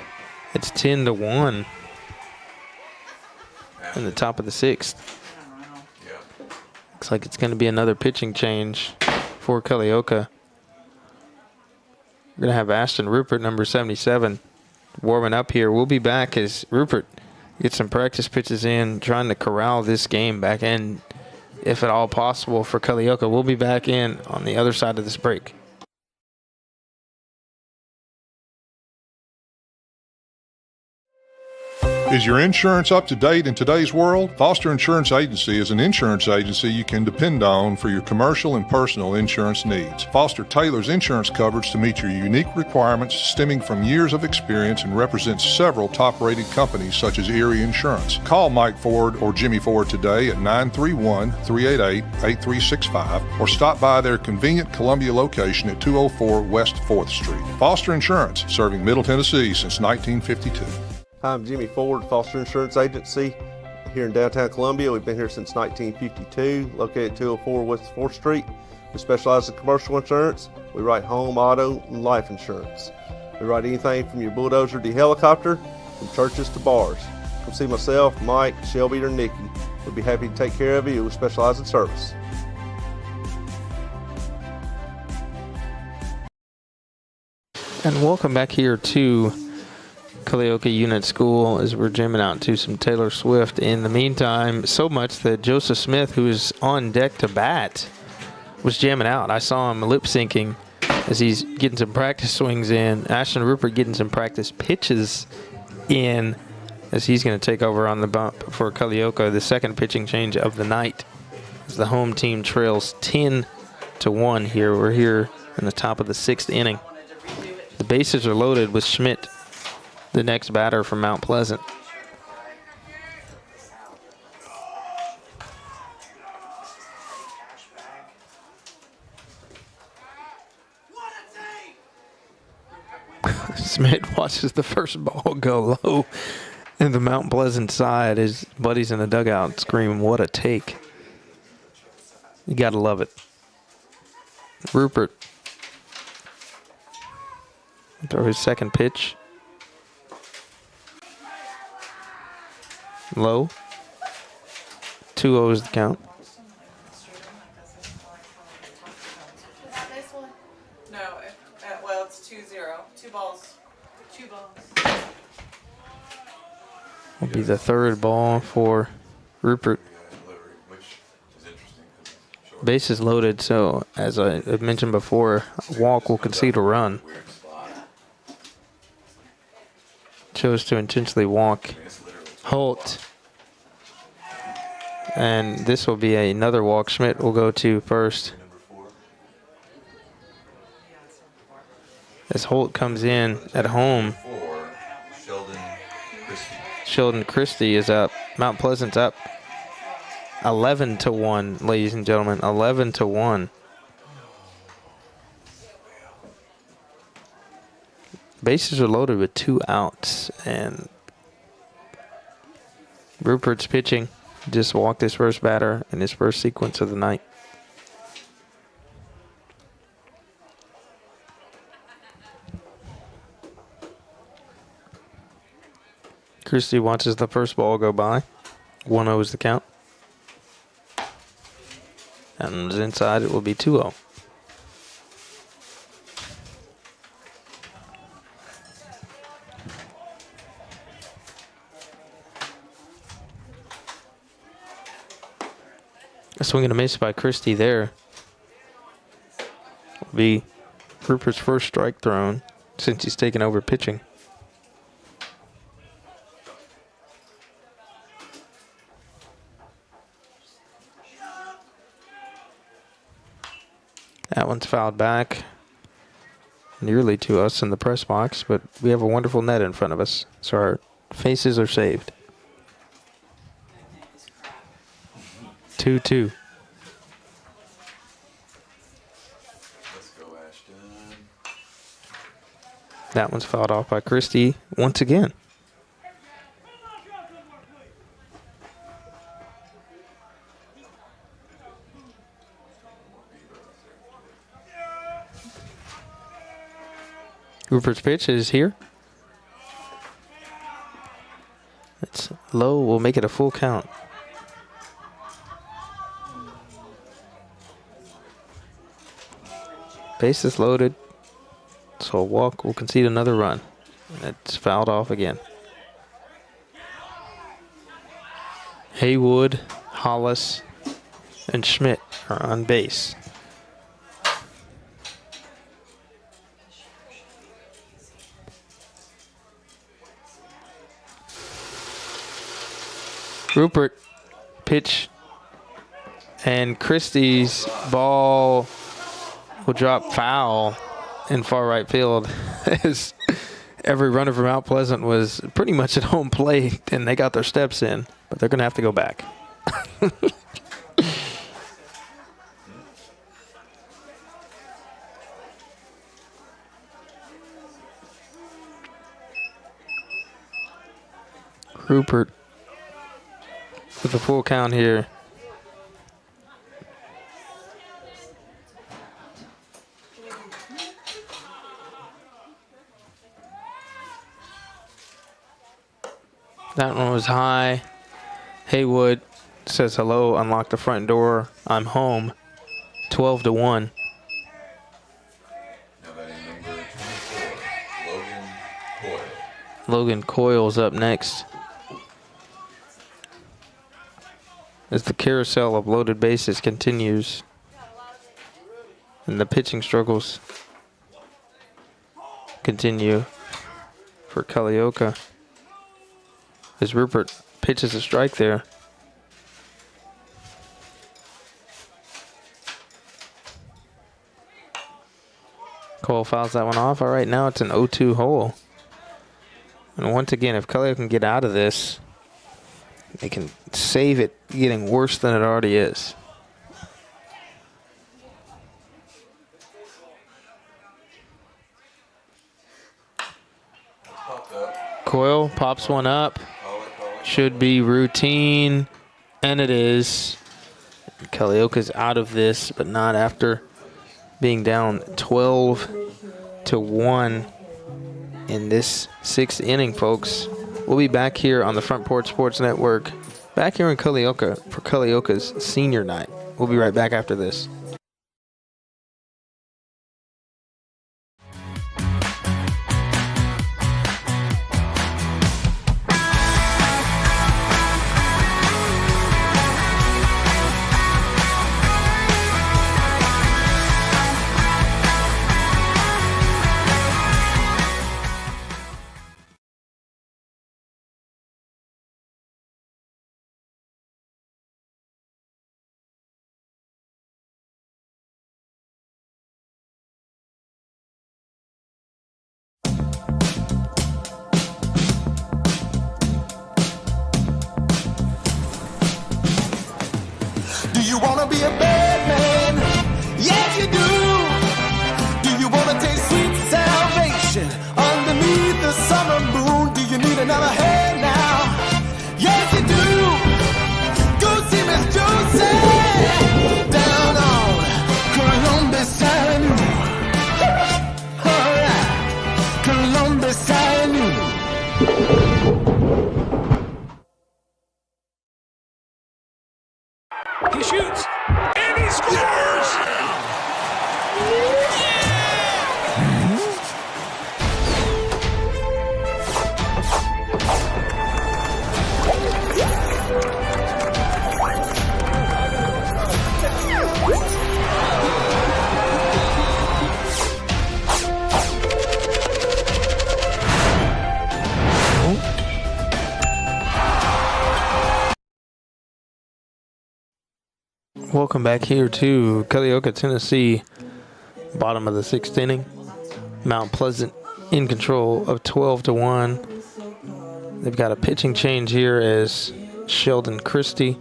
It's 10-1 in the top of the 6th. Looks like it's going to be another pitching change for Culleoka. We're going to have Ashton Rupert, number 77, warming up here. We'll be back as Rupert get some practice pitches in, trying to corral this game back in, if at all possible, for Culleoka. We'll be back in on the other side of this break. Is your insurance up to date in today's world? Foster Insurance Agency is an insurance agency you can depend on for your commercial and personal insurance needs. Foster tailors insurance coverage to meet your unique requirements stemming from years of experience and represents several top-rated companies such as Erie Insurance. Call Mike Ford or Jimmy Ford today at 931-388-8365 or stop by their convenient Columbia location at 204 West 4th Street. Foster Insurance, serving Middle Tennessee since 1952. I'm Jimmy Ford, Foster Insurance Agency here in downtown Columbia. We've been here since 1952, located at 204 West 4th Street. We specialize in commercial insurance. We write home, auto, and life insurance. We write anything from your bulldozer to your helicopter, from churches to bars. Come see myself, Mike, Shelby, or Nikki. We'd be happy to take care of you. We specialize in service. And welcome back here to Culleoka Unit School as we're jamming out to some Taylor Swift. In the meantime, so much that Joseph Smith, who is on deck to bat, was jamming out. I saw him lip syncing as he's getting some practice swings in. Ashton Rupert getting some practice pitches in as he's going to take over on the bump for Culleoka, the second pitching change of the night, as the home team trails 10-1 here. We're here in the top of the 6th inning. The bases are loaded with Schmidt, the next batter from Mount Pleasant. Schmidt watches the first ball go low in the Mount Pleasant side. His buddies in the dugout scream, "What a take." You gotta love it. Rupert throw his second pitch. Low. 2-0 is the count. No, well, it's 2-0. 2 balls. 2 balls. Will be the third ball for Rupert. Bases loaded, so as I mentioned before, a walk will concede a run. Chose to intentionally walk Holt. And this will be another walk. Schmidt will go to first. As Holt comes in at home, Sheldon Christie is up. Mount Pleasant's up 11-1, ladies and gentlemen. 11-1. Bases are loaded with 2 outs, and Rupert's pitching. Just walked his first batter in his first sequence of the night. Christie watches the first ball go by. 1-0 is the count. And inside it will be 2-0. A swing and a miss by Christie there. Will be Rupert's first strike thrown since he's taken over pitching. That one's fouled back nearly to us in the press box, but we have a wonderful net in front of us, so our faces are saved. 2-2. That one's fouled off by Christie once again. Rupert's pitch is here. It's low. We'll make it a full count. Bases loaded. So a walk will concede another run. It's fouled off again. Haywood, Hollis, and Schmidt are on base. Rupert, pitch, and Christie's ball will drop foul in far right field as every runner from Mount Pleasant was pretty much at home plate, and they got their steps in, but they're going to have to go back. Rupert with the full count here. That one was high. Haywood says hello, unlock the front door. I'm home. 12-1. Now batting number 24, Logan Coyle. Logan Coyle's up next. As the carousel of loaded bases continues and the pitching struggles continue for Culleoka. As Rupert pitches a strike there. Cole fouls that one off. All right, now it's an 0-2 hole. And once again, if Culleoka can get out of this, they can save it getting worse than it already is. Coyle pops one up. Should be routine, and it is. Culleoka's out of this, but not after being down 12-1 in this 6th inning, folks. We'll be back here on the Front Porch Sports Network, back here in Culleoka for Culleoka's senior night. We'll be right back after this. Do you wanna be a bad man? Yes, you do. Do you wanna taste sweet salvation underneath the summer moon? Do you need another hand now? Yes, you do. Go see Miss Josie down on Columbus Avenue. All right, Columbus Avenue. He shoots, and he scores! Welcome back here to Culleoka, Tennessee. Bottom of the 6th inning. Mount Pleasant in control of 12-1. They've got a pitching change here as Sheldon Christie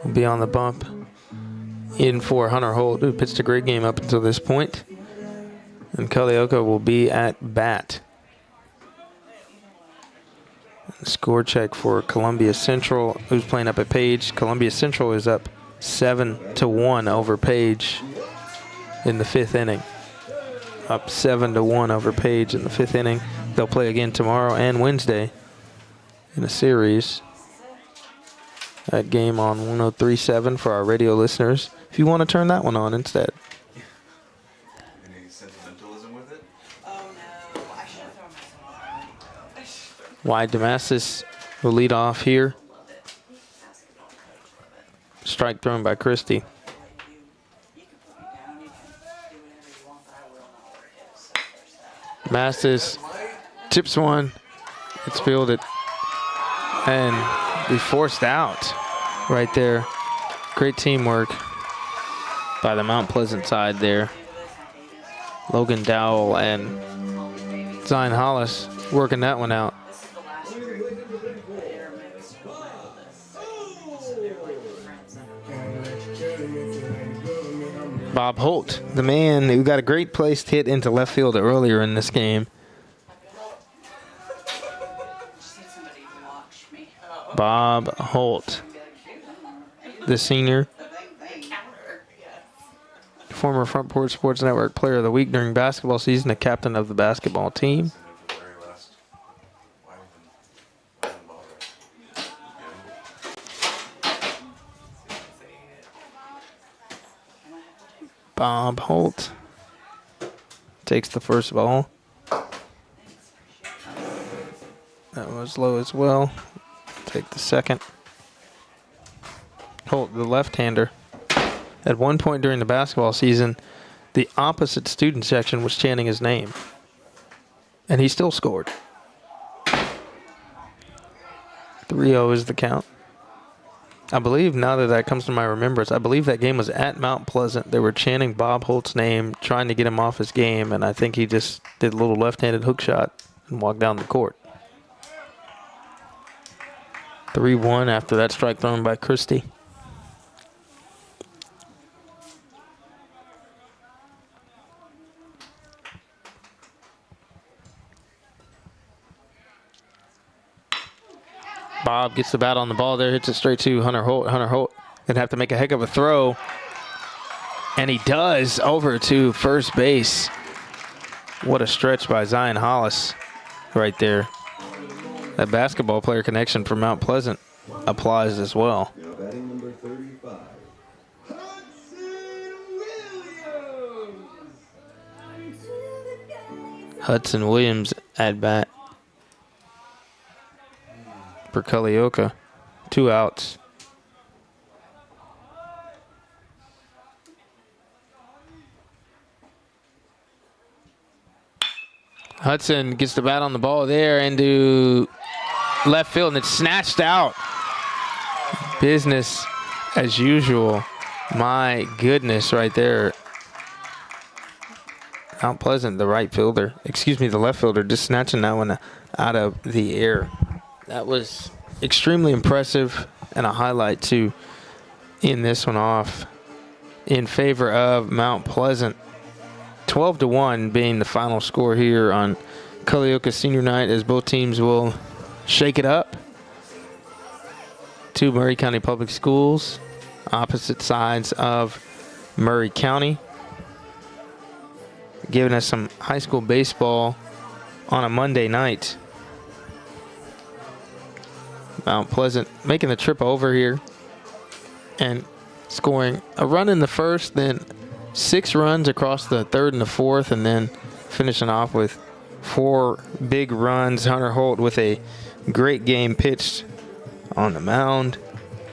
will be on the bump. In for Hunter Holt, who pitched a great game up until this point. And Culleoka will be at bat. Score check for Columbia Central, who's playing up at Page. Columbia Central is up 7-1 over Page in the 5th inning. Up 7-1 over Page in the 5th inning. They'll play again tomorrow and Wednesday in a series. That game on 103.7 for our radio listeners. If you want to turn that one on instead. Any sentimentalism with it? Oh no, I should have thrown my Wide Damascus will lead off here. strike thrown by Christie. Mastis tips one. It's fielded. And we forced out right there. Great teamwork by the Mount Pleasant side there. Logan Dowell and Zion Hollis working that one out. Bob Holt, the man who got a great placed hit into left field earlier in this game. Bob Holt, the senior, former Front Porch Sports Network Player of the Week during basketball season, a captain of the basketball team. Bob Holt takes the first ball. That was low as well. Take the second. Holt, the left-hander. At one point during the basketball season, the opposite student section was chanting his name. And he still scored. 3-0 is the count. I believe, now that comes to my remembrance, I believe that game was at Mount Pleasant. They were chanting Bob Holt's name, trying to get him off his game, and I think he just did a little left-handed hook shot and walked down the court. 3-1 after that strike thrown by Christie. Bob gets the bat on the ball there, hits it straight to Hunter Holt. Hunter Holt gonna have to make a heck of a throw. And he does, over to first base. What a stretch by Zion Hollis right there. That basketball player connection from Mount Pleasant applies as well. Hudson Williams at bat for Culleoka. 2 outs. Hudson gets the bat on the ball there into left field, and it's snatched out. Business as usual. My goodness, right there. Mount Pleasant, the right fielder, the left fielder, just snatching that one out of the air. That was extremely impressive, and a highlight to end this one off in favor of Mount Pleasant. 12-1 being the final score here on Culleoka Senior Night, as both teams will shake it up to Murray County Public Schools, opposite sides of Murray County. Giving us some high school baseball on a Monday night. Mount Pleasant making the trip over here and scoring a run in the first, then 6 runs across the third and the fourth, and then finishing off with 4 big runs. Hunter Holt with a great game pitched on the mound,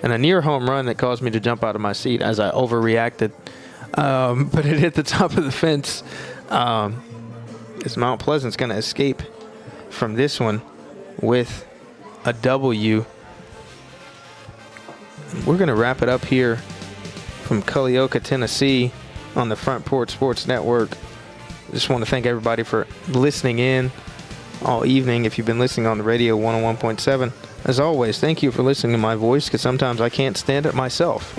and a near home run that caused me to jump out of my seat as I overreacted. But it hit the top of the fence. As Mount Pleasant's going to escape from this one with a W. We're going to wrap it up here from Culleoka, Tennessee on the Front Porch Sports Network. Just want to thank everybody for listening in all evening. If you've been listening on the radio 101.7, as always, thank you for listening to my voice, because sometimes I can't stand it myself.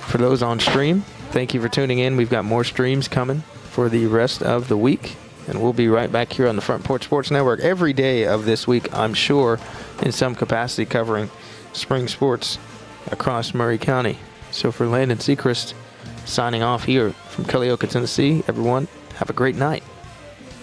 For those on stream, thank you for tuning in. We've got more streams coming for the rest of the week, and we'll be right back here on the Front Porch Sports Network every day of this week, I'm sure, in some capacity, covering spring sports across Murray County. So for Landon Seacrest, signing off here from Culleoka, Tennessee, everyone, have a great night.